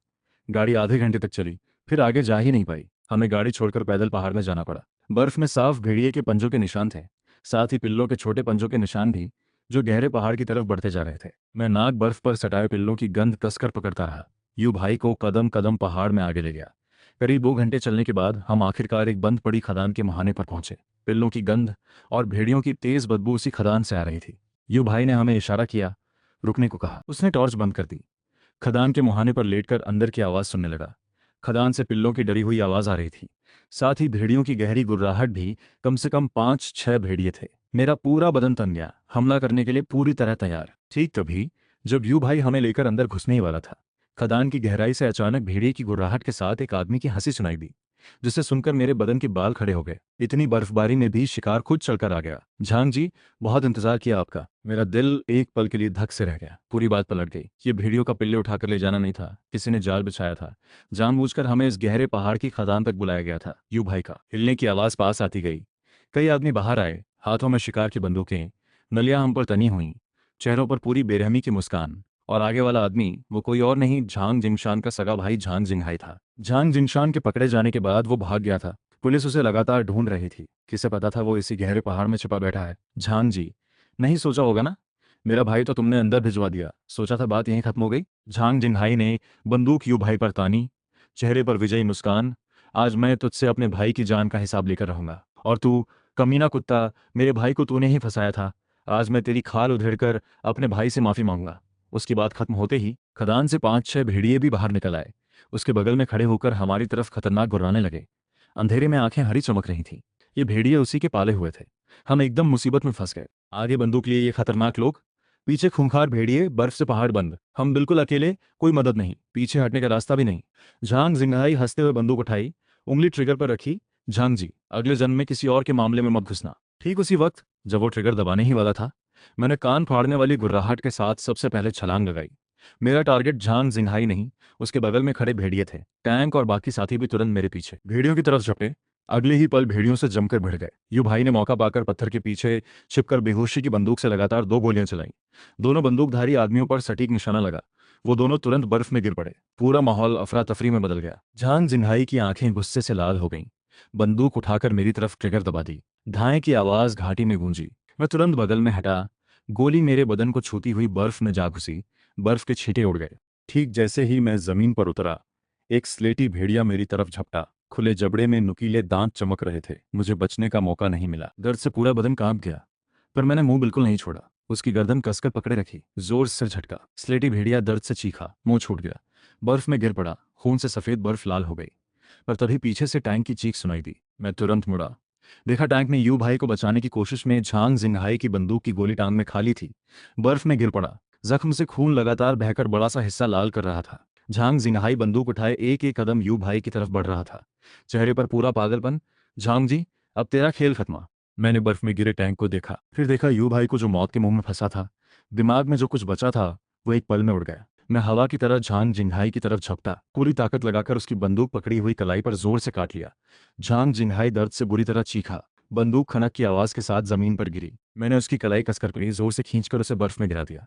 Speaker 1: गाड़ी आधे घंटे तक चली, फिर आगे जा ही नहीं पाई। हमें गाड़ी छोड़कर पैदल पहाड़ में जाना पड़ा। बर्फ में साफ भेड़िए के पंजों के निशान थे, साथ ही पिल्लों के छोटे पंजों के निशान भी, जो गहरे पहाड़ की तरफ बढ़ते जा रहे थे। मैं नाक बर्फ पर सटाए पिल्लों की गंध कसकर पकड़ता रहा। यू भाई को कदम कदम पहाड़ में आगे ले गया। करीब 2 घंटे चलने के बाद हम आखिरकार एक बंद पड़ी खदान के मुहाने पर पहुंचे। पिल्लों की गंध और भेड़ियों की तेज बदबू उसी खदान से आ रही थी। यू भाई ने हमें इशारा किया, रुकने को कहा। उसने टॉर्च बंद कर दी। खदान के मुहाने पर लेटकर अंदर की आवाज सुनने लगा। खदान से पिल्लों की डरी हुई आवाज आ रही थी, साथ ही भेड़ियों की गहरी गुर्राहट भी। कम से कम 5-6 भेड़िए थे। मेरा पूरा बदन तन गया, हमला करने के लिए पूरी तरह तैयार। ठीक तभी, जब यू भाई हमें लेकर अंदर घुसने ही वाला था, खदान की गहराई से अचानक भेड़िए की गुर्राहट के साथ एक आदमी की हंसी सुनाई दी, जिसे सुनकर मेरे बदन के बाल खड़े हो गए। इतनी बर्फबारी में भी शिकार खुद चलकर आ गया। झांग जी, बहुत इंतजार किया आपका। मेरा दिल एक पल के लिए धक से रह गया। पूरी बात पलट गई। ये भेड़ियों का पिल्ले उठाकर ले जाना नहीं था, किसी ने जाल बिछाया था। जानबूझकर हमें इस गहरे पहाड़ की खदान तक बुलाया गया था। यू भाई का हिलने की आवाज पास आती गई। कई आदमी बाहर आए, हाथों में शिकार की बंदूकें। नलियां हम पर तनी हुई, चेहरों पर पूरी बेरहमी की मुस्कान। और आगे वाला आदमी वो कोई और नहीं, झांग जिंगशान का सगा भाई झांग जिंगहाई था। झांग जिंगशान के पकड़े जाने के बाद वो भाग गया था। पुलिस उसे लगातार ढूंढ रही थी। किसे पता था वो इसी गहरे पहाड़ में छिपा बैठा है। झांग जी, नहीं सोचा होगा ना, मेरा भाई तो तुमने अंदर भिजवा दिया, सोचा था बात यहीं खत्म हो गई। झांग जिंगहाई ने बंदूक यू भाई पर तानी, चेहरे पर विजयी मुस्कान। आज मैं तुझसे अपने भाई की जान का हिसाब लेकर रहूंगा। और तू, कमीना कुत्ता, मेरे भाई को तूने ही फंसाया था। आज मैं तेरी खाल उधेड़कर अपने भाई से माफी मांगूंगा। उसकी बात खत्म होते ही खदान से 5-6 भेड़िए भी बाहर निकल आए। उसके बगल में खड़े होकर हमारी तरफ खतरनाक गुर्राने लगे। अंधेरे में आंखें हरी चमक रही थीं। ये भेड़िए उसी के पाले हुए थे। हम एकदम मुसीबत में फंस गए। आगे बंदूक लिए ये खतरनाक लोग, पीछे खूंखार भेड़िए, बर्फ से पहाड़ बंद। हम बिल्कुल अकेले, कोई मदद नहीं, पीछे हटने का रास्ता भी नहीं। झांग जिंगहाई हंसते हुए बंदूक उठाई, उंगली ट्रिगर पर रखी। झांग जी, अगले जन्म में किसी और के मामले में मत घुसना। ठीक उसी वक्त, जब वो ट्रिगर दबाने ही वाला था, मैंने कान फाड़ने वाली गुर्राहट के साथ सबसे पहले छलांग लगाई। मेरा टारगेट झांग जिंगहाई नहीं, उसके बगल में खड़े भेड़िए थे। टैंक और बाकी साथी भी तुरंत मेरे पीछे भेड़ियों की तरफ झपटे। अगले ही पल भेड़ियों से जमकर भिड़ गए। यू भाई ने मौका पाकर पत्थर के पीछे छिपकर बेहोशी की बंदूक से लगातार 2 गोलियां चलाईं। दोनों बंदूकधारी आदमियों पर सटीक निशाना लगा। वो दोनों तुरंत बर्फ में गिर पड़े। पूरा माहौल अफरा तफरी में बदल गया। झांग जिंगहाई की आंखें गुस्से से लाल हो गईं। बंदूक उठाकर मेरी तरफ ट्रिगर दबा दी। धाएं की आवाज घाटी में गूंजी। मैं तुरंत बगल में हटा। गोली मेरे बदन को छूती हुई बर्फ में जा घुसी। बर्फ के छींटे उड़ गए। ठीक जैसे ही मैं जमीन पर उतरा, एक स्लेटी भेड़िया मेरी तरफ झपटा। खुले जबड़े में नुकीले दांत चमक रहे थे। मुझे बचने का मौका नहीं मिला। दर्द से पूरा बदन कांप गया, पर मैंने मुंह बिल्कुल नहीं छोड़ा। उसकी गर्दन कसकर पकड़े रखी, जोर से झटका। स्लेटी भेड़िया दर्द से चीखा, मुंह छूट गया, बर्फ में गिर पड़ा। खून से सफेद बर्फ लाल हो गई। पर तभी पीछे से टैंक की चीख सुनाई दी। मैं तुरंत मुड़ा। देखा, टैंक ने यू भाई को बचाने की कोशिश में झांग जिंगहाई की बंदूक की गोली टांग में खाली थी। बर्फ में गिर पड़ा। जख्म से खून लगातार बहकर बड़ा सा हिस्सा लाल कर रहा था। झांग जिंगहाई बंदूक उठाए एक एक कदम यू भाई की तरफ बढ़ रहा था, चेहरे पर पूरा पागलपन। झांग जी, अब तेरा खेल खत्म। मैंने बर्फ में गिरे टैंक को देखा, फिर देखा यू भाई को जो मौत के मुंह में फंसा था। दिमाग में जो कुछ बचा था वो एक पल में उड़ गया। मैं हवा की तरह झांग जिंगहाई की तरफ झपटा, पूरी ताकत लगाकर उसकी बंदूक पकड़ी हुई कलाई पर जोर से काट लिया। झांग जिंगहाई दर्द से बुरी तरह चीखा। बंदूक खनक की आवाज के साथ जमीन पर गिरी। मैंने उसकी कलाई कसकर पकड़ी, जोर से खींचकर उसे बर्फ में गिरा दिया।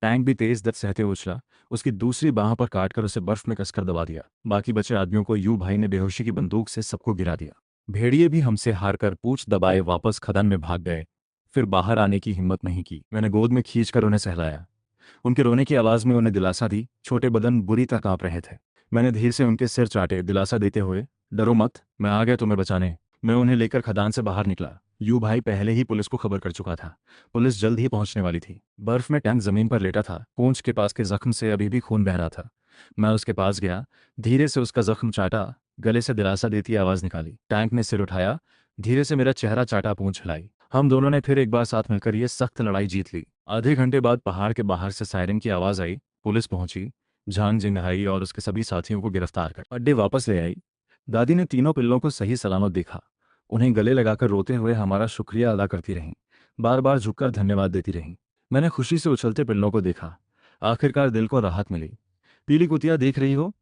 Speaker 1: टैंक भी तेज दर्द सहते हुए उछला, उसकी दूसरी बांह पर काटकर उसे बर्फ में कसकर दबा दिया। बाकी बचे आदमियों को यू भाई ने बेहोशी की बंदूक से सबको गिरा दिया। भेड़िए भी हमसे हारकर पूंछ दबाए वापस खदान में भाग गए। फिर बाहर आने की हिम्मत नहीं की। मैंने गोद में खींचकर उन्हें सहलाया। उनके रोने की आवाज में उन्हें दिलासा दी। छोटे बदन बुरी तरह कांप रहे थे। मैंने धीरे से उनके सिर चाटे, दिलासा देते हुए, डरो मत, मैं आ गया तुम्हें बचाने। मैं उन्हें लेकर खदान से बाहर निकला। यू भाई पहले ही पुलिस को खबर कर चुका था। पुलिस जल्द ही पहुंचने वाली थी। बर्फ में टैंक जमीन पर लेटा था, पूंछ के पास के जख्म से अभी भी खून बह रहा था। मैं उसके पास गया, धीरे से उसका जख्म चाटा, गले से दिलासा देती आवाज निकाली। टैंक ने सिर उठाया, धीरे से मेरा चेहरा चाटा, पूंछ हिलाई। हम दोनों ने फिर एक बार साथ मिलकर यह सख्त लड़ाई जीत ली। आधे घंटे बाद पहाड़ के बाहर से सायरन की आवाज़ आई। पुलिस पहुंची, झांग जिंगहाई और उसके सभी साथियों को गिरफ्तार कर अड्डे वापस ले आई। दादी ने तीनों पिल्लों को सही सलामत देखा। उन्हें गले लगाकर रोते हुए हमारा शुक्रिया अदा करती रहीं, बार बार झुककर धन्यवाद देती रहीं। मैंने खुशी से उछलते पिल्लों को देखा। आखिरकार दिल को राहत मिली। पीली कुतिया देख रही हो?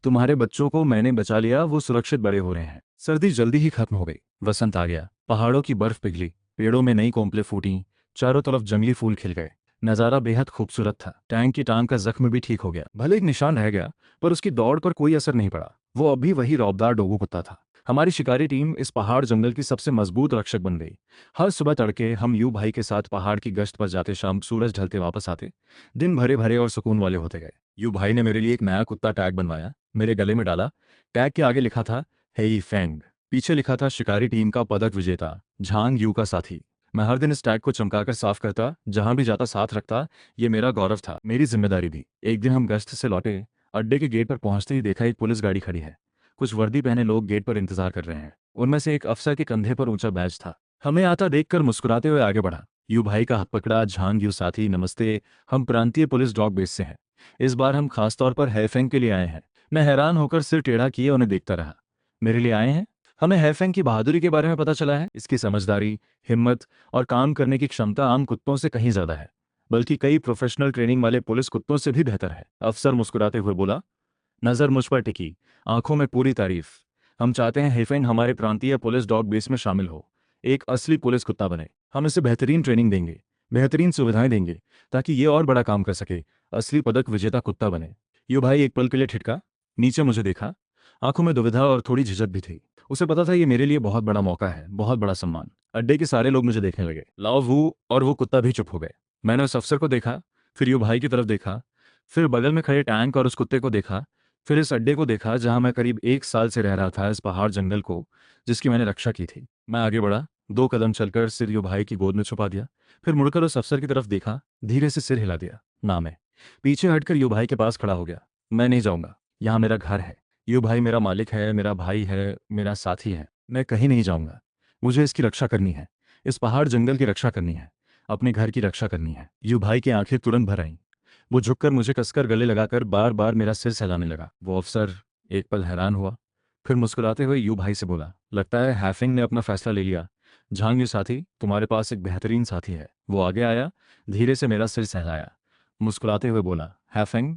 Speaker 1: तुम्हारे बच्चों को मैंने बचा लिया, वो सुरक्षित बड़े हो रहे हैं। सर्दी जल्दी ही खत्म हो गई। वसंत आ गया। पहाड़ों की बर्फ पिघली, पेड़ों में नई कोंपलें फूटी, चारों तरफ जंगली फूल खिल गए। नज़ारा बेहद खूबसूरत था। टैंक की टांग का जख्म भी ठीक हो गया। भले एक निशान रह गया, पर उसकी दौड़ पर कोई असर नहीं पड़ा। वो अब भी वही रौबदार डोगो कुत्ता था। हमारी शिकारी टीम इस पहाड़ जंगल की सबसे मजबूत रक्षक बन गई। हर सुबह तड़के हम यू भाई के साथ पहाड़ की गश्त पर जाते, शाम सूरज ढलते वापस आते। दिन भरे भरे और सुकून वाले होते गए। यू भाई ने मेरे लिए एक नया कुत्ता टैग बनवाया, मेरे गले में डाला। टैग के आगे लिखा था हेई फेंग, पीछे लिखा था शिकारी टीम का पदक विजेता झांग यू का साथी। मैं हर दिन इस टैग को चमकाकर साफ करता, जहां भी जाता साथ रखता। ये मेरा गौरव था, मेरी जिम्मेदारी भी। एक दिन हम गश्त से लौटे। अड्डे के गेट पर पहुंचते ही देखा एक पुलिस गाड़ी खड़ी है। कुछ वर्दी पहने लोग गेट पर इंतजार कर रहे हैं। उनमें से एक अफसर के कंधे पर ऊंचा बैज था। हमें आता देखकर मुस्कुराते हुए आगे बढ़ा। यू भाई का हाथ पकड़ा। झांग यू साथी, नमस्ते, हम प्रांतीय पुलिस डॉग बेस से हैं। इस बार हम खासतौर पर हैफेंग के लिए आए हैं। मैं हैरान होकर सिर टेढ़ा किए उन्हें देखता रहा। मेरे लिए आए हैं? हमें हैफेंग की बहादुरी के बारे में पता चला है। इसकी समझदारी, हिम्मत और काम करने की क्षमता आम कुत्तों से कहीं ज्यादा है, बल्कि कई प्रोफेशनल ट्रेनिंग वाले पुलिस कुत्तों से भी बेहतर है। अफसर मुस्कुराते हुए बोला। नजर मुझ पर टिकी, आंखों में पूरी तारीफ। हम चाहते हैं हेफेंग हमारे प्रांतीय पुलिस डॉग बेस में शामिल हो, एक असली पुलिस कुत्ता बने। हम इसे बेहतरीन ट्रेनिंग देंगे, बेहतरीन सुविधाएं देंगे, ताकि ये और बड़ा काम कर सके, असली पदक विजेता कुत्ता बने। यू भाई एक पल के लिए ठिठका, नीचे मुझे देखा। आंखों में दुविधा और थोड़ी झिझक भी थी। उसे पता था ये मेरे लिए बहुत बड़ा मौका है, बहुत बड़ा सम्मान। अड्डे के सारे लोग मुझे देखने लगे। लाओ वू और वो कुत्ता भी चुप हो गए। मैंने उस अफसर को देखा, फिर यू भाई की तरफ देखा, फिर बगल में खड़े टैंक और उस कुत्ते को देखा, फिर इस अड्डे को देखा जहां मैं करीब 1 साल से रह रहा था, इस पहाड़ जंगल को जिसकी मैंने रक्षा की थी। मैं आगे बढ़ा, 2 कदम चलकर सिर यू भाई की गोद में छुपा दिया, फिर मुड़कर उस अफसर की तरफ देखा, धीरे से सिर हिला दिया। ना मैं। पीछे हटकर यू भाई के पास खड़ा हो गया। मैं नहीं जाऊंगा, यहाँ मेरा घर है। यू भाई मेरा मालिक है, मेरा भाई है, मेरा साथी है। मैं कहीं नहीं जाऊंगा। मुझे इसकी रक्षा करनी है, इस पहाड़ जंगल की रक्षा करनी है, अपने घर की रक्षा करनी है। यू भाई की आंखें तुरंत भर आईं। वो झुककर मुझे कसकर गले लगाकर बार बार मेरा सिर सहलाने लगा। वो अफसर एक पल हैरान हुआ, फिर मुस्कुराते हुए यू भाई से बोला, लगता है हैफिंग ने अपना फैसला ले लिया। झांग यू साथी, तुम्हारे पास एक बेहतरीन साथी है। वो आगे आया, धीरे से मेरा सिर सहलाया, मुस्कुराते हुए बोला, हैफिंग,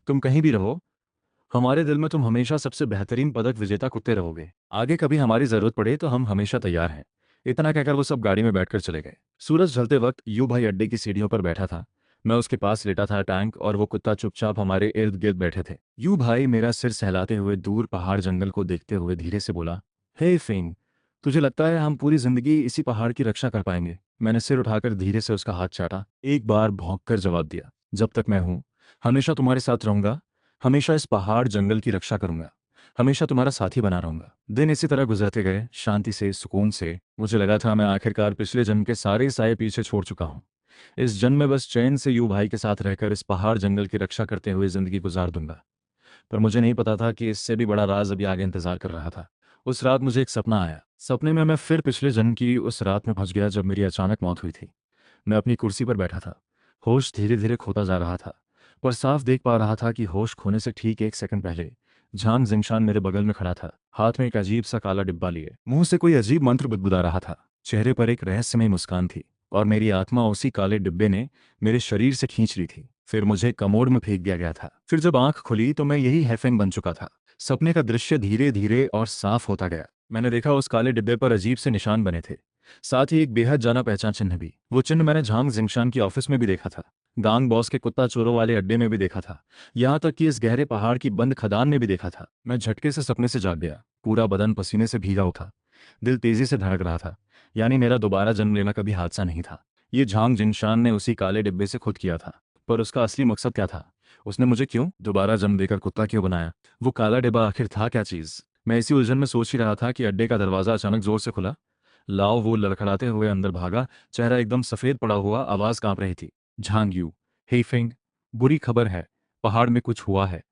Speaker 1: तुम कहीं भी रहो, हमारे दिल में तुम हमेशा सबसे बेहतरीन पदक विजेता कुत्ते रहोगे। आगे कभी हमारी जरूरत पड़े तो हम हमेशा तैयार हैं। इतना कहकर वो सब गाड़ी में बैठकर चले गए। सूरज ढलते वक्त यू भाई अड्डे की सीढ़ियों पर बैठा था। मैं उसके पास लेटा था। टैंक और वो कुत्ता चुपचाप हमारे इर्द गिर्द बैठे थे। यू भाई मेरा सिर सहलाते हुए दूर पहाड़ जंगल को देखते हुए धीरे से बोला, हे फिंग, तुझे लगता है हम पूरी जिंदगी इसी पहाड़ की रक्षा कर पाएंगे? मैंने सिर उठाकर धीरे से उसका हाथ चाटा, एक बार भौंक कर जवाब दिया, जब तक मैं हूं, हमेशा तुम्हारे साथ रहूंगा, हमेशा इस पहाड़ जंगल की रक्षा करूंगा, हमेशा तुम्हारा साथी बना रहूंगा। दिन इसी तरह गुजरते गए, शांति से, सुकून से। मुझे लगा था मैं आखिरकार पिछले जन्म के सारे साए पीछे छोड़ चुका हूं। इस जन्म में बस चैन से यू भाई के साथ रहकर इस पहाड़ जंगल की रक्षा करते हुए जिंदगी गुजार दूंगा। पर मुझे नहीं पता था कि इससे भी बड़ा राज अभी आगे इंतजार कर रहा था। उस रात मुझे एक सपना आया। सपने में मैं फिर पिछले जन्म की उस रात में फंस गया जब मेरी अचानक मौत हुई थी। मैं अपनी कुर्सी पर बैठा था। होश धीरे धीरे खोता जा रहा था, पर साफ देख पा रहा था कि होश खोने से ठीक 1 सेकंड पहले झांग जिंगशान मेरे बगल में खड़ा था, हाथ में एक अजीब सा काला डिब्बा लिए। मुंह से कोई अजीब मंत्र बुदबुदा रहा था। चेहरे पर एक रहस्यमय मुस्कान थी, और मेरी आत्मा उसी काले डिब्बे ने मेरे शरीर से खींच ली थी। फिर मुझे कमोड में फेंक दिया गया था। फिर जब आंख खुली तो मैं यही हैफेंग बन चुका था। सपने का दृश्य धीरे धीरे और साफ होता गया। मैंने देखा उस काले डिब्बे पर अजीब से निशान बने थे, साथ ही एक बेहद जाना पहचान चिन्ह भी। वो चिन्ह मैंने झांग जिंगशान की ऑफिस में भी देखा था, गांग बॉस के कुत्ता चोरों वाले अड्डे में भी देखा था, यहाँ तक कि इस गहरे पहाड़ की बंद खदान में भी देखा था। मैं झटके से सपने से जाग गया। पूरा बदन पसीने से भीगा उठा, दिल तेजी से धड़क रहा था। यानी मेरा दोबारा जन्म लेना कभी हादसा नहीं था। ये झांग जिनशान ने उसी काले डिब्बे से खुद किया था। पर उसका असली मकसद क्या था? उसने मुझे क्यों दोबारा जन्म देकर कुत्ता क्यों बनाया? वो काला डिब्बा आखिर था क्या चीज? मैं इसी उलझन में सोच ही रहा था कि अड्डे का दरवाजा अचानक जोर से खुला। लाओ वो लड़खड़ाते हुए अंदर भागा, चेहरा एकदम सफेद पड़ा हुआ, आवाज कांप रही थी। झांग यू, हे फिंग, बुरी खबर है, पहाड़ में कुछ हुआ है।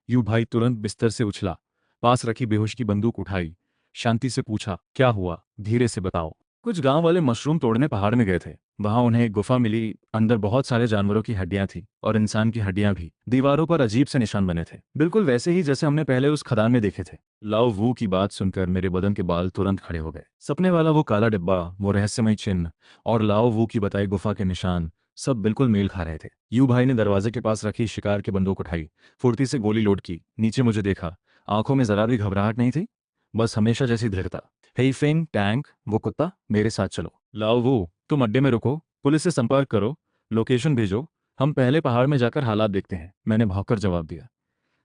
Speaker 1: यू भाई तुरंत बिस्तर से उछला, पास रखी बेहोश की बंदूक उठाई, शांति से पूछा, क्या हुआ? धीरे से बताओ। कुछ गांव वाले मशरूम तोड़ने पहाड़ में गए थे। वहां उन्हें एक गुफा मिली। अंदर बहुत सारे जानवरों की हड्डियां थी और इंसान की हड्डियां भी। दीवारों पर अजीब से निशान बने थे, बिल्कुल वैसे ही जैसे हमने पहले उस खदान में देखे थे। लाओ वू की बात सुनकर मेरे बदन के बाल तुरंत खड़े हो गए। सपने वाला वो काला डिब्बा, वो रहस्यमय चिन्ह और लाओ वू की बताई गुफा के निशान सब बिल्कुल मेल खा रहे थे। यू भाई ने दरवाजे के पास रखी शिकार की बंदूक उठाई, फुर्ती से गोली लोड की, नीचे मुझे देखा। आंखों में जरा भी घबराहट नहीं थी, बस हमेशा जैसी दृढ़ता। हे फेंग, टैंक, वो कुत्ता, मेरे साथ चलो। लाओ वू, तुम अड्डे में रुको, पुलिस से संपर्क करो, लोकेशन भेजो, हम पहले पहाड़ में जाकर हालात देखते हैं। मैंने भौंककर जवाब दिया।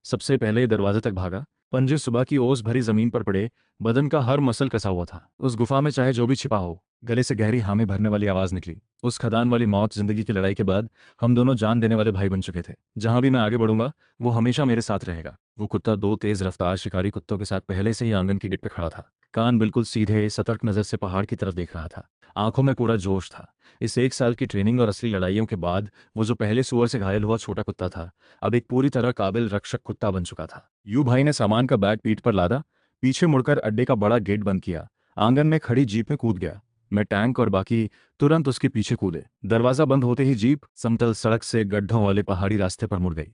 Speaker 1: सबसे पहले दरवाजे तक भागा। पंजे सुबह की ओस भरी जमीन पर पड़े, बदन का हर मसल कसा हुआ था। उस गुफा में चाहे जो भी छिपा हो। गले से गहरी हामी भरने वाली आवाज निकली। उस खदान वाली मौत जिंदगी की लड़ाई के बाद हम दोनों जान देने वाले भाई बन चुके थे। जहां भी मैं आगे बढ़ूंगा वो हमेशा मेरे साथ रहेगा। वो कुत्ता दो तेज रफ्तार शिकारी कुत्तों के साथ पहले से ही आंगन की गेट पे खड़ा था। कान बिल्कुल सीधे, सतर्क नजर से पहाड़ की तरफ देख रहा था। आंखों में पूरा जोश था। इस 1 साल की ट्रेनिंग और असली लड़ाइयों के बाद वो जो पहले सुअर से घायल हुआ छोटा कुत्ता था, अब एक पूरी तरह काबिल रक्षक कुत्ता बन चुका था। यू भाई ने सामान का बैग पीठ पर लादा, पीछे मुड़कर अड्डे का बड़ा गेट बंद किया, आंगन में खड़ी जीप में कूद गया। मैं, टैंक और बाकी तुरंत उसके पीछे कूदे। दरवाजा बंद होते ही जीप समतल सड़क से गड्ढों वाले पहाड़ी रास्ते पर मुड़ गई।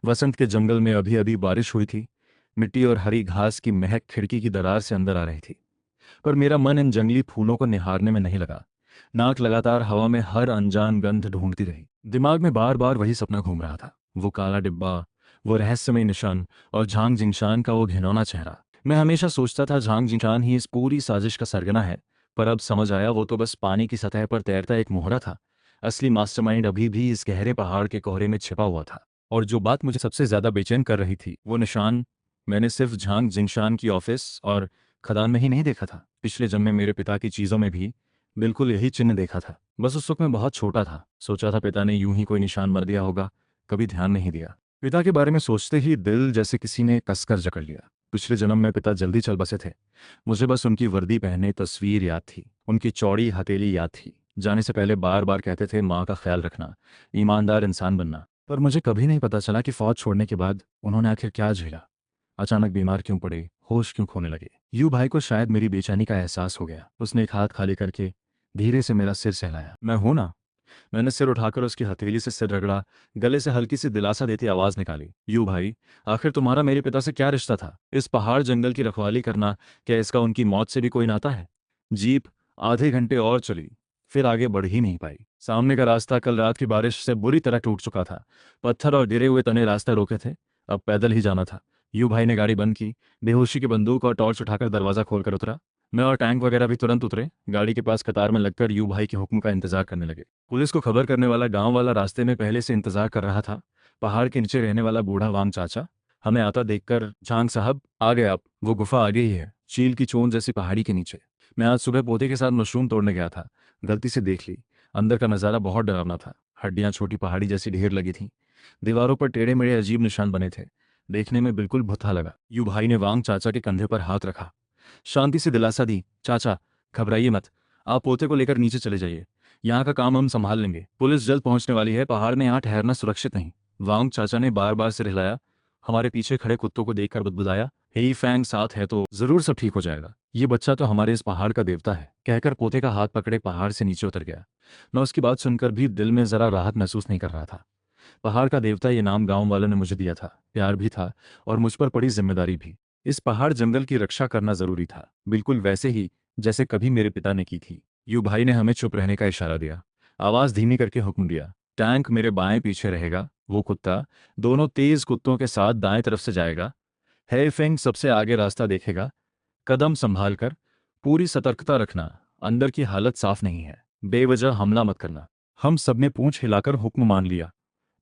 Speaker 1: वसंत के जंगल में अभी अभी बारिश हुई थी। मिट्टी और हरी घास की महक खिड़की की दरार से अंदर आ रही थी, पर मेरा मन इन जंगली फूलों को निहारने में नहीं लगा। नाक लगातार हवा में हर अनजान गंध ढूंढती रही। दिमाग में बार बार वही सपना घूम रहा था, वो काला डिब्बा, वो रहस्यमय निशान और झांग जिंगशान का वो घिनौना चेहरा। मैं हमेशा सोचता था झांग जिंगशान ही इस पूरी साजिश का सरगना है, पर अब समझ आया वो तो बस पानी की सतह पर तैरता एक मोहरा था। असली मास्टरमाइंड अभी भी इस गहरे पहाड़ के कोहरे में छिपा हुआ था। और जो बात मुझे सबसे ज्यादा बेचैन कर रही थी, वो निशान मैंने सिर्फ झांग जिंगशान की ऑफिस और खदान में ही नहीं देखा था। पिछले जन्म में मेरे पिता की चीजों में भी बिल्कुल यही चिन्ह देखा था। बस उस वक्त मैं बहुत छोटा था, सोचा था पिता ने यूं ही कोई निशान मर दिया होगा, कभी ध्यान नहीं दिया। पिता के बारे में सोचते ही दिल जैसे किसी ने कसकर जकड़ लिया। पिछले जन्म में पिता जल्दी चल बसे थे। मुझे बस उनकी वर्दी पहने तस्वीर याद थी, उनकी चौड़ी हथेली याद थी। जाने से पहले बार बार कहते थे माँ का ख्याल रखना, ईमानदार इंसान बनना। पर मुझे कभी नहीं पता चला कि फौज छोड़ने के बाद उन्होंने आखिर क्या झेला। अचानक बीमार क्यों पड़े, होश क्यों खोने लगे। यू भाई को शायद मेरी बेचैनी का एहसास हो गया। उसने एक हाथ खाली करके धीरे से मेरा सिर सहलाया। मैं हूं ना। मैंने सिर उठाकर उसकी हथेली से सिर रगड़ा, गले से हल्की सी दिलासा देती आवाज निकाली। यू भाई, आखिर तुम्हारा मेरे पिता से क्या रिश्ता था? इस पहाड़ जंगल की रखवाली करना, क्या इसका उनकी मौत से भी कोई नाता है? जीप आधे घंटे और चली, फिर आगे बढ़ ही नहीं पाई। सामने का रास्ता कल रात की बारिश से बुरी तरह टूट चुका था। पत्थर और गिरे हुए तने रास्ता रोके थे, अब पैदल ही जाना था। यू भाई ने गाड़ी बंद की, बेहोशी की बंदूक और टॉर्च उठाकर दरवाजा खोलकर उतरा। मैं और टैंक वगैरह भी तुरंत उतरे, गाड़ी के पास कतार में लगकर यू भाई के हुक्म का इंतजार करने लगे। पुलिस को खबर करने वाला गांव वाला रास्ते में पहले से इंतजार कर रहा था। पहाड़ के नीचे रहने वाला बूढ़ा वांग चाचा हमें आता देखकर, झांग साहब आ गए आप, वो गुफा आगे ही है, चील की चोंच जैसी पहाड़ी के नीचे। मैं आज सुबह पोते के साथ मशरूम तोड़ने गया था, गलती से देख ली। अंदर का नज़ारा बहुत डरावना था। हड्डियां छोटी पहाड़ी जैसी ढेर लगी थीं, दीवारों पर टेढ़े मेढ़े अजीब निशान बने थे। देखने में बिल्कुल भुत्था लगा। यू भाई ने वांग चाचा के कंधे पर हाथ रखा, शांति से दिलासा दी। चाचा, घबराइए मत, आप पोते को लेकर नीचे चले जाइए, यहाँ का काम हम संभाल लेंगे। पुलिस जल्द पहुंचने वाली है, पहाड़ में यहाँ ठहरना सुरक्षित नहीं। वांग चाचा ने बार बार सिर हिलाया, हमारे पीछे खड़े कुत्तों को देखकर बुदबुदाया, हे फैंग साथ है तो जरूर सब ठीक हो जाएगा। ये बच्चा तो हमारे इस पहाड़ का देवता है, कहकर पोते का हाथ पकड़े पहाड़ से नीचे उतर गया। मैं उसकी बात सुनकर भी दिल में जरा राहत महसूस नहीं कर रहा था। पहाड़ का देवता ये नाम गांव वालों ने मुझे दिया था, प्यार भी था और मुझ पर पड़ी जिम्मेदारी भी। इस पहाड़ जंगल की रक्षा करना जरूरी था, बिल्कुल वैसे ही जैसे कभी मेरे पिता ने की थी। यू भाई ने हमें चुप रहने का इशारा दिया, आवाज धीमी करके हुक्म दिया, टैंक मेरे बाएं पीछे रहेगा, वो कुत्ता दोनों तेज कुत्तों के साथ दाएं तरफ से जाएगा, है फेंग सबसे आगे रास्ता देखेगा, कदम संभाल कर, पूरी सतर्कता रखना, अंदर की हालत साफ नहीं है, बेवजह हमला मत करना। हम सबने पूंछ हिलाकर हुक्म मान लिया।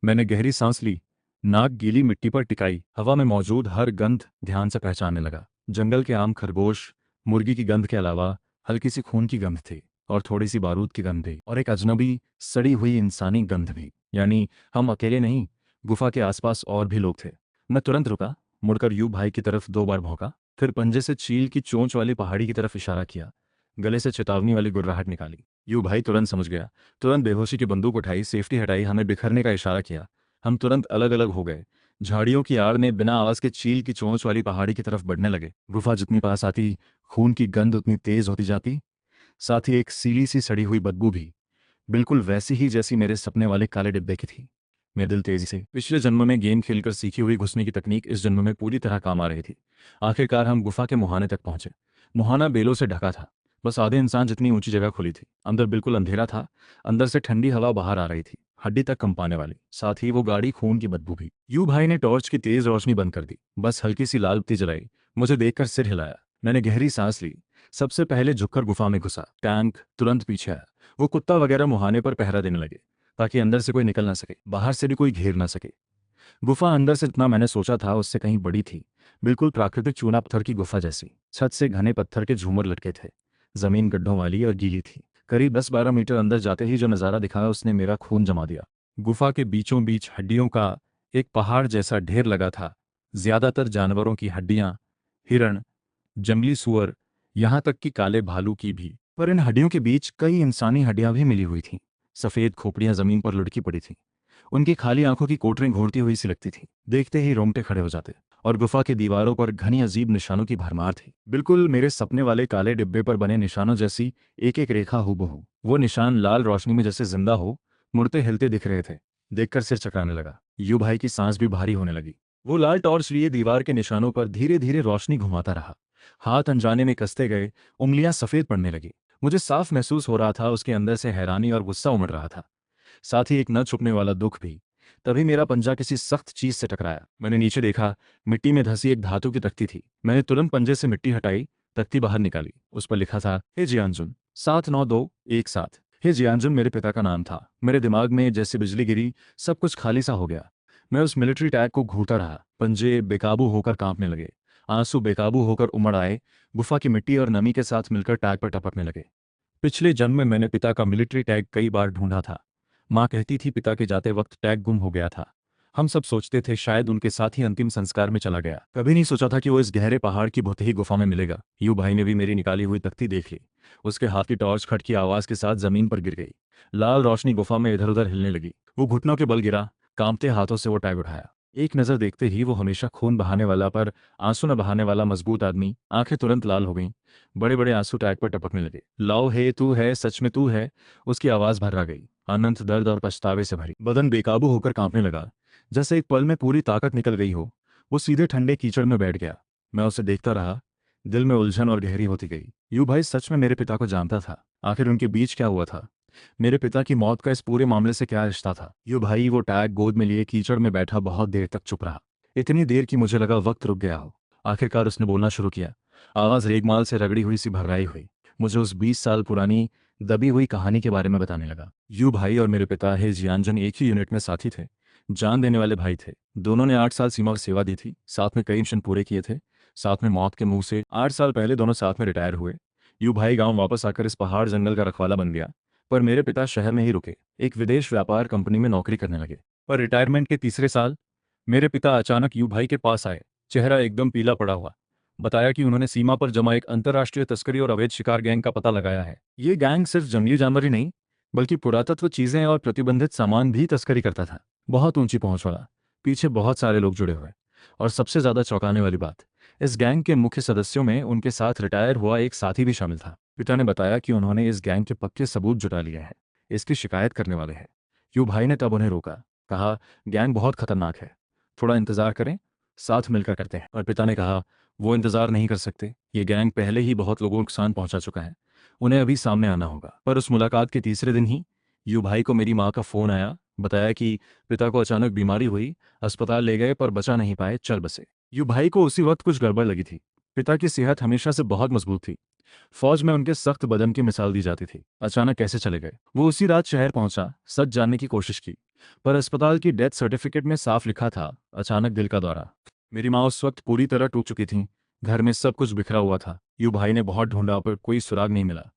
Speaker 1: मैंने गहरी सांस ली, नाक गीली मिट्टी पर टिकाई, हवा में मौजूद हर गंध ध्यान से पहचानने लगा। जंगल के आम, खरगोश, मुर्गी की गंध के अलावा हल्की सी खून की गंध थी और थोड़ी सी बारूद की गंध भी, और एक अजनबी सड़ी हुई इंसानी गंध भी। यानी हम अकेले नहीं, गुफा के आसपास और भी लोग थे। मैं तुरंत रुका, मुड़कर यू भाई की तरफ 2 बार भौंका, फिर पंजे से चील की चोंच वाली पहाड़ी की तरफ इशारा किया, गले से चेतावनी वाली गुर्राहट निकाली। यू भाई तुरंत समझ गया, तुरंत बेहोशी की बंदूक उठाई, सेफ्टी हटाई, हमें बिखरने का इशारा किया। हम तुरंत अलग अलग हो गए, झाड़ियों की आड़ में बिना आवाज के चील की चोंच वाली पहाड़ी की तरफ बढ़ने लगे। गुफा जितनी पास आती, खून की गंध उतनी तेज होती जाती, साथ ही एक सीली सी सड़ी हुई बदबू भी। बिल्कुल वैसी ही जैसी मेरे सपने वाले काले डिब्बे की थी। मेरा दिल तेजी से पिछले जन्म में गेम खेलकर सीखी हुई घुसने की तकनीक इस जन्म में पूरी तरह काम आ रही थी। आखिरकार हम गुफा के मुहाने तक पहुंचे। मुहाना बेलों से ढका था। बस आधे इंसान जितनी ऊंची जगह खुली थी। अंदर बिल्कुल अंधेरा था। अंदर से ठंडी हवा बाहर आ रही थी, हड्डी तक कंपाने वाली। साथ ही वो गाढ़ी खून की बदबू भी। यू भाई ने टॉर्च की तेज रोशनी बंद कर दी। बस हल्की सी लाल बत्ती जलाई। मुझे देखकर सिर हिलाया। मैंने गहरी सांस ली। सबसे पहले झुककर गुफा में घुसा। टैंक तुरंत पीछे आया। वो कुत्ता वगैरह मुहाने पर पहरा देने लगे ताकि अंदर से कोई निकल ना सके, बाहर से भी कोई घेर ना सके। गुफा अंदर से जितना मैंने सोचा था उससे कहीं बड़ी थी। बिल्कुल प्राकृतिक चूना पत्थर की गुफा जैसी। छत से घने पत्थर के झूमर लटके थे। जमीन गड्ढों वाली और गीली थी। करीब 10-12 मीटर अंदर जाते ही जो नज़ारा दिखा उसने मेरा खून जमा दिया। गुफा के बीचों बीच हड्डियों का एक पहाड़ जैसा ढेर लगा था। ज्यादातर जानवरों की हड्डियां, हिरण, जंगली सुअर, यहाँ तक कि काले भालू की भी। पर इन हड्डियों के बीच कई इंसानी हड्डियां भी मिली हुई थीं। सफ़ेद खोपड़ियां जमीन पर लुढ़की पड़ी थीं। उनकी खाली आंखों की कोटरें घूरती हुई सी लगती थी। देखते ही रोंगटे खड़े हो जाते। और गुफा की दीवारों पर घनी अजीब निशानों की भरमार थी, बिल्कुल मेरे सपने वाले काले डिब्बे पर बने निशानों जैसी एक एक रेखा हूबहू। वो निशान लाल रोशनी में जैसे जिंदा हो, मुड़ते हिलते दिख रहे थे। देखकर सिर चकराने लगा। यू भाई की सांस भी भारी होने लगी। वो लाल टॉर्च लिए दीवार के निशानों पर धीरे धीरे रोशनी घुमाता रहा। हाथ अनजाने में कसते गए, उंगलियां सफेद पड़ने लगी। मुझे साफ महसूस हो रहा था उसके अंदर से हैरानी और गुस्सा उमड़ रहा था, साथ ही एक न छुपने वाला दुख भी। तभी मेरा पंजा किसी सख्त चीज से टकराया। मैंने नीचे देखा। मिट्टी में धंसी एक धातु की तख्ती थी। मैंने तुरंत पंजे से मिट्टी हटाई, तख्ती बाहर निकाली। उस पर लिखा था, हे जियानजुन 79217। हे जियानजुन मेरे पिता का नाम था। मेरे दिमाग में जैसे बिजली गिरी, सब कुछ खाली सा हो गया। मैं उस मिलिट्री टैग को घूरता रहा। पंजे बेकाबू होकर कांपने लगे। आंसू बेकाबू होकर उमड़ आए। गुफा की मिट्टी और नमी के साथ मिलकर टैग पर टपकने लगे। पिछले जन्म में मैंने पिता का मिलिट्री टैग कई बार ढूंढा था। माँ कहती थी पिता के जाते वक्त टैग गुम हो गया था। हम सब सोचते थे शायद उनके साथ ही अंतिम संस्कार में चला गया। कभी नहीं सोचा था कि वो इस गहरे पहाड़ की भुतही गुफा में मिलेगा। यू भाई ने भी मेरी निकाली हुई तख्ती देख ली। उसके हाथ की टॉर्च खट की आवाज के साथ जमीन पर गिर गई। लाल रोशनी गुफा में इधर उधर हिलने लगी। वो घुटनों के बल गिरा। कांपते हाथों से वो टैग उठाया। एक नजर देखते ही वो हमेशा खून बहाने वाला पर आंसू न बहाने वाला मजबूत आदमी। आंखें तुरंत लाल हो गईं। बड़े बड़े आंसू टैग पर टपकने लगे। लाओ हे तू है, सच में तू है। उसकी आवाज भर्रा गई, अनंत दर्द और पछतावे से भरी। बदन बेकाबू होकर कांपने लगा, जैसे एक पल में पूरी ताकत निकल गई हो। वो सीधे ठंडे कीचड़ में बैठ गया। मैं उसे देखता रहा। दिल में उलझन और गहरी होती गई। यू भाई सच में मेरे पिता को जानता था। आखिर उनके बीच क्या हुआ था? मेरे पिता की मौत का इस पूरे मामले से क्या रिश्ता था? यू भाई वो टैग गोद में लिए कीचड़ में बैठा बहुत देर तक चुप रहा। इतनी देर की मुझे लगा वक्त रुक गया हो। आखिरकार उसने बोलना शुरू किया। आवाज रेगमाल से रगड़ी हुई सी भर्राई हुई। मुझे उस 20 साल पुरानी दबी हुई कहानी के बारे में बताने लगा। यू भाई और मेरे पिता हे जियानजन एक ही यूनिट में साथी थे। जान देने वाले भाई थे। दोनों ने 8 साल सीमा की सेवा दी थी। साथ में कई मिशन पूरे किए थे। साथ में मौत के मुंह से 8 साल पहले दोनों साथ में रिटायर हुए। यू भाई गांव वापस आकर इस पहाड़ जंगल का रखवाला बन गया। पर मेरे पिता शहर में ही रुके। एक विदेश व्यापार कंपनी में नौकरी करने लगे। पर रिटायरमेंट के तीसरे साल मेरे पिता अचानक यू भाई के पास आए, चेहरा एकदम पीला पड़ा हुआ। बताया कि उन्होंने सीमा पर जमा एक अंतर्राष्ट्रीय तस्करी और अवैध शिकार गैंग का पता लगाया है। ये गैंग सिर्फ जंगली जानवर ही नहीं, बल्कि पुरातत्व चीजें और प्रतिबंधित सामान भी तस्करी करता था। बहुत ऊंची पहुंच वाला। पीछे बहुत सारे लोग जुड़े हुए। और सबसे ज्यादा चौंकाने वाली बात, इस गैंग के मुख्य सदस्यों में उनके साथ रिटायर हुआ एक साथी भी शामिल था। पिता ने बताया कि उन्होंने इस गैंग के पक्के सबूत जुटा लिए हैं। इसकी शिकायत करने वाले हैं। यू भाई ने तब उन्हें रोका। कहा, गैंग बहुत खतरनाक है, थोड़ा इंतजार करें, साथ मिलकर करते हैं। और पिता ने कहा, वो इंतजार नहीं कर सकते। ये गैंग पहले ही बहुत लोगों को नुकसान पहुंचा चुका है। उन्हें अभी सामने आना होगा। पर उस मुलाकात के तीसरे दिन ही यू भाई को मेरी माँ का फोन आया। बताया कि पिता को अचानक बीमारी हुई, अस्पताल ले गए पर बचा नहीं पाए, चल बसे। यू भाई को उसी वक्त कुछ गड़बड़ लगी थी। पिता की सेहत हमेशा से बहुत मजबूत थी। फौज में उनके सख्त बदन की मिसाल दी जाती थी। अचानक कैसे चले गए? वो उसी रात शहर पहुंचा, सच जानने की कोशिश की, पर अस्पताल की डेथ सर्टिफिकेट में साफ लिखा था, अचानक दिल का दौरा। मेरी माँ उस वक्त पूरी तरह टूट चुकी थी। घर में सब कुछ बिखरा हुआ था। यू भाई ने बहुत ढूंढा पर कोई सुराग नहीं मिला।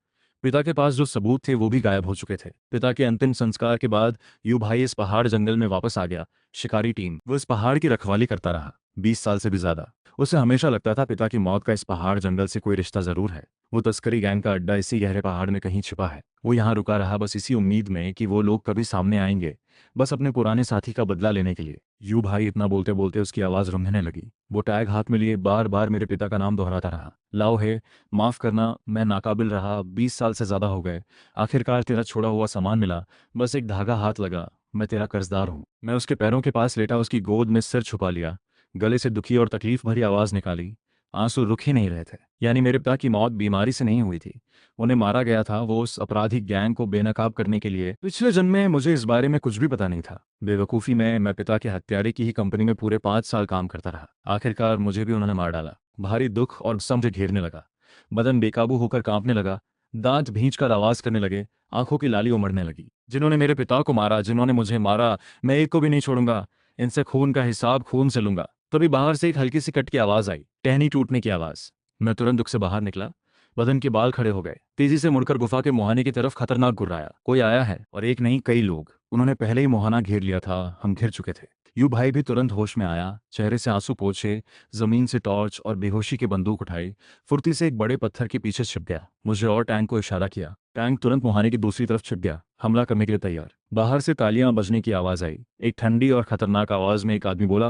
Speaker 1: पिता के पास जो सबूत थे वो भी गायब हो चुके थे। पिता के अंतिम संस्कार के बाद यू भाई इस पहाड़ जंगल में वापस आ गया। शिकारी टीम। वो इस पहाड़ की रखवाली करता रहा 20 साल से भी ज्यादा। उसे हमेशा लगता था पिता की मौत का इस पहाड़ जंगल से कोई रिश्ता जरूर है। वो तस्करी गैंग का अड्डा इसी गहरे पहाड़ में कहीं छिपा है। वो यहाँ रुका रहा बस इसी उम्मीद में कि वो लोग कभी सामने आएंगे, बस अपने पुराने साथी का बदला लेने के लिए। यू भाई इतना बोलते बोलते उसकी आवाज़ रुंधने लगी। वो टैग हाथ में लिए बार बार मेरे पिता का नाम दोहराता रहा। लाओ है, माफ़ करना, मैं नाकाबिल रहा, 20 साल से ज़्यादा हो गए। आखिरकार तेरा छोड़ा हुआ सामान मिला, बस एक धागा हाथ लगा, मैं तेरा कर्जदार हूँ। मैं उसके पैरों के पास लेटा उसकी गोद में सिर छुपा लिया, गले से दुखी और तकलीफ भरी आवाज़ निकाली। आंसू रुक ही नहीं रहे थे। यानी मेरे पिता की मौत बीमारी से नहीं हुई थी, उन्हें मारा गया था वो उस आपराधिक गैंग को बेनकाब करने के लिए। पिछले जन्म में मुझे इस बारे में कुछ भी पता नहीं था। बेवकूफ़ी में मैं पिता के हत्यारे की ही कंपनी में पूरे 5 साल काम करता रहा। आखिरकार मुझे भी उन्होंने मार डाला। भारी दुख और गुस्सा मुझे घेरने लगा, बदन बेकाबू होकर कांपने लगा, दांत भींच कर आवाज़ करने लगे, आंखों की लाली उमड़ने लगी। जिन्होंने मेरे पिता को मारा, जिन्होंने मुझे मारा, मैं एक को भी नहीं छोड़ूंगा। इनसे खून का हिसाब खून से लूंगा। तभी बाहर से एक हल्की सी कट की आवाज़ आई, टहनी टूटने की आवाज़। मैं तुरंत दुख से बाहर निकला, बदन के बाल खड़े हो गए। तेजी से मुड़कर गुफा के मुहाने की तरफ खतरनाक गुर्राया। कोई आया है, और एक नहीं कई लोग। उन्होंने पहले ही मुहाना घेर लिया था, हम घिर चुके थे। यू भाई भी तुरंत होश में आया, चेहरे से आंसू पोंछे, जमीन से टॉर्च और बेहोशी की बंदूक उठाई, फुर्ती से एक बड़े पत्थर के पीछे छिप गया। मुझे और टैंक को इशारा किया। टैंक तुरंत मुहाने की दूसरी तरफ छिप गया, हमला करने के लिए तैयार। बाहर से तालियां बजने की आवाज आई। एक ठंडी और खतरनाक आवाज में एक आदमी बोला,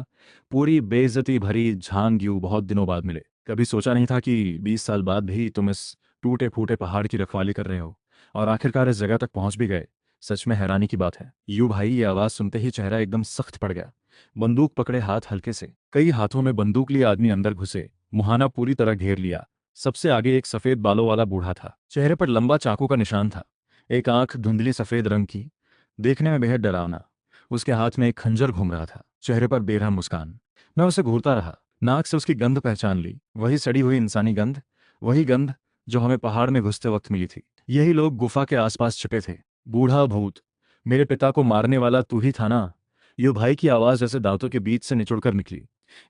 Speaker 1: पूरी बेइज्जती भरी झांग यू बहुत दिनों बाद मिले। कभी सोचा नहीं था कि 20 साल बाद भी तुम इस टूटे फूटे पहाड़ की रखवाली कर रहे हो, और आखिरकार इस जगह तक पहुंच भी गए। सच में हैरानी की बात है। यू भाई ये आवाज सुनते ही चेहरा एकदम सख्त पड़ गया। बंदूक पकड़े हाथ हल्के से, कई हाथों में बंदूक लिए आदमी अंदर घुसे, मुहाना पूरी तरह घेर लिया। सबसे आगे एक सफेद बालों वाला बूढ़ा था, चेहरे पर लंबा चाकू का निशान था, एक आंख धुंधली सफेद रंग की, देखने में बेहद डरावना। उसके हाथ में एक खंजर घूम रहा था, चेहरे पर बेरहम मुस्कान। मैं उसे घूरता रहा, नाक से उसकी गंध पहचान ली, वही सड़ी हुई इंसानी गंध, वही गंध जो हमें पहाड़ में घुसते वक्त मिली थी। यही लोग गुफा के आसपास छिपे थे। बूढ़ा भूत, मेरे पिता को मारने वाला तू ही था ना? यू भाई की आवाज जैसे दांतों के बीच से निचुड़कर निकली,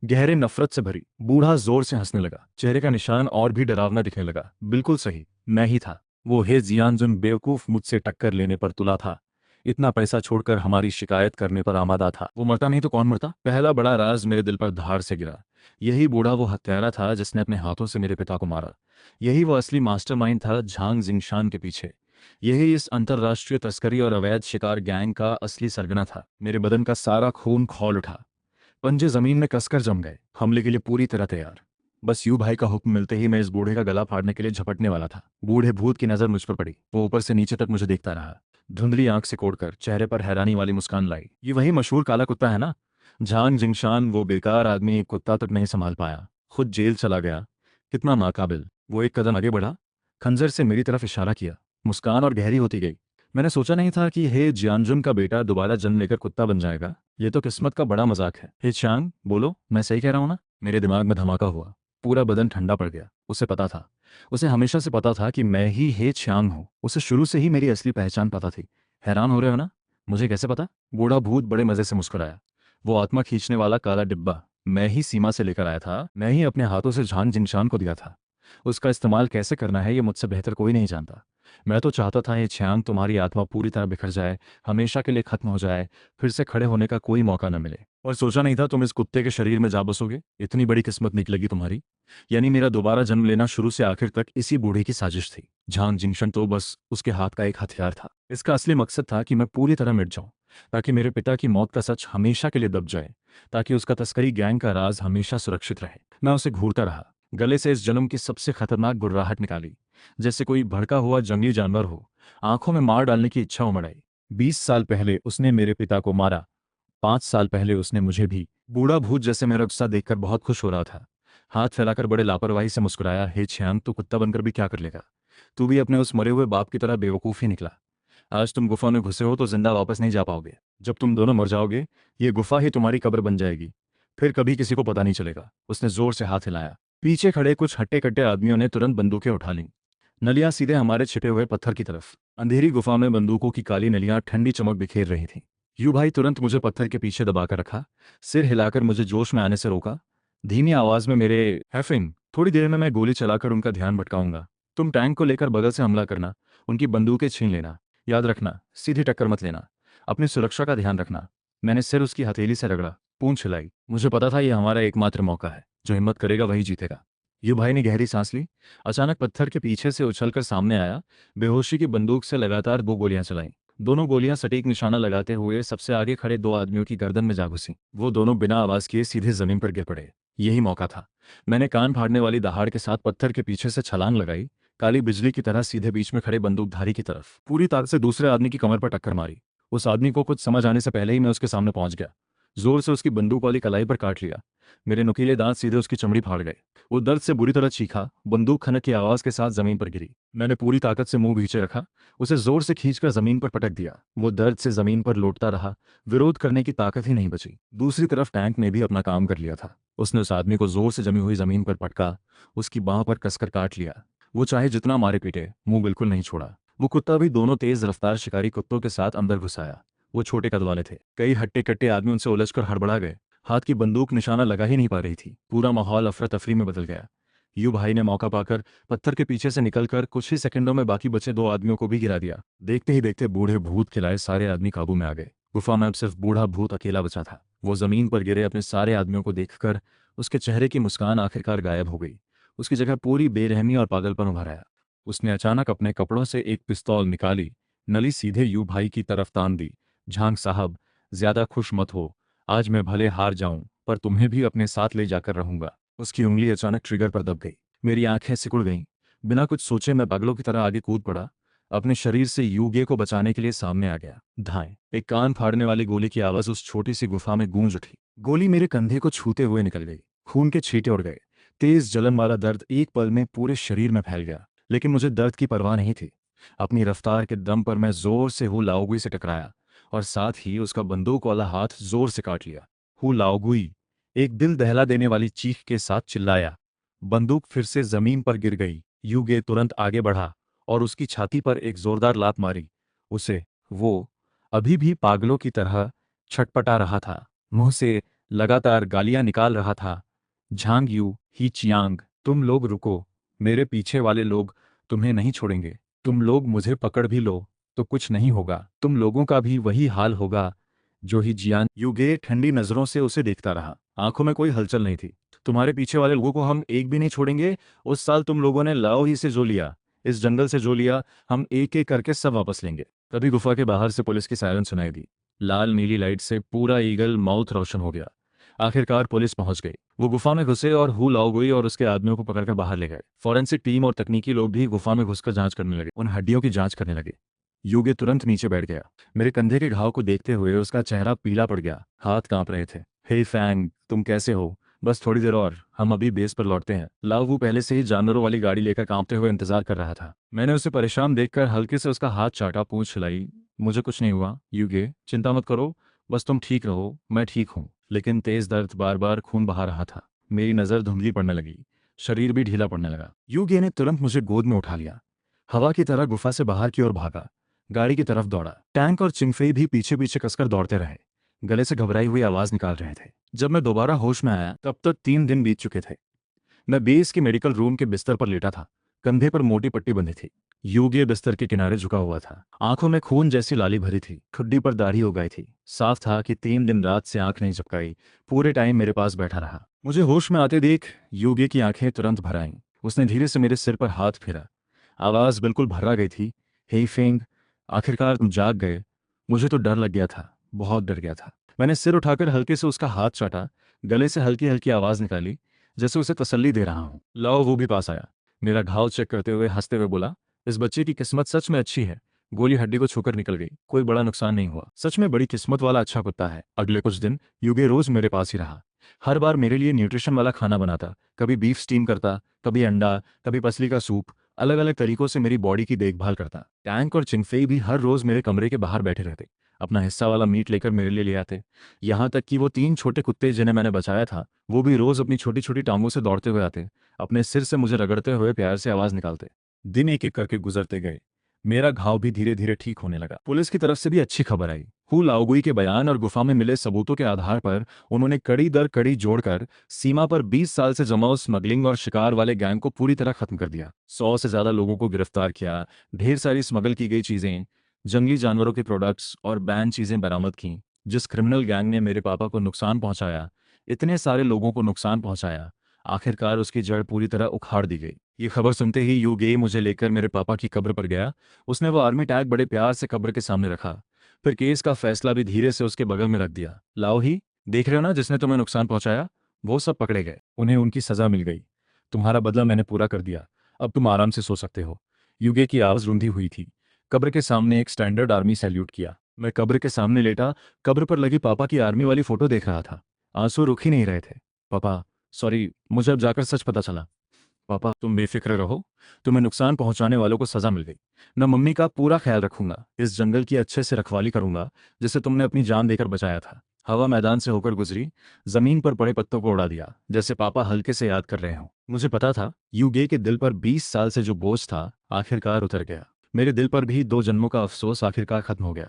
Speaker 1: गहरे नफरत से भरी। बूढ़ा जोर से हंसने लगा, चेहरे का निशान और भी डरावना दिखने लगा। बिल्कुल सही, मैं ही था वो हे जियानजुन बेवकूफ, मुझसे टक्कर लेने पर तुला था, इतना पैसा छोड़कर हमारी शिकायत करने पर आमादा था। वो मरता नहीं तो कौन मरता? पहला बड़ा राज मेरे दिल पर धार से गिरा। यही बूढ़ा वो हत्यारा था जिसने अपने हाथों से मेरे पिता को मारा। यही वो असली मास्टरमाइंड था झांग जिंगशान के पीछे। यही इस अंतर्राष्ट्रीय तस्करी और अवैध शिकार गैंग का असली सरगना था। मेरे बदन का सारा खून खौल उठा, पंजे जमीन में कसकर जम गए, हमले के लिए पूरी तरह तैयार। बस यू भाई का हुक्म मिलते ही मैं इस बूढ़े का गला फाड़ने के लिए झपटने वाला था। बूढ़े भूत की नजर मुझ पर पड़ी, वो ऊपर से नीचे तक मुझे देखता रहा, धुंधली आंख से कोड़कर चेहरे पर हैरानी वाली मुस्कान लाई। ये वही मशहूर काला कुत्ता है ना? झांग जिंगशान, वो बेकार आदमी एक कुत्ता तक नहीं संभाल पाया, खुद जेल चला गया। कितना नाकाबिल। वो एक कदम आगे बढ़ा, खंजर से मेरी तरफ इशारा किया, मुस्कान और गहरी होती गई। मैंने सोचा नहीं था कि हे जियानजुन का बेटा दोबारा जन्म लेकर कुत्ता बन जाएगा। ये तो किस्मत का बड़ा मजाक है। हे चांग, बोलो, मैं सही कह रहा हूं ना? मेरे दिमाग में धमाका हुआ, पूरा बदन ठंडा पड़ गया। उसे पता था, उसे हमेशा से पता था कि मैं ही हे चांग हूं। उसे शुरू से ही मेरी असली पहचान पता थी। हैरान हो रहे हो ना? मुझे कैसे पता? बूढ़ा भूत बड़े मजे से मुस्कुराया। वो आत्मा खींचने वाला काला डिब्बा मैं ही सीमा से लेकर आया था, मैं ही अपने हाथों से झांग जिंगशान को दिया था। उसका इस्तेमाल कैसे करना है ये मुझसे बेहतर कोई नहीं जानता। मैं तो चाहता था ये छयांग तुम्हारी आत्मा पूरी तरह बिखर जाए, हमेशा के लिए खत्म हो जाए, फिर से खड़े होने का कोई मौका न मिले। और सोचा नहीं था तुम इस कुत्ते के शरीर में जा बसोगे। इतनी बड़ी किस्मत निकलेगी तुम्हारी। यानी मेरा दोबारा जन्म लेना शुरू से आखिर तक इसी बूढ़े की साजिश थी। झांग जिंगशन तो बस उसके हाथ का एक हथियार था। इसका असली मकसद था कि मैं पूरी तरह मिट जाऊं, ताकि मेरे पिता की मौत का सच हमेशा के लिए दब जाए, ताकि उसका तस्करी गैंग का राज हमेशा सुरक्षित रहे। मैं उसे घूरता रहा, गले से इस जन्म की सबसे खतरनाक गुर्राहट निकाली, जैसे कोई भड़का हुआ जंगली जानवर हो। आंखों में मार डालने की इच्छा उमड़ आई। 20 साल पहले उसने मेरे पिता को मारा, 5 साल पहले उसने मुझे भी। बूढ़ा भूत जैसे मेरा गुस्सा देखकर बहुत खुश हो रहा था, हाथ फैलाकर बड़े लापरवाही से मुस्कुराया। हे छियांग, तू कुत्ता बनकर भी क्या कर लेगा? तू भी अपने उस मरे हुए बाप की तरह बेवकूफ ही निकला। आज तुम गुफा में घुसे हो तो जिंदा वापस नहीं जा पाओगे। जब तुम दोनों मर जाओगे, ये गुफा ही तुम्हारी कब्र बन जाएगी, फिर कभी किसी को पता नहीं चलेगा। उसने जोर से हाथ हिलाया। पीछे खड़े कुछ हट्टे कट्टे आदमियों ने तुरंत बंदूकें उठा लीं, नलियां सीधे हमारे छिपे हुए पत्थर की तरफ। अंधेरी गुफा में बंदूकों की काली नलियां ठंडी चमक बिखेर रही थीं। यू भाई तुरंत मुझे पत्थर के पीछे दबाकर रखा, सिर हिलाकर मुझे जोश में आने से रोका। धीमी आवाज में, मेरे हैफिंग, थोड़ी देर में मैं गोली चलाकर उनका ध्यान भटकाऊंगा। तुम टैंक को लेकर बगल से हमला करना, उनकी बंदूकें छीन लेना। याद रखना, सीधी टक्कर मत लेना, अपनी सुरक्षा का ध्यान रखना। मैंने सिर उसकी हथेली से रगड़ा, पूंछ हिलाई। मुझे पता था यह हमारा एकमात्र मौका है, जो हिम्मत करेगा वही जीतेगा। यू भाई ने गहरी सांस ली, अचानक पत्थर के पीछे से उछलकर सामने आया, बेहोशी की बंदूक से लगातार 2 गोलियां चलाईं। दोनों गोलियां सटीक निशाना लगाते हुए सबसे आगे खड़े दो आदमियों की गर्दन में जा घुसी। वो दोनों बिना आवाज किए सीधे जमीन पर गिर पड़े। यही मौका था। मैंने कान फाड़ने वाली दहाड़ के साथ पत्थर के पीछे से छलांग लगाई, काली बिजली की तरह सीधे बीच में खड़े बंदूकधारी की तरफ, पूरी ताकत से दूसरे आदमी की कमर पर टक्कर मारी। उस आदमी को कुछ समझ आने से पहले ही मैं उसके सामने पहुंच गया। जोर से उसकी बंदूक वाली कलाई पर काट लिया। मेरे नुकीले दांत सीधे उसकी चमड़ी फाड़ गए। वो दर्द से बुरी तरह चीखा, बंदूक खनक की आवाज के साथ जमीन पर गिरी। मैंने पूरी ताकत से मुंह पीछे रखा, उसे जोर से खींचकर जमीन पर पटक दिया। वो दर्द से जमीन पर लौटता रहा, विरोध करने की ताकत ही नहीं बची। दूसरी तरफ टैंक ने भी अपना काम कर लिया था। उसने उस आदमी को जोर से जमी हुई जमीन पर पटका, उसकी बांह पर कसकर काट लिया। वो चाहे जितना मारे पीटे, मुंह बिल्कुल नहीं छोड़ा। वो कुत्ता भी दोनों तेज रफ्तार शिकारी कुत्तों के साथ अंदर घुस आया। वो छोटे कद वाले थे। कई हट्टे कट्टे आदमी उनसे उलझकर हड़बड़ा गए। हाथ की बंदूक निशाना लगा ही नहीं पा रही थी। पूरा माहौल अफरा तफरी में बदल गया। यू भाई ने मौका पाकर पत्थर के पीछे से निकलकर कुछ ही सेकंडों में बाकी बचे दो आदमियों को भी गिरा दिया। देखते ही देखते बूढ़े भूत खिलाए सारे आदमी काबू में आ गए। गुफा में अब सिर्फ बूढ़ा भूत अकेला बचा था। वो जमीन पर गिरे अपने सारे आदमियों को देखकर उसके चेहरे की मुस्कान आखिरकार गायब हो गई। उसकी जगह पूरी बेरहमी और पागलपन उभर आया। उसने अचानक अपने कपड़ों से एक पिस्तौल निकाली, नली सीधे यू भाई की तरफ तान दी। झांग साहब, ज्यादा खुश मत हो। आज मैं भले हार जाऊं, पर तुम्हें भी अपने साथ ले जाकर रहूंगा। उसकी उंगली अचानक ट्रिगर पर दब गई। मेरी आंखें सिकुड़ गईं। बिना कुछ सोचे मैं पागलों की तरह आगे कूद पड़ा। अपने शरीर से यूगे को बचाने के लिए सामने आ गया। धाएं, एक कान फाड़ने वाली गोली की आवाज उस छोटी सी गुफा में गूंज उठी। गोली मेरे कंधे को छूते हुए निकल गई। खून के छींटे उड़ गए। तेज जलन वाला दर्द एक पल में पूरे शरीर में फैल गया, लेकिन मुझे दर्द की परवाह नहीं थी। अपनी रफ्तार के दम पर मैं जोर से हु लाओगुई से टकराया और साथ ही उसका बंदूक वाला हाथ जोर से काट लिया। हु लाओगुई एक दिल दहला देने वाली चीख के साथ चिल्लाया। बंदूक फिर से जमीन पर गिर गई। यूगे तुरंत आगे बढ़ा और उसकी छाती पर एक जोरदार लात मारी। उसे वो अभी भी पागलों की तरह छटपटा रहा था, मुंह से लगातार गालियां निकाल रहा था। झांग यू ही चियांग, तुम लोग रुको। मेरे पीछे वाले लोग तुम्हें नहीं छोड़ेंगे। तुम लोग मुझे पकड़ भी लो तो कुछ नहीं होगा। तुम लोगों का भी वही हाल होगा जो ही जियान। यूगे ठंडी नजरों से उसे देखता रहा। आंखों में कोई हलचल नहीं थी। तुम्हारे पीछे वाले लोगों को हम एक भी नहीं छोड़ेंगे। उस साल तुम लोगों ने लाओ ही से जो लिया, इस जंगल से जो लिया, हम एक एक करके सब वापस लेंगे। तभी गुफा के बाहर से पुलिस की सायरन सुनाई दी। लाल नीली लाइट से पूरा ईगल माउथ रोशन हो गया। आखिरकार पुलिस पहुंच गई। वो गुफा में घुसे और हु लाओगुई और उसके आदमियों को पकड़कर बाहर ले गए। फॉरेंसिक टीम और तकनीकी लोग भी गुफा में घुसकर जांच करने लगे, उन हड्डियों की जांच करने लगे। यूगे तुरंत नीचे बैठ गया। मेरे कंधे के घाव को देखते हुए उसका चेहरा पीला पड़ गया, हाथ कांप रहे थे। हे फैंग, तुम कैसे हो? बस थोड़ी देर और, हम अभी बेस पर लौटते हैं। लाओ पहले से ही जानवरों वाली गाड़ी लेकर कांपते हुए इंतजार कर रहा था। मैंने उसे परेशान देखकर हल्के से उसका हाथ चाटा, पूंछ हिलाई। मुझे कुछ नहीं हुआ यूगे, चिंता मत करो। बस तुम ठीक रहो, मैं ठीक हूँ। लेकिन तेज दर्द, बार बार खून बहा रहा था। मेरी नजर धुंधली पड़ने लगी, शरीर भी ढीला पड़ने लगा। यूगे ने तुरंत मुझे गोद में उठा लिया, हवा की तरह गुफा से बाहर की ओर भागा, गाड़ी की तरफ दौड़ा। टैंक और चिंगफेई भी पीछे पीछे कसकर दौड़ते रहे, गले से घबराई हुई आवाज निकाल रहे थे। जब मैं दोबारा होश में आया तब तक 3 दिन बीत चुके थे। मैं बेस के मेडिकल रूम के बिस्तर पर लेटा था। कंधे पर मोटी पट्टी बंधी थी। यूगे बिस्तर के किनारे झुका हुआ था। आंखों में खून जैसी लाली भरी थी, ठुड्डी पर दाढ़ी हो गई थी। साफ था कि 3 दिन रात से आंख नहीं झपकाई, पूरे टाइम मेरे पास बैठा रहा। मुझे होश में आते देख यूगे की आंखें तुरंत भर आईं। उसने धीरे से मेरे सिर पर हाथ फेरा। आवाज बिल्कुल भर्रा गई थी। हे फेंग, आखिरकार तुम जाग गए। मुझे तो डर लग गया था, बहुत डर गया था। मैंने सिर उठाकर हल्के से उसका हाथ चाटा, गले से हल्की हल्की आवाज निकाली, जैसे उसे तसल्ली दे रहा हूं। लाओ वो भी पास आया। मेरा घाव चेक करते हुए हंसते हुए बोला, इस बच्चे की किस्मत सच में अच्छी है। गोली हड्डी को छूकर निकल गई, कोई बड़ा नुकसान नहीं हुआ। सच में बड़ी किस्मत वाला अच्छा कुत्ता है। अगले कुछ दिन यूगे रोज मेरे पास ही रहा। हर बार मेरे लिए न्यूट्रिशन वाला खाना बनाता, कभी बीफ स्टीम करता, कभी अंडा, कभी पसली का सूप। अलग अलग तरीकों से मेरी बॉडी की देखभाल करता। टैंक और चिंगफेई भी हर रोज मेरे कमरे के बाहर बैठे रहते, अपना हिस्सा वाला मीट लेकर मेरे लिए ले आते। यहाँ तक कि वो 3 छोटे कुत्ते जिन्हें मैंने बचाया था, वो भी रोज अपनी छोटी छोटी टांगों से दौड़ते हुए आते, अपने सिर से मुझे रगड़ते हुए प्यार से आवाज निकालते। दिन एक एक करके गुजरते गए। मेरा घाव भी धीरे धीरे ठीक होने लगा। पुलिस की तरफ से भी अच्छी खबर आई। हु लाओगुई के बयान और गुफा में मिले सबूतों के आधार पर उन्होंने कड़ी दर कड़ी जोड़कर सीमा पर 20 साल से जमा स्मगलिंग और शिकार वाले गैंग को पूरी तरह खत्म कर दिया। 100 से ज्यादा लोगों को गिरफ्तार किया, ढेर सारी स्मगल की गई चीजें, जंगली जानवरों के प्रोडक्ट्स और बैन चीजें बरामद की। जिस क्रिमिनल गैंग ने मेरे पापा को नुकसान पहुंचाया, इतने सारे लोगों को नुकसान पहुंचाया, आखिरकार उसकी जड़ पूरी तरह उखाड़ दी गई। ये खबर सुनते ही यूगे मुझे लेकर मेरे पापा की कब्र पर गया। उसने वो आर्मी टैग बड़े प्यार से कब्र के सामने रखा। फिर केस का फैसला भी धीरे से उसके बगल में रख दिया। लाओ ही, देख रहे हो ना, जिसने तुम्हें नुकसान पहुंचाया वो सब पकड़े गए, उन्हें उनकी सजा मिल गई। तुम्हारा बदला मैंने पूरा कर दिया, अब तुम आराम से सो सकते हो। युगे की आवाज रुंधी हुई थी। कब्र के सामने एक स्टैंडर्ड आर्मी सैल्यूट किया। मैं कब्र के सामने लेटा कब्र पर लगी पापा की आर्मी वाली फोटो देख रहा था। आंसू रुक ही नहीं रहे थे। पापा, सॉरी, मुझे अब जाकर सच पता चला। पापा तुम बेफिक्र रहो, तुम्हें नुकसान पहुंचाने वालों को सजा मिल गई। मैं मम्मी का पूरा ख्याल रखूंगा, इस जंगल की अच्छे से रखवाली करूंगा जिसे तुमने अपनी जान देकर बचाया था। हवा मैदान से होकर गुजरी, जमीन पर पड़े पत्तों को उड़ा दिया, जैसे पापा हल्के से याद कर रहे हों। मुझे पता था यूगे के दिल पर 20 साल से जो बोझ था आखिरकार उतर गया। मेरे दिल पर भी 2 जन्मों का अफसोस आखिरकार खत्म हो गया।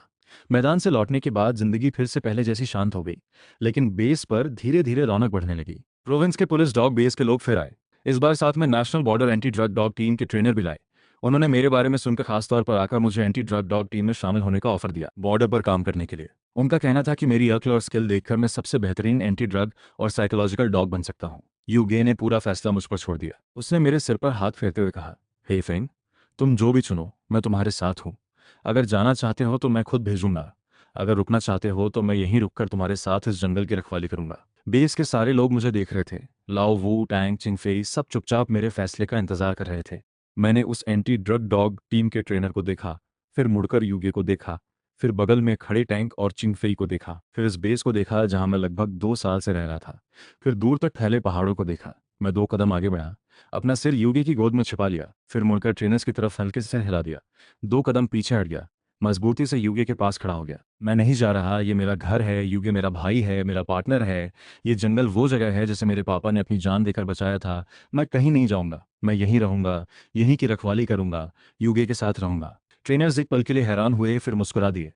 Speaker 1: मैदान से लौटने के बाद जिंदगी फिर से पहले जैसी शांत हो गई, लेकिन बेस पर धीरे धीरे रौनक बढ़ने लगी। प्रोविंस के पुलिस डॉग बेस के लोग फिर आए। इस बार साथ में national border anti drug dog team के ट्रेनर भी लाए। उन्होंने मेरे बारे में सुनकर खासतौर पर आकर मुझे एंटी ड्रग डॉग टीम में शामिल होने का ऑफर दिया, बॉर्डर पर काम करने के लिए। उनका कहना था कि मेरी अक्ल और स्किल देखकर मैं सबसे बेहतरीन एंटी ड्रग और साइकोलॉजिकल डॉग बन सकता हूँ। यूगे ने पूरा फैसला मुझ पर छोड़ दिया। उसने मेरे सिर पर हाथ फेरते हुए कहा, हे फेंग, तुम जो भी चुनो मैं तुम्हारे साथ हूँ। अगर जाना चाहते हो तो मैं खुद भेजूंगा, अगर रुकना चाहते हो तो मैं यहीं रुककर तुम्हारे साथ इस जंगल की रखवाली करूंगा। बेस के सारे लोग मुझे देख रहे थे। लाओ वू, टैंग, चिंगफेई सब चुपचाप मेरे फैसले का इंतजार कर रहे थे। मैंने उस एंटी ड्रग डॉग टीम के ट्रेनर को देखा, फिर मुड़कर यूगे को देखा, फिर बगल में खड़े टैंक और चिंगफेई को देखा, फिर इस बेस को देखा जहां मैं लगभग 2 साल से रह रहा था, फिर दूर तक फैले पहाड़ों को देखा। मैं 2 कदम आगे बढ़ा, अपना सिर यूगे की गोद में छिपा लिया, फिर मुड़कर ट्रेनर्स की तरफ हल्के से हिला दिया। 2 कदम पीछे हट गया, मजबूती से यूगे के पास खड़ा हो गया। मैं नहीं जा रहा, ये मेरा घर है, यूगे मेरा भाई है, मेरा पार्टनर है। ये जंगल वो जगह है जिसे मेरे पापा ने अपनी जान देकर बचाया था। मैं कहीं नहीं जाऊंगा, मैं यहीं रहूंगा, यहीं की रखवाली करूंगा, यूगे के साथ रहूंगा। ट्रेनर्स एक पल के लिए हैरान हुए, फिर मुस्कुरा दिए।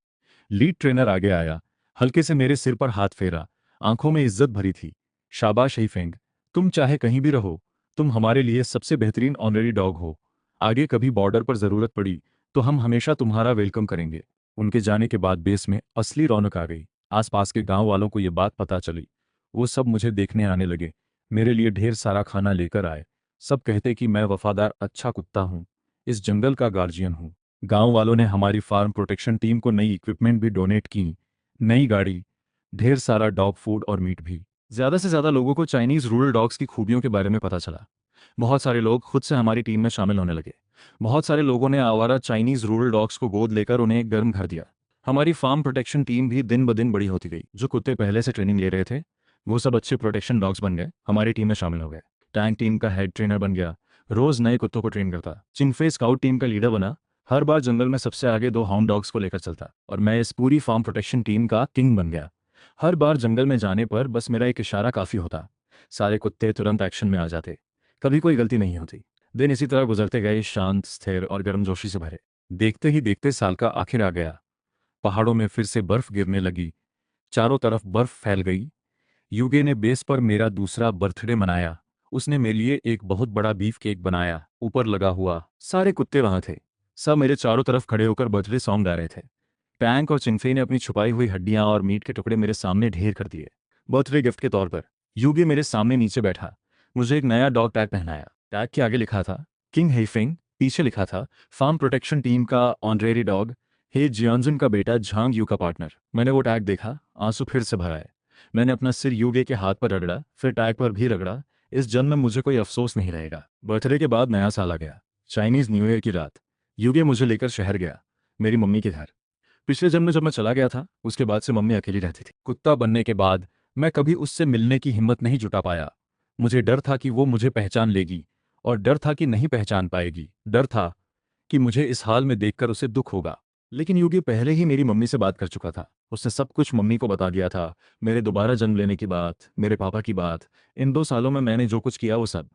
Speaker 1: लीड ट्रेनर आगे आया, हल्के से मेरे सिर पर हाथ फेरा, आंखों में इज्जत भरी थी। शाबाश ही फेंग, तुम चाहे कहीं भी रहो, तुम हमारे लिए सबसे बेहतरीन ऑनरेरी डॉग हो। आगे कभी बॉर्डर पर जरूरत पड़ी तो हम हमेशा तुम्हारा वेलकम करेंगे। उनके जाने के बाद बेस में असली रौनक आ गई। आसपास के गांव वालों को ये बात पता चली। वो सब मुझे देखने आने लगे, मेरे लिए ढेर सारा खाना लेकर आए। सब कहते कि मैं वफादार अच्छा कुत्ता हूँ, इस जंगल का गार्जियन हूँ। गांव वालों ने हमारी फार्म प्रोटेक्शन टीम को नई इक्विपमेंट भी डोनेट की, नई गाड़ी, ढेर सारा डॉग फूड और मीट भी। ज्यादा से ज्यादा लोगों को चाइनीज रूरल डॉग्स की खूबियों के बारे में पता चला। बहुत सारे लोग खुद से हमारी टीम में शामिल होने लगे। बहुत सारे लोगों ने आवारा चाइनीज रूरल डॉग्स को गोद लेकर उन्हें एक गर्म घर दिया। हमारी फार्म प्रोटेक्शन टीम भी दिन ब दिन बड़ी होती गई। जो कुत्ते पहले से ट्रेनिंग ले रहे थे वो सब अच्छे प्रोटेक्शन डॉग्स बन गए, हमारी टीम में शामिल हो गए। टैंक टीम का हेड ट्रेनर बन गया, रोज नए कुत्तों को ट्रेन करता। चिंगफे स्काउट टीम का लीडर बना, हर बार जंगल में सबसे आगे 2 हाउंड डॉग्स को लेकर चलता। और मैं इस पूरी फार्म प्रोटेक्शन टीम का किंग बन गया। हर बार जंगल में जाने पर बस मेरा एक इशारा काफी होता, सारे कुत्ते तुरंत एक्शन में आ जाते, कभी कोई गलती नहीं होती। दिन इसी तरह गुजरते गए, शांत, स्थिर और गर्मजोशी से भरे। देखते ही देखते साल का आखिर आ गया। पहाड़ों में फिर से बर्फ गिरने लगी, चारों तरफ बर्फ फैल गई। युगे ने बेस पर मेरा दूसरा बर्थडे मनाया। उसने मेरे लिए एक बहुत बड़ा बीफ केक बनाया, ऊपर लगा हुआ। सारे कुत्ते वहां थे, सब मेरे चारों तरफ खड़े होकर बर्थडे सॉन्ग गा रहे थे। पैंक और चिंगफे ने अपनी छुपाई हुई हड्डियां और मीट के टुकड़े मेरे सामने ढेर कर दिए, बर्थडे गिफ्ट के तौर पर। युगे मेरे सामने नीचे बैठा, मुझे एक नया डॉग टैग पहनाया। टैग के आगे लिखा था किंग हेफिंग, पीछे लिखा था फार्म प्रोटेक्शन टीम का ऑनरेरी डॉग, हे जियांजुन का बेटा, झांग यू का पार्टनर। मैंने वो टैग देखा, आंसू फिर से भर आए। मैंने अपना सिर युगे के हाथ पर रगड़ा, फिर टैग पर भी रगड़ा। इस जन्म में मुझे कोई अफसोस नहीं रहेगा। बर्थडे के बाद नया साल आ गया, चाइनीज न्यू ईयर की रात। युगे मुझे लेकर शहर गया, मेरी मम्मी के घर। पिछले जन्म में जब मैं चला गया था उसके बाद से मम्मी अकेली रहती थी। कुत्ता बनने के बाद मैं कभी उससे मिलने की हिम्मत नहीं जुटा पाया। मुझे डर था कि वो मुझे पहचान लेगी, और डर था कि नहीं पहचान पाएगी। डर था कि मुझे इस हाल में देखकर उसे दुख होगा। लेकिन युगी पहले ही मेरी मम्मी से बात कर चुका था, उसने सब कुछ मम्मी को बता दिया था। मेरे दोबारा जन्म लेने की बात, मेरे पापा की बात, इन 2 सालों में मैंने जो कुछ किया वो सब।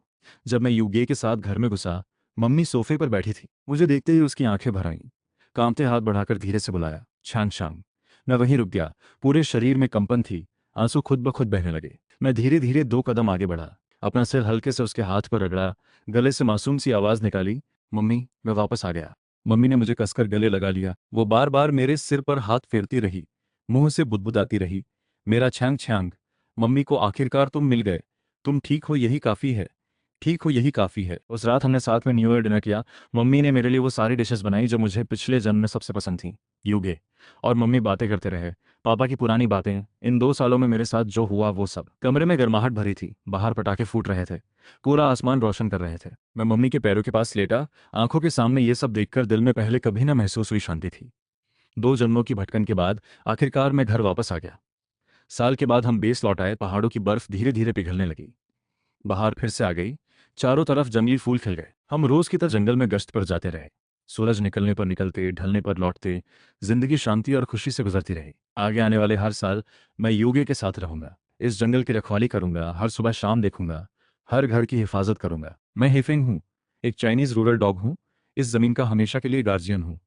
Speaker 1: जब मैं युगे के साथ घर में घुसा, मम्मी सोफे पर बैठी थी। मुझे देखते ही उसकी आंखें भर आईं। कांपते हाथ बढ़ाकर धीरे से बुलाया, छांग छांग। मैं वहीं रुक गया, पूरे शरीर में कंपन थी, आंसू खुद ब खुद बहने लगे। मैं धीरे धीरे 2 कदम आगे बढ़ा, अपना सिर हल्के से उसके हाथ पर रगड़ा, गले से मासूम सी आवाज निकाली, मम्मी मैं वापस आ गया। मम्मी ने मुझे कसकर गले लगा लिया। वो बार बार मेरे सिर पर हाथ फेरती रही, मुंह से बुदबुदाती रही, मेरा छांग छांग। मम्मी को आखिरकार तुम मिल गए, तुम ठीक हो यही काफ़ी है। ठीक हो यही काफ़ी है। उस रात हमने साथ में न्यू ईयर डिनर किया। मम्मी ने मेरे लिए वो सारी डिशेस बनाई जो मुझे पिछले जन्म में सबसे पसंद थी। युगे। और मम्मी बातें करते रहे। पापा की पुरानी बातें, इन 2 सालों में मेरे साथ जो हुआ वो सब। कमरे में गर्माहट भरी थी, बाहर पटाखे फूट रहे थे, पूरा आसमान रोशन कर रहे थे। मैं मम्मी के पैरों के पास लेटा, आंखों के सामने ये सब देखकर दिल में पहले कभी ना महसूस हुई शांति थी। 2 जन्मों की भटकन के बाद आखिरकार मैं घर वापस आ गया। साल के बाद हम बेस लौट आए, पहाड़ों की बर्फ धीरे धीरे पिघलने लगी। बाहर फिर से आ गई। चारों तरफ जंगली फूल खिल गए। हम रोज की तरह जंगल में गश्त पर जाते रहे। सूरज निकलने पर निकलते, ढलने पर लौटते। जिंदगी शांति और खुशी से गुजरती रही। आगे आने वाले हर साल मैं योगे के साथ रहूंगा। इस जंगल की रखवाली करूंगा, हर सुबह शाम देखूंगा, हर घर की हिफाजत करूंगा। मैं हेफिंग हूँ, एक चाइनीज रूरल डॉग हूँ। इस जमीन का हमेशा के लिए गार्जियन हूँ।